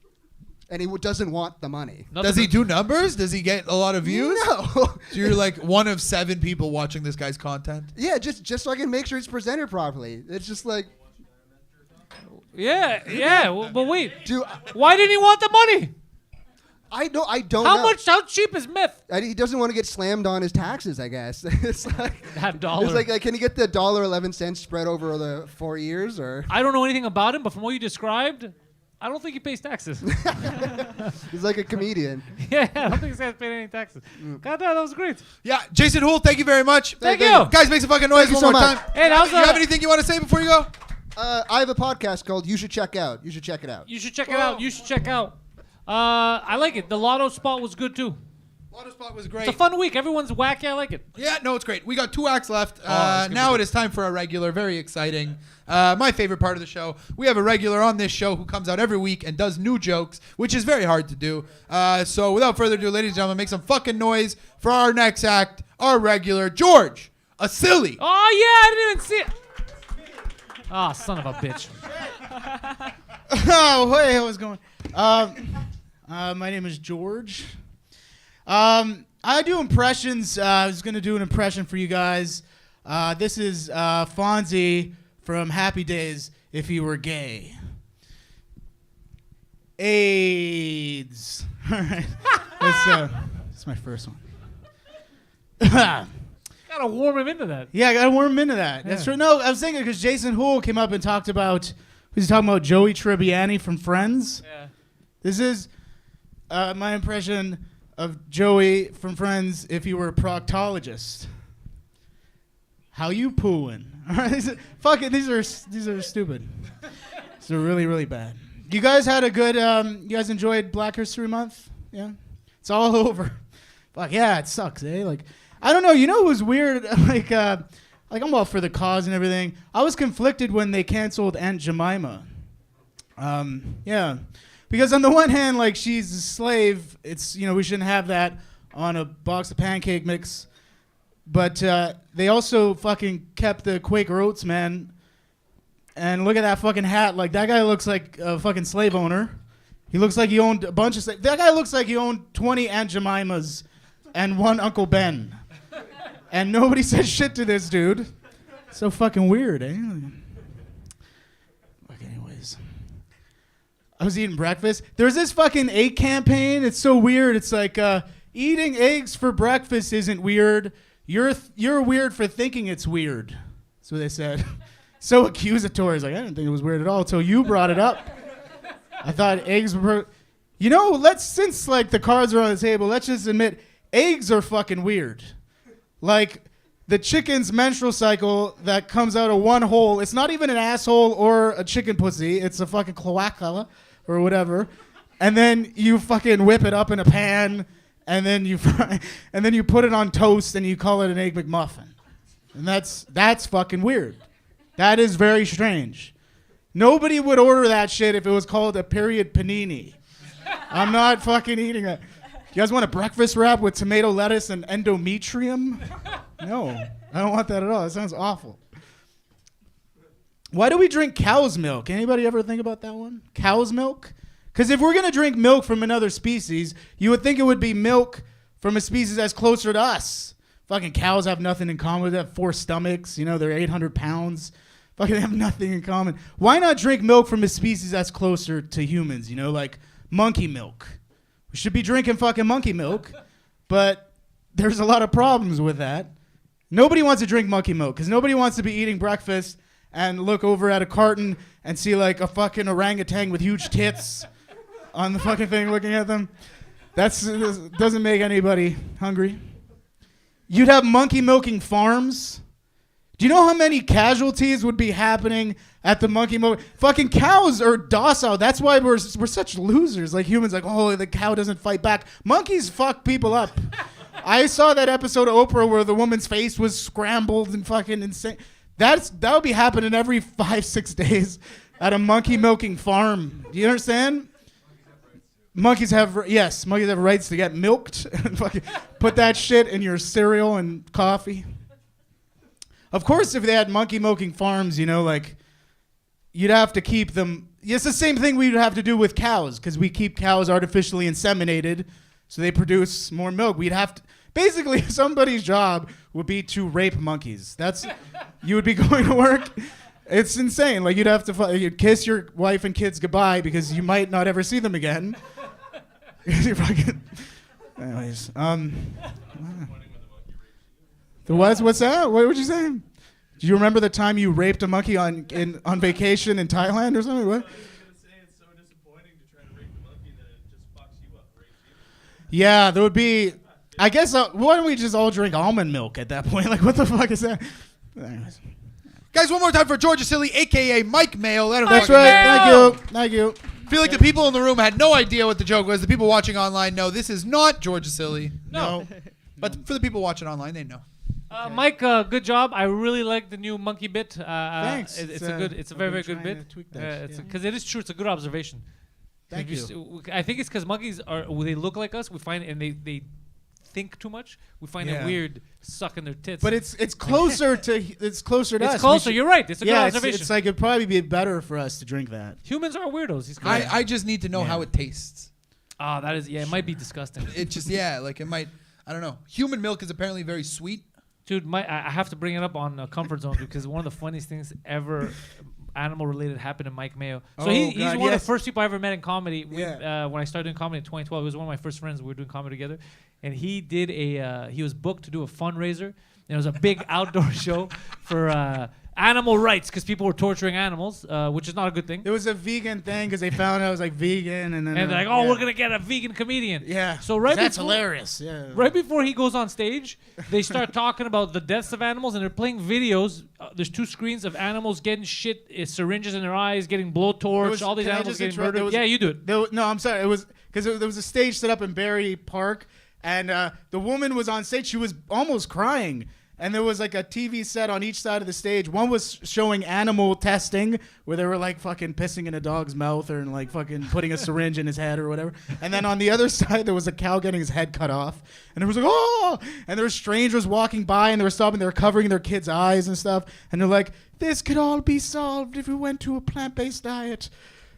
Speaker 9: and he doesn't want the money.
Speaker 3: Does he do numbers? Does he get a lot of views?
Speaker 9: No.
Speaker 3: So you're like one of 7 people watching this guy's content.
Speaker 9: Yeah, just so I can make sure it's presented properly. It's just like.
Speaker 4: Yeah. But wait,
Speaker 9: Dude,
Speaker 4: why didn't he want the money?
Speaker 9: I don't know.
Speaker 4: How cheap is meth?
Speaker 9: He doesn't want to get slammed on his taxes, I guess. It's like
Speaker 4: That dollar.
Speaker 9: It's like, can he get the $1.11 spread over the 4 years, or
Speaker 4: I don't know anything about him, but from what you described, I don't think he pays taxes.
Speaker 9: he's like a comedian?
Speaker 4: Yeah, I don't think this guy's paying any taxes. God damn, that was great.
Speaker 3: Yeah, Jason Houle, thank you very much.
Speaker 4: Thank you.
Speaker 3: Guys, make some fucking noise
Speaker 9: Thank
Speaker 3: one
Speaker 9: you
Speaker 3: more
Speaker 9: so
Speaker 3: time.
Speaker 9: much.
Speaker 4: Hey, that was
Speaker 3: you have anything you want to say before you go?
Speaker 9: I have a podcast called You Should Check Out. You should check it out.
Speaker 4: You should check it out. You should check out. I like it. The Lotto spot was good too.
Speaker 3: Lotto spot was great.
Speaker 4: It's a fun week. Everyone's wacky. I like it.
Speaker 3: Yeah, no, it's great. We got 2 acts left.
Speaker 4: gonna
Speaker 3: Now
Speaker 4: be
Speaker 3: it is time for a regular. Very exciting. My favorite part of the show. We have a regular on this show who comes out every week and does new jokes, which is very hard to do. So without further ado, ladies and gentlemen, make some fucking noise for our next act, our regular, George, a silly.
Speaker 4: Oh yeah, I didn't even see it. Ah, son of a bitch.
Speaker 10: Oh, hey, how's it going? My name is George. I do impressions. I was going to do an impression for you guys. This is Fonzie from Happy Days if he were gay. AIDS. All right. That's my first one.
Speaker 4: Gotta warm him into that.
Speaker 10: Yeah, I gotta warm him into that.
Speaker 4: Yeah.
Speaker 10: That's true. No, I was thinking because Jason Houle came up and talked about. Was he talking about Joey Tribbiani from Friends?
Speaker 4: Yeah.
Speaker 10: This is my impression of Joey from Friends if he were a proctologist. How you pooing? All right, fuck it. These are stupid. These are really, really bad. You guys had a good. You guys enjoyed Black History Month? Yeah, it's all over. Fuck yeah, it sucks, eh? Like, I don't know. You know, it was weird. Like I'm all for the cause and everything. I was conflicted when they canceled Aunt Jemima. Yeah. Because on the one hand, like, she's a slave. It's, we shouldn't have that on a box of pancake mix. But they also fucking kept the Quaker Oats, man. And look at that fucking hat. Like, that guy looks like a fucking slave owner. He looks like he owned a bunch of slaves. That guy looks like he owned 20 Aunt Jemimas and 1 Uncle Ben. And nobody said shit to this dude. So fucking weird, eh? Anyways. I was eating breakfast. There's this fucking egg campaign. It's so weird. It's like, eating eggs for breakfast isn't weird. You're weird for thinking it's weird. That's what they said. So accusatory. It's like, I didn't think it was weird at all until you brought it up. I thought eggs were... since like the cards are on the table, let's just admit, eggs are fucking weird. Like, the chicken's menstrual cycle that comes out of one hole, it's not even an asshole or a chicken pussy. It's a fucking cloaca or whatever. And then you fucking whip it up in a pan, and then you and then you put it on toast, and you call it an Egg McMuffin. And that's fucking weird. That is very strange. Nobody would order that shit if it was called a period panini. I'm not fucking eating it. You guys want a breakfast wrap with tomato lettuce and endometrium? No, I don't want that at all. That sounds awful. Why do we drink cow's milk? Anybody ever think about that one? Cow's milk? Because if we're going to drink milk from another species, you would think it would be milk from a species that's closer to us. Fucking cows have nothing in common. They have 4 stomachs. They're 800 pounds. Fucking have nothing in common. Why not drink milk from a species that's closer to humans? Like monkey milk. We should be drinking fucking monkey milk, but there's a lot of problems with that. Nobody wants to drink monkey milk because nobody wants to be eating breakfast and look over at a carton and see like a fucking orangutan with huge tits on the fucking thing looking at them. That doesn't make anybody hungry. You'd have monkey milking farms. Do you know how many casualties would be happening at the monkey milk? Fucking cows are docile. That's why we're such losers. Like humans, like, oh, the cow doesn't fight back. Monkeys fuck people up. I saw that episode of Oprah where the woman's face was scrambled and fucking insane. That would be happening every 5-6 days at a monkey milking farm. Do you understand? Monkeys have rights to get milked and fucking put that shit in your cereal and coffee. Of course, if they had monkey milking farms, you know, like, you'd have to keep them. It's the same thing we'd have to do with cows, because we keep cows artificially inseminated, so they produce more milk. We'd have to. Basically, somebody's job would be to rape monkeys. You would be going to work. It's insane. Like, you'd kiss your wife and kids goodbye because you might not ever see them again. Anyways, what's that? What would you say? Do you remember the time you raped a monkey on vacation in Thailand or something? What?
Speaker 7: I was going to say it's so disappointing to try to rape the monkey that it just fucks you up, rapes you.
Speaker 10: Yeah, there would be. I guess why don't we just all drink almond milk at that point? Like, what the fuck is that? Anyways.
Speaker 3: Guys, one more time for Georgia Silly, a.k.a. Mike Mayo. Let him
Speaker 10: That's
Speaker 3: fucking
Speaker 10: right. Thank you.
Speaker 3: I feel like the people in the room had no idea what the joke was. The people watching online know this is not Georgia Silly.
Speaker 10: No.
Speaker 3: But for the people watching online, they know.
Speaker 4: Mike, good job. I really like the new monkey bit.
Speaker 10: Thanks.
Speaker 4: It's a very, very good bit. Because it is true. It's a good observation.
Speaker 10: Thank you.
Speaker 4: I think it's because monkeys they look like us. We find and they think too much. We find it weird sucking their tits.
Speaker 10: But it's closer to us.
Speaker 4: It's closer. You're right. It's a good observation.
Speaker 10: It's like it'd probably be better for us to drink that.
Speaker 4: Humans are weirdos.
Speaker 3: I just need to know how it tastes.
Speaker 4: Oh, that is it might be disgusting.
Speaker 3: It just like it might. I don't know. Human milk is apparently very sweet.
Speaker 4: Dude, I have to bring it up on Comfort Zone because one of the funniest things ever animal related happened to Mike Mayo. So he's one of the first people I ever met in comedy. When I started doing comedy in 2012, he was one of my first friends. We were doing comedy together, and he did he was booked to do a fundraiser. And it was a big outdoor show for animal rights because people were torturing animals, which is not a good thing.
Speaker 10: It was a vegan thing because they found out it was like vegan, and then
Speaker 4: they're like, "Oh, we're gonna get a vegan comedian."
Speaker 10: Yeah.
Speaker 4: So
Speaker 10: that's hilarious. Yeah.
Speaker 4: Right before he goes on stage, they start talking about the deaths of animals, and they're playing videos. There's 2 screens of animals getting syringes in their eyes, getting blowtorch, all these animals getting murdered. Yeah, you do it.
Speaker 10: No, I'm sorry. It was because there was a stage set up in Barry Park, and the woman was on stage. She was almost crying. And there was like a TV set on each side of the stage. One was showing animal testing, where they were like fucking pissing in a dog's mouth or like fucking putting a syringe in his head or whatever. And then on the other side, there was a cow getting his head cut off. And it was like, oh! And there were strangers walking by and they were stopping. They were covering their kids' eyes and stuff. And they're like, this could all be solved if we went to a plant-based diet.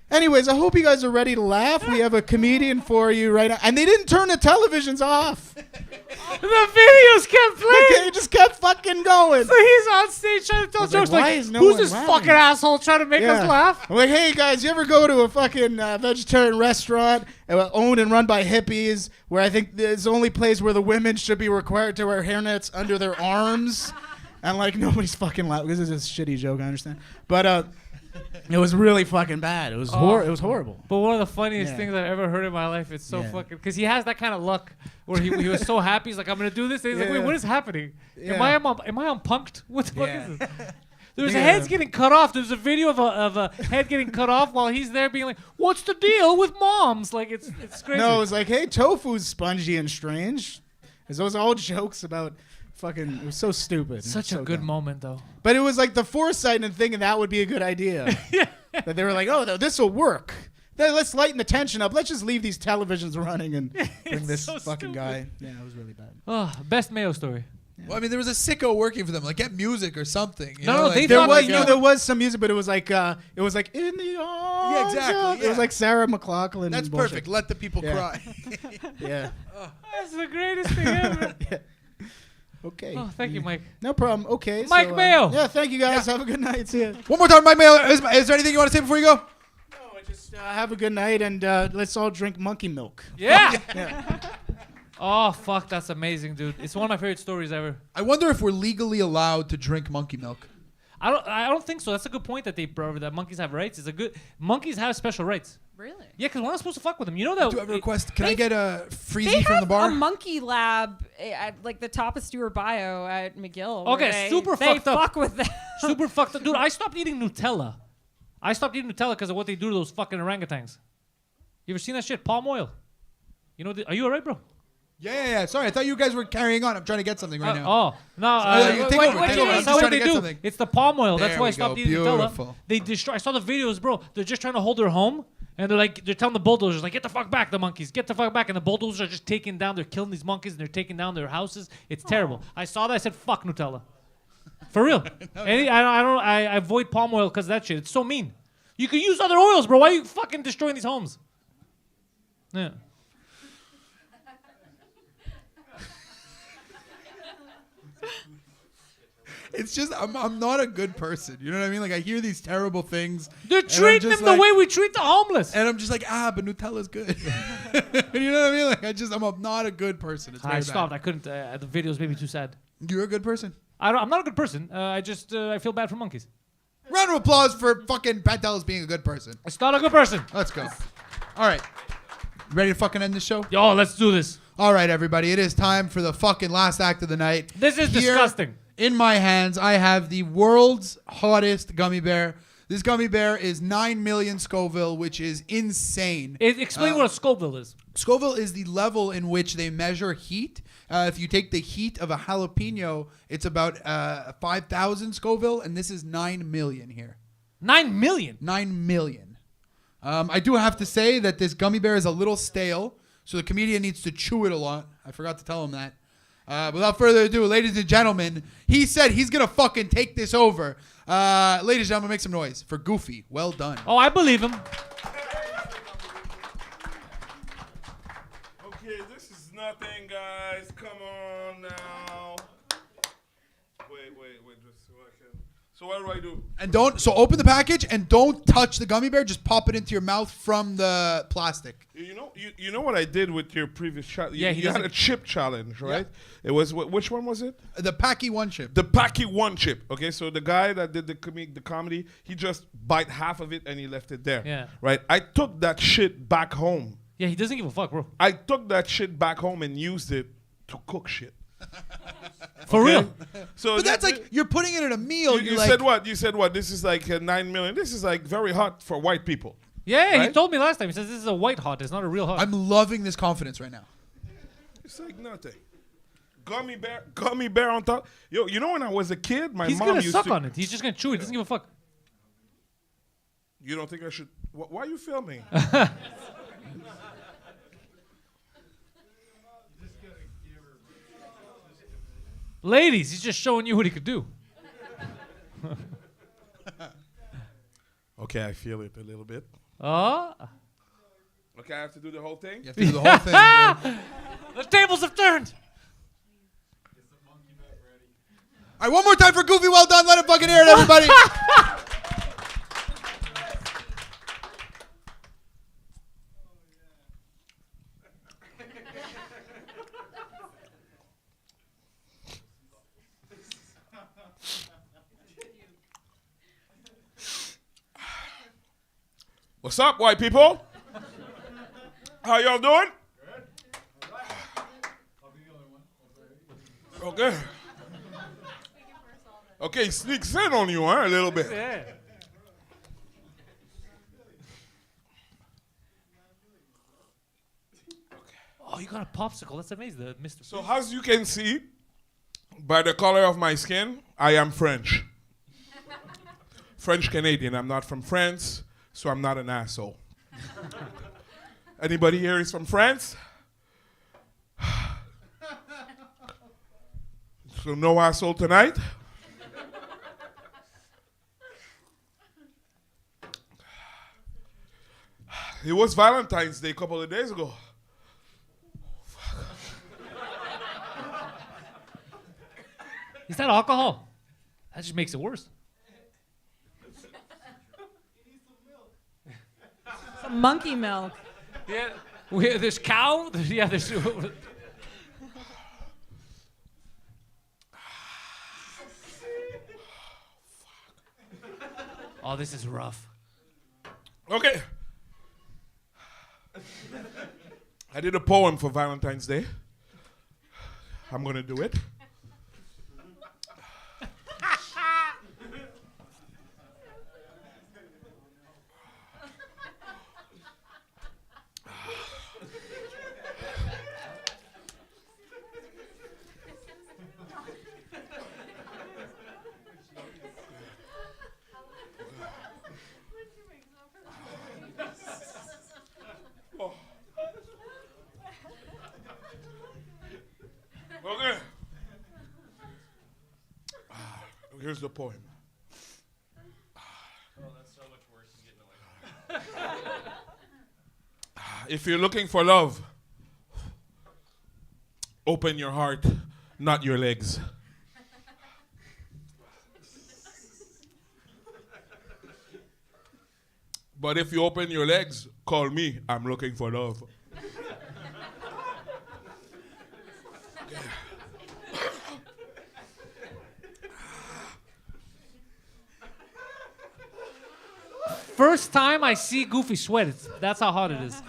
Speaker 10: Anyways, I hope you guys are ready to laugh. We have a comedian for you right now. And they didn't turn the televisions off.
Speaker 4: The videos kept playing.
Speaker 10: They just kept fucking going.
Speaker 4: So he's on stage trying to tell jokes who's this fucking asshole trying to make us laugh?
Speaker 10: I'm like, hey guys, you ever go to a fucking vegetarian restaurant owned and run by hippies where I think it's the only place where the women should be required to wear hairnets under their arms? And like nobody's fucking laughing. This is a shitty joke, I understand. But it was really fucking bad. It was it was horrible.
Speaker 4: But one of the funniest things I've ever heard in my life. It's so fucking because he has that kind of luck where he was so happy. He's like, I'm gonna do this. And he's like, wait, what is happening? Am I on punked? What the fuck is this? There's heads getting cut off. There's a video of a head getting cut off while he's there being like, what's the deal with moms? Like it's crazy.
Speaker 10: No, it was like, hey, tofu's spongy and strange. There's those old jokes about. Fucking, it was so stupid.
Speaker 4: Such a good moment, though.
Speaker 10: But it was like the foresight and thinking that would be a good idea. That they were like, oh, this will work. Then let's lighten the tension up. Let's just leave these televisions running and bring this fucking guy. Yeah, it was really bad.
Speaker 4: Oh, best Mayo story.
Speaker 3: Yeah. Well, I mean, there was a sicko working for them. Like, get music or something.
Speaker 10: There was some music, but it was like in the arms.
Speaker 3: Yeah, exactly. Yeah.
Speaker 10: It was like Sarah McLachlan.
Speaker 3: That's perfect. Let the people cry.
Speaker 10: Yeah.
Speaker 4: That's the greatest thing ever.
Speaker 10: Okay.
Speaker 4: Oh, thank you, Mike.
Speaker 10: No problem. Okay.
Speaker 4: Mike Mayo.
Speaker 10: Yeah, thank you guys. Have a good night. See ya.
Speaker 3: One more time, Mike Mayo. Is there anything you want to say before you go?
Speaker 10: No, I just have a good night, and let's all drink monkey milk.
Speaker 4: Yeah. Oh fuck, that's amazing, dude. It's one of my favorite stories ever.
Speaker 3: I wonder if we're legally allowed to drink monkey milk.
Speaker 4: I don't think so. That's a good point that that monkeys have rights. Monkeys have special rights.
Speaker 5: Really?
Speaker 4: Yeah, because we're not supposed to fuck with them. You know that.
Speaker 3: Do I have a request? Can I get a
Speaker 5: They
Speaker 3: freezy from the bar?
Speaker 5: have a monkey lab at like the top of Stuart Bio at McGill.
Speaker 4: Okay,
Speaker 5: where
Speaker 4: super
Speaker 5: they
Speaker 4: fucked up.
Speaker 5: fuck with them.
Speaker 4: Super fucked up, dude. I stopped eating Nutella. Because of what they do to those fucking orangutans. You ever seen that shit? Palm oil. You know? Are you alright, bro?
Speaker 3: Yeah. Sorry, I thought you guys were carrying on. I'm trying to get something right now.
Speaker 4: Oh no!
Speaker 3: Take over.
Speaker 4: That's
Speaker 3: I'm just
Speaker 4: what
Speaker 3: trying to
Speaker 4: they
Speaker 3: get
Speaker 4: do.
Speaker 3: something.
Speaker 4: It's the palm oil. That's
Speaker 3: There
Speaker 4: why I
Speaker 3: we
Speaker 4: stopped
Speaker 3: go.
Speaker 4: eating
Speaker 3: Beautiful.
Speaker 4: Nutella. They destroy. I saw the videos, bro. They're just trying to hold their home, and they're telling the bulldozers, like, get the fuck back, the monkeys, get the fuck back, and the bulldozers are just taking down. They're killing these monkeys, and they're taking down their houses. It's terrible. I saw that. I said, fuck Nutella, for real. I avoid palm oil because of that shit. It's so mean. You could use other oils, bro. Why are you fucking destroying these homes? Yeah.
Speaker 3: It's just I'm not a good person. You know what I mean? Like I hear these terrible things.
Speaker 4: They're treating them the way we treat the homeless.
Speaker 3: And I'm just like, but Nutella's good. You know what I mean? Like I'm not a good person. It's very
Speaker 4: I
Speaker 3: bad.
Speaker 4: stopped. I couldn't. The videos made me too sad.
Speaker 3: You're a good person.
Speaker 4: I'm not a good person. I feel bad for monkeys.
Speaker 3: Round of applause for fucking Pantelis being a good person.
Speaker 4: It's not a good person.
Speaker 3: Let's go. All right. Ready to fucking end the show?
Speaker 4: Yo, let's do this.
Speaker 3: All right, everybody. It is time for the fucking last act of the night.
Speaker 4: This is disgusting.
Speaker 3: In my hands, I have the world's hottest gummy bear. This gummy bear is 9 million Scoville, which is insane.
Speaker 4: Explain what a Scoville is.
Speaker 3: Scoville is the level in which they measure heat. If you take the heat of a jalapeno, it's about 5,000 Scoville, and this is 9 million here.
Speaker 4: 9 million?
Speaker 3: 9 million. I do have to say that this gummy bear is a little stale, so the comedian needs to chew it a lot. I forgot to tell him that. Without further ado, ladies and gentlemen, he said he's going to fucking take this over. Ladies and gentlemen, make some noise for Goofy. Well done.
Speaker 4: Oh, I believe him.
Speaker 7: Okay, this is nothing, guys. Come on now. Wait, just so I can. So what do I do?
Speaker 3: And open the package and don't touch the gummy bear. Just pop it into your mouth from the plastic.
Speaker 7: You know what I did with your previous challenge?
Speaker 4: Yeah,
Speaker 7: you had a chip challenge, right?
Speaker 3: Yeah.
Speaker 7: It was which one was it?
Speaker 3: The Packy One chip.
Speaker 7: The Packy One chip. Okay, so the guy that did the comedy, he just bite half of it and he left it there.
Speaker 4: Yeah.
Speaker 7: Right. I took that shit back home.
Speaker 4: Yeah, he doesn't give a fuck, bro.
Speaker 7: I took that shit back home and used it to cook shit.
Speaker 4: For real.
Speaker 7: So
Speaker 3: But that's like you're putting it in a meal.
Speaker 7: You
Speaker 3: like,
Speaker 7: said what? You said what? This is like 9 million. This is like very hot for white people.
Speaker 4: Yeah,
Speaker 7: Right?
Speaker 4: he told me last time. He says this is a white hot. It's not a real hot.
Speaker 3: I'm loving this confidence right now.
Speaker 7: It's like nothing. Gummy bear on top. Yo, you know when I was a kid, my
Speaker 4: He's
Speaker 7: mom
Speaker 4: gonna
Speaker 7: used
Speaker 4: suck
Speaker 7: to.
Speaker 4: on it. He's just gonna chew it. He doesn't give a fuck.
Speaker 7: You don't think I should? Why are you filming?
Speaker 4: Ladies, he's just showing you what he could do.
Speaker 7: Okay, I feel it a little bit.
Speaker 4: Oh.
Speaker 7: Okay, I have to do the whole thing.
Speaker 3: You have to do the whole thing.
Speaker 4: The tables have turned.
Speaker 3: All right, one more time for Goofy. Well done. Let him fucking hear it, everybody.
Speaker 7: What's up, white people? How y'all doing? Okay. Okay, sneaks in on you, huh? A little bit.
Speaker 4: Yeah. Oh, you got a popsicle. That's amazing, Mr.
Speaker 7: So as you can see, by the color of my skin, I am French. French Canadian. I'm not from France, so I'm not an asshole. Anybody here is from France? So no asshole tonight? It was Valentine's Day a couple of days ago.
Speaker 4: Is that alcohol? That just makes it worse.
Speaker 5: Monkey milk.
Speaker 4: Yeah. There's cow. Yeah, there's. Oh, this is rough.
Speaker 7: Okay. I did a poem for Valentine's Day. I'm gonna do it. Okay. Here's the poem. If you're looking for love, open your heart, not your legs. But if you open your legs, call me. I'm looking for love.
Speaker 4: First time I see Goofy sweat. That's how hot it is.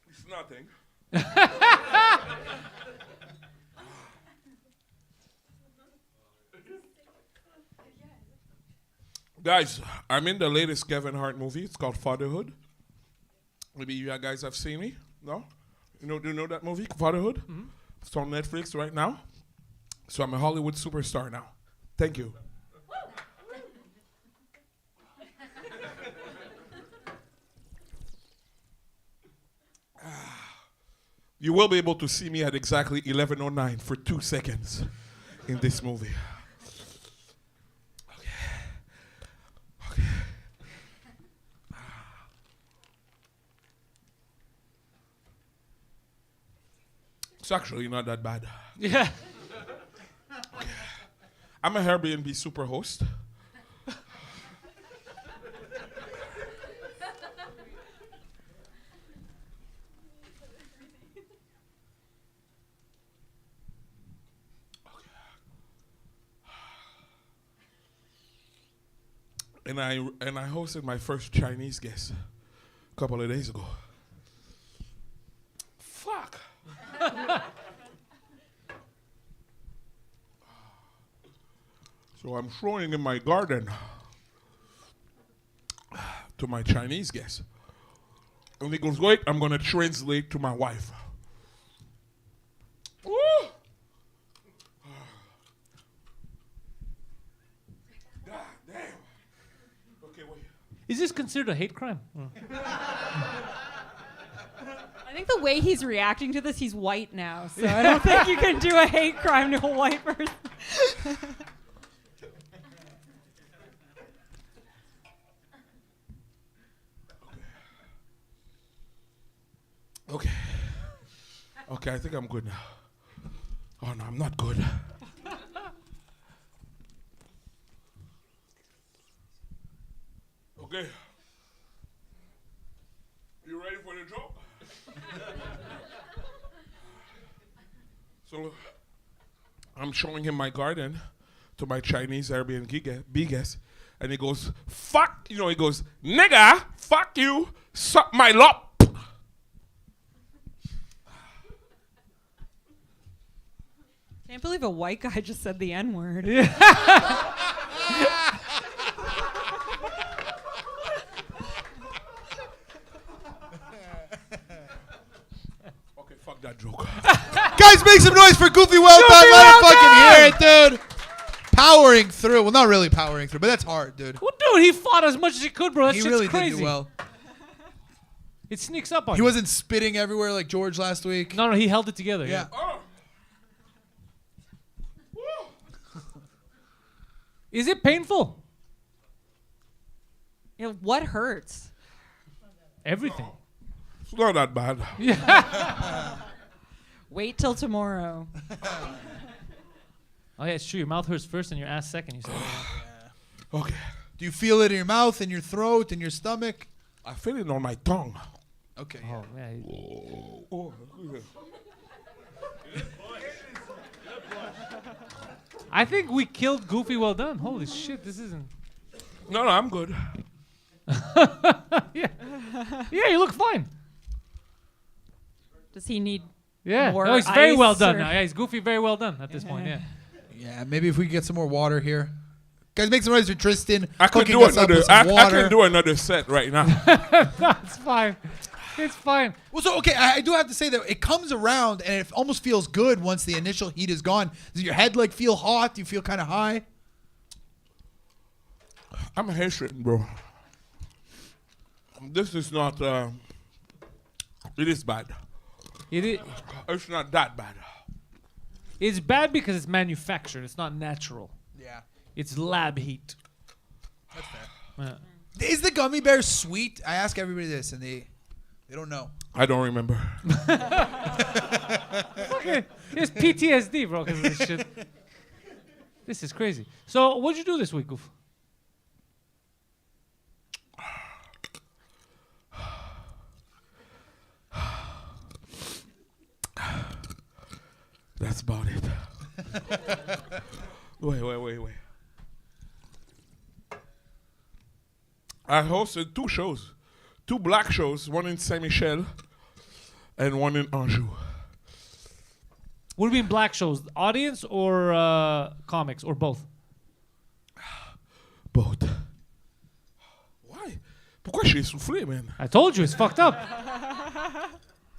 Speaker 7: It's nothing. Guys, I'm in the latest Kevin Hart movie. It's called Fatherhood. Maybe you guys have seen me. No? Do you know that movie, Fatherhood? Mm-hmm. It's on Netflix right now. So I'm a Hollywood superstar now. Thank you. You will be able to see me at exactly 11:09 for 2 seconds in this movie. Okay. It's actually not that bad.
Speaker 4: Yeah.
Speaker 7: Okay. I'm a Airbnb super host. And I hosted my first Chinese guest a couple of days ago. Fuck. So I'm showing in my garden to my Chinese guest. And he goes, wait, I'm going to translate to my wife. Woo! God damn. Okay, wait.
Speaker 4: Is this considered a hate crime?
Speaker 5: I think the way he's reacting to this, he's white now. So I don't think you can do a hate crime to a white person.
Speaker 7: Okay. Okay, I think I'm good now. Oh, no, I'm not good. Okay. You ready for the joke? So, I'm showing him my garden to my Chinese Airbnb guest, and he goes, fuck, he goes, nigga, fuck you, suck my lop.
Speaker 5: Can't believe a white guy just said the N-word.
Speaker 7: Okay, fuck that joke.
Speaker 3: Guys, make some noise for Goofy Well Done. Let him fucking hear it, dude. Powering through. Well, not really powering through, but that's hard, dude.
Speaker 4: Well, dude, he fought as much as he could, bro. That
Speaker 3: He
Speaker 4: shit's
Speaker 3: really
Speaker 4: crazy.
Speaker 3: did do well.
Speaker 4: It sneaks up on
Speaker 3: He
Speaker 4: you.
Speaker 3: wasn't spitting everywhere like George last week.
Speaker 4: No, he held it together.
Speaker 3: Yeah.
Speaker 7: Oh.
Speaker 4: Is it painful?
Speaker 5: What hurts?
Speaker 4: Everything.
Speaker 7: It's not that bad.
Speaker 5: Wait till tomorrow.
Speaker 4: Oh yeah, it's true. Your mouth hurts first and your ass second. You said.
Speaker 7: Okay.
Speaker 3: Do you feel it in your mouth, in your throat, in your stomach?
Speaker 7: I feel it on my tongue.
Speaker 3: Okay.
Speaker 4: Oh yeah.
Speaker 7: Oh.
Speaker 4: I think we killed Goofy. Well done. Holy shit, this isn't.
Speaker 7: No, I'm good.
Speaker 4: Yeah, you look fine.
Speaker 5: Does he need
Speaker 4: Yeah,
Speaker 5: more
Speaker 4: no, he's very
Speaker 5: ice
Speaker 4: well done
Speaker 5: or-
Speaker 4: now. Yeah, he's Goofy, very well done at this point. Yeah.
Speaker 3: Yeah, maybe if we could get some more water here. Guys, make some noise for Tristan.
Speaker 7: I can
Speaker 3: hooking
Speaker 7: do
Speaker 3: us up
Speaker 7: another.
Speaker 3: with some
Speaker 7: I
Speaker 3: water.
Speaker 7: can do another set right now.
Speaker 4: No, it's fine. It's fine.
Speaker 3: Well, so okay, I do have to say that it comes around and it almost feels good once the initial heat is gone. Does your head like feel hot? Do you feel kind of high?
Speaker 7: I'm Haitian, bro. This is not. It is bad. It's not that bad.
Speaker 4: It's bad because it's manufactured. It's not natural.
Speaker 3: Yeah.
Speaker 4: It's lab heat.
Speaker 3: That's fair.
Speaker 4: Yeah.
Speaker 3: Is the gummy bear sweet? I ask everybody this, and they don't know.
Speaker 7: I don't remember.
Speaker 4: Okay. It's PTSD, bro, because of this shit. This is crazy. So, what'd you do this week, Goof?
Speaker 7: That's about it. Wait. I hosted 2 shows. 2 black shows, one in Saint-Michel and one in Anjou.
Speaker 4: What do you mean black shows? Audience or comics or both?
Speaker 7: Both. Why? Pourquoi je suis essoufflé, man?
Speaker 4: I told you, it's fucked up.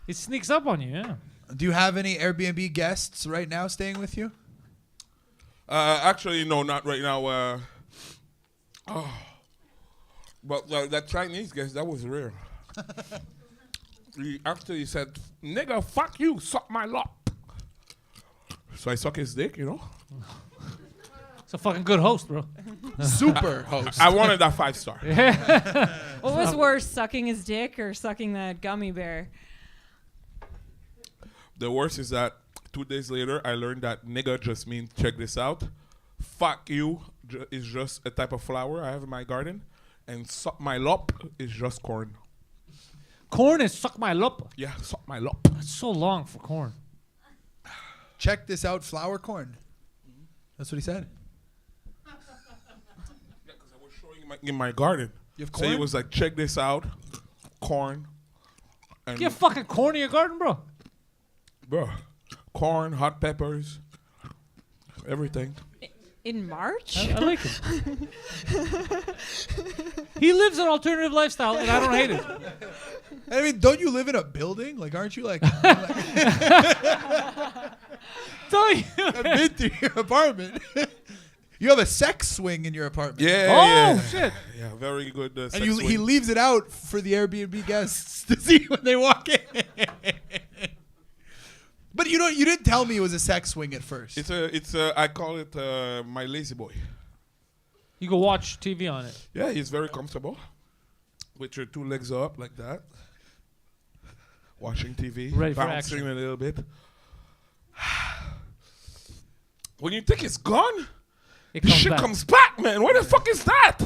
Speaker 4: It sneaks up on you, yeah.
Speaker 3: Do you have any Airbnb guests right now staying with you?
Speaker 7: Actually, no, not right now. But that Chinese guy, that was real. He said, "Nigga, fuck you, suck my lop." So I suck his dick, you know.
Speaker 4: It's a fucking good host, bro.
Speaker 3: Super host.
Speaker 7: I wanted that 5-star.
Speaker 5: What was worse, sucking his dick or sucking that gummy bear?
Speaker 7: The worst is that 2 days later, I learned that nigga just means, check this out, fuck you is just a type of flower I have in my garden, and suck my lop is just corn.
Speaker 4: Corn is suck my lop.
Speaker 7: Yeah, suck my lop.
Speaker 4: That's so long for corn.
Speaker 3: Check this out, flower corn. That's what he said.
Speaker 7: Yeah, because I was showing in my garden.
Speaker 3: You have
Speaker 7: So he
Speaker 3: corn?
Speaker 7: was like, check this out, corn. And
Speaker 4: You have fucking corn in your garden, bro.
Speaker 7: bro, corn, hot peppers, everything.
Speaker 5: In March?
Speaker 4: I like him. He lives an alternative lifestyle, and I don't hate it.
Speaker 3: I mean, don't you live in a building? Like, aren't you like?
Speaker 4: Don't you?
Speaker 3: I've been to your apartment. You have a sex swing in your apartment.
Speaker 7: Yeah,
Speaker 4: Oh,
Speaker 7: yeah.
Speaker 4: shit.
Speaker 7: Yeah, very good.
Speaker 3: And
Speaker 7: sex
Speaker 3: he
Speaker 7: swing.
Speaker 3: leaves it out for the Airbnb guests to see when they walk in. But you didn't tell me it was a sex swing at first.
Speaker 7: It's a, I call it my lazy boy.
Speaker 4: You go watch TV on it.
Speaker 7: Yeah, he's very comfortable. With your 2 legs up like that. Watching TV.
Speaker 4: Ready for
Speaker 7: bouncing
Speaker 4: action.
Speaker 7: a little bit. When you think it's gone,
Speaker 4: It
Speaker 7: this
Speaker 4: comes
Speaker 7: shit
Speaker 4: back.
Speaker 7: comes back, man. What the fuck is that?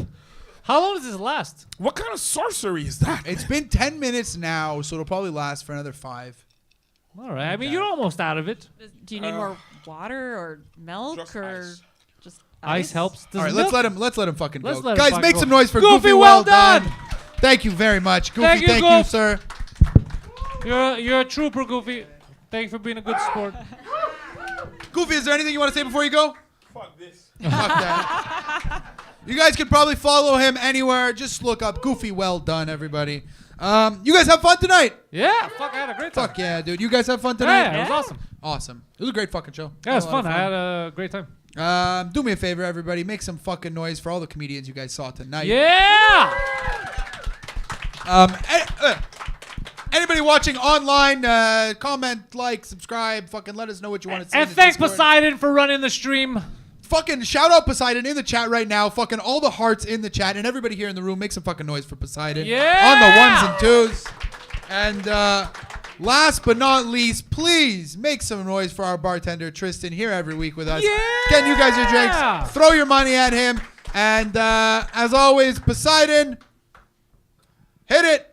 Speaker 4: How long does this last?
Speaker 7: What kind of sorcery is that?
Speaker 3: It's been 10 minutes now, so it'll probably last for another 5.
Speaker 4: All right. I mean, you're almost out of it.
Speaker 5: Do you need more water or milk
Speaker 7: Just
Speaker 5: or
Speaker 7: ice.
Speaker 5: just
Speaker 4: Ice helps. Does
Speaker 3: All right,
Speaker 4: milk-
Speaker 3: let's let him fucking
Speaker 4: Let's
Speaker 3: go.
Speaker 4: let him
Speaker 3: Guys,
Speaker 4: fucking
Speaker 3: make
Speaker 4: go.
Speaker 3: some noise for
Speaker 4: Goofy,
Speaker 3: Goofy.
Speaker 4: well
Speaker 3: Well done.
Speaker 4: done.
Speaker 3: Thank you very much, Goofy.
Speaker 4: Thank you,
Speaker 3: Thank you,
Speaker 4: Goof.
Speaker 3: sir.
Speaker 4: You're a trooper, Goofy. Thank you for being a good sport.
Speaker 3: Goofy, is there anything you want to say before you go?
Speaker 7: Fuck this.
Speaker 3: Fuck that. You guys could probably follow him anywhere. Just look up Goofy Well Done, everybody. You guys have fun tonight?
Speaker 4: Yeah, fuck, I had a great time.
Speaker 3: Fuck yeah, dude. You guys have fun tonight?
Speaker 4: Yeah, it was awesome.
Speaker 3: Awesome. It was a great fucking show.
Speaker 4: Yeah, it was
Speaker 3: Had a lot
Speaker 4: fun.
Speaker 3: of
Speaker 4: I had a great time.
Speaker 3: Do me a favor, everybody. Make some fucking noise for all the comedians you guys saw tonight.
Speaker 4: Yeah!
Speaker 3: Anybody watching online, comment, like, subscribe, fucking let us know what you want to see.
Speaker 4: And
Speaker 3: in the
Speaker 4: thanks,
Speaker 3: Discord.
Speaker 4: Poseidon, for running the stream.
Speaker 3: Fucking shout out Poseidon in the chat right now. Fucking all the hearts in the chat. And everybody here in the room, make some fucking noise for Poseidon.
Speaker 4: Yeah!
Speaker 3: On the 1s and 2s. And Last but not least, please make some noise for our bartender Tristan here every week with us.
Speaker 4: Yeah!
Speaker 3: Getting you guys your drinks. Throw your money at him. And as always, Poseidon, hit it.